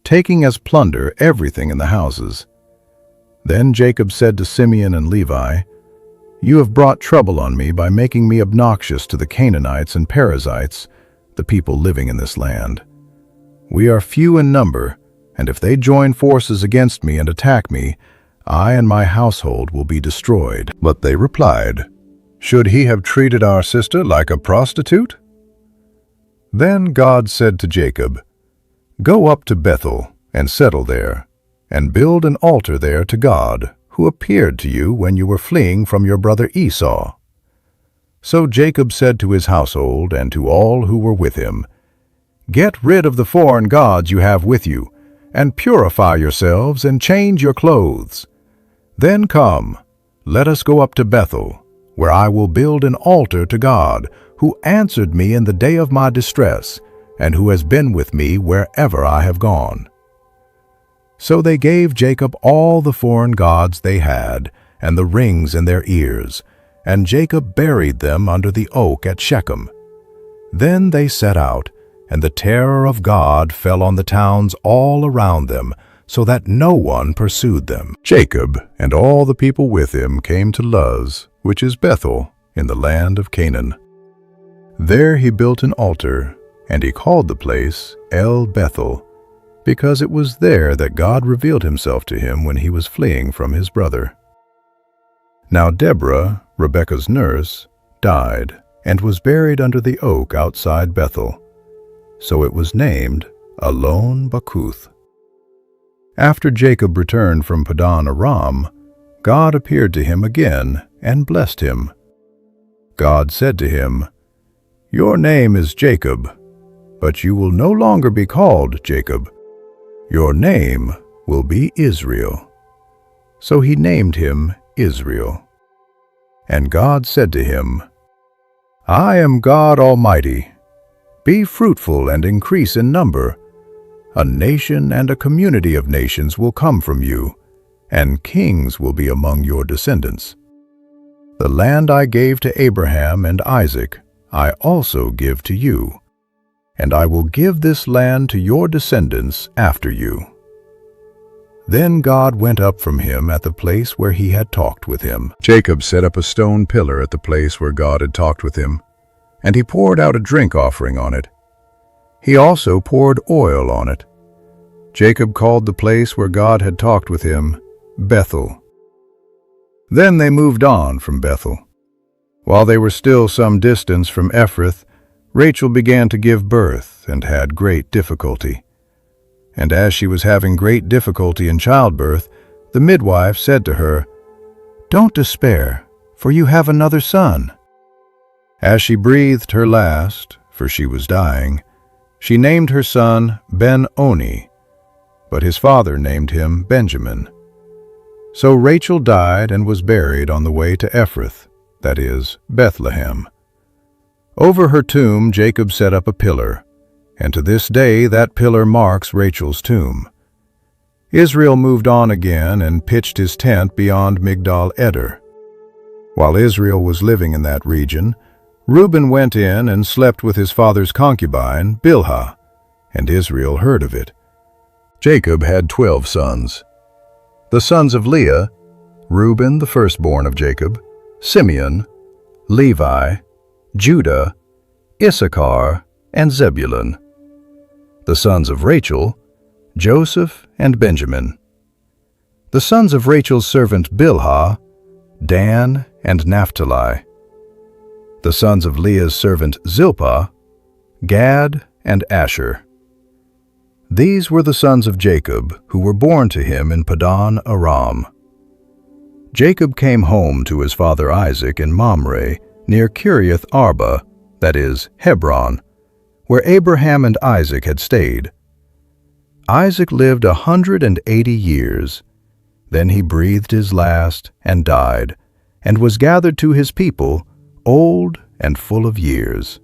taking as plunder everything in the houses. Then Jacob said to Simeon and Levi, "You have brought trouble on me by making me obnoxious to the Canaanites and Perizzites, the people living in this land. We are few in number, and if they join forces against me and attack me, I and my household will be destroyed." But they replied, "Should he have treated our sister like a prostitute?" Then God said to Jacob, "Go up to Bethel and settle there, and build an altar there to God, who appeared to you when you were fleeing from your brother Esau." So Jacob said to his household and to all who were with him, "Get rid of the foreign gods you have with you, and purify yourselves and change your clothes. Then come, let us go up to Bethel, where I will build an altar to God, who answered me in the day of my distress, and who has been with me wherever I have gone." So they gave Jacob all the foreign gods they had, and the rings in their ears, and Jacob buried them under the oak at Shechem. Then they set out, and the terror of God fell on the towns all around them, so that no one pursued them. Jacob and all the people with him came to Luz, which is Bethel, in the land of Canaan. There he built an altar, and he called the place El Bethel, because it was there that God revealed himself to him when he was fleeing from his brother. Now Deborah, Rebekah's nurse, died and was buried under the oak outside Bethel. So it was named Alon Bakuth. After Jacob returned from Padan Aram, God appeared to him again and blessed him. God said to him, "Your name is Jacob, but you will no longer be called Jacob. Your name will be Israel." So he named him Israel. And God said to him, "I am God Almighty. Be fruitful and increase in number. A nation and a community of nations will come from you, and kings will be among your descendants. The land I gave to Abraham and Isaac, I also give to you, and I will give this land to your descendants after you." Then God went up from him at the place where he had talked with him. Jacob set up a stone pillar at the place where God had talked with him, and he poured out a drink offering on it. He also poured oil on it. Jacob called the place where God had talked with him Bethel. Then they moved on from Bethel. While they were still some distance from Ephrath, Rachel began to give birth and had great difficulty. And as she was having great difficulty in childbirth, the midwife said to her, "Don't despair, for you have another son." As she breathed her last, for she was dying, she named her son Ben-Oni, but his father named him Benjamin. So Rachel died and was buried on the way to Ephrath, that is, Bethlehem. Over her tomb Jacob set up a pillar, and to this day that pillar marks Rachel's tomb. Israel moved on again and pitched his tent beyond Migdal Eder. While Israel was living in that region, Reuben went in and slept with his father's concubine, Bilhah, and Israel heard of it. Jacob had 12 sons. The sons of Leah: Reuben, the firstborn of Jacob, Simeon, Levi, Judah, Issachar, and Zebulun. The sons of Rachel: Joseph and Benjamin. The sons of Rachel's servant Bilhah: Dan and Naphtali. The sons of Leah's servant Zilpah: Gad and Asher. These were the sons of Jacob, who were born to him in Paddan Aram. Jacob came home to his father Isaac in Mamre, near Kiriath Arba, that is, Hebron, where Abraham and Isaac had stayed. Isaac lived 180 years. Then he breathed his last and died, and was gathered to his people, old and full of years.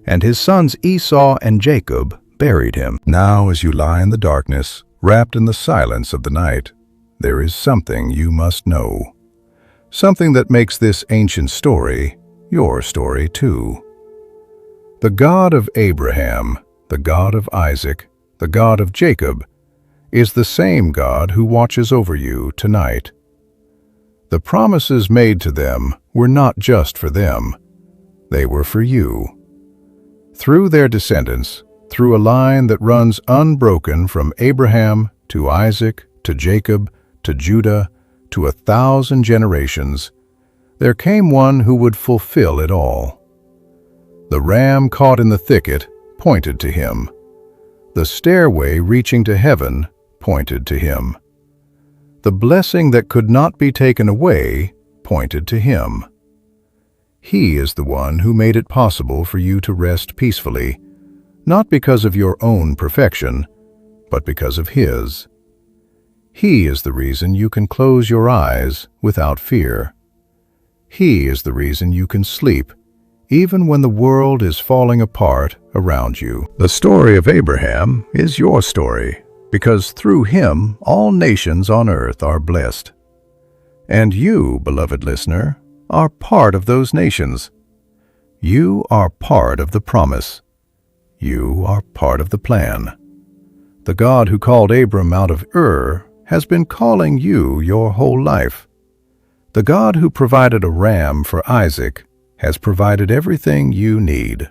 And his sons Esau and Jacob buried him. Now, as you lie in the darkness, wrapped in the silence of the night, there is something you must know. Something that makes this ancient story your story too. The God of Abraham, the God of Isaac, the God of Jacob, is the same God who watches over you tonight. The promises made to them were not just for them. They were for you. Through their descendants, through a line that runs unbroken from Abraham to Isaac to Jacob to Judah to 1,000 generations, there came one who would fulfill it all. The ram caught in the thicket pointed to him. The stairway reaching to heaven pointed to him. The blessing that could not be taken away pointed to him. He is the one who made it possible for you to rest peacefully, not because of your own perfection, but because of his. He is the reason you can close your eyes without fear. He is the reason you can sleep, even when the world is falling apart around you. The story of Abraham is your story, because through him all nations on earth are blessed. And you, beloved listener, are part of those nations. You are part of the promise. You are part of the plan. The God who called Abram out of Ur has been calling you your whole life. The God who provided a ram for Isaac has provided everything you need.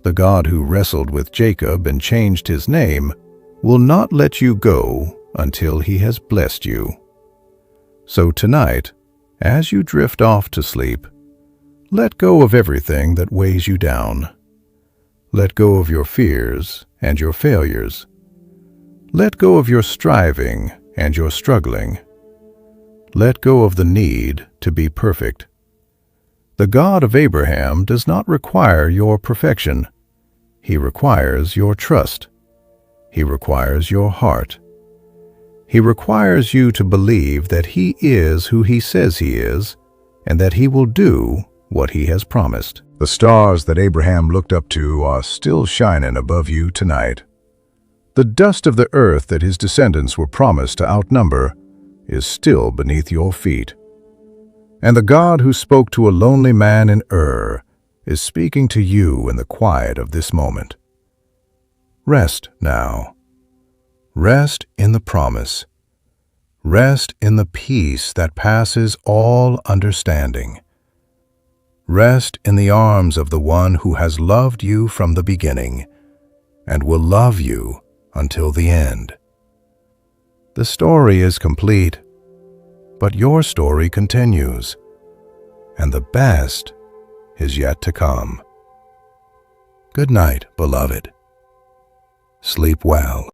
The God who wrestled with Jacob and changed his name will not let you go until he has blessed you. So tonight, as you drift off to sleep, let go of everything that weighs you down. Let go of your fears and your failures. Let go of your striving and your struggling. Let go of the need to be perfect. The God of Abraham does not require your perfection. He requires your trust. He requires your heart. He requires you to believe that he is who he says he is, and that he will do what he has promised. The stars that Abraham looked up to are still shining above you tonight. The dust of the earth that his descendants were promised to outnumber is still beneath your feet. And the God who spoke to a lonely man in Ur is speaking to you in the quiet of this moment. Rest now. Rest in the promise. Rest in the peace that passes all understanding. Rest in the arms of the one who has loved you from the beginning and will love you until the end. The story is complete, but your story continues, and the best is yet to come. Good night, beloved. Sleep well.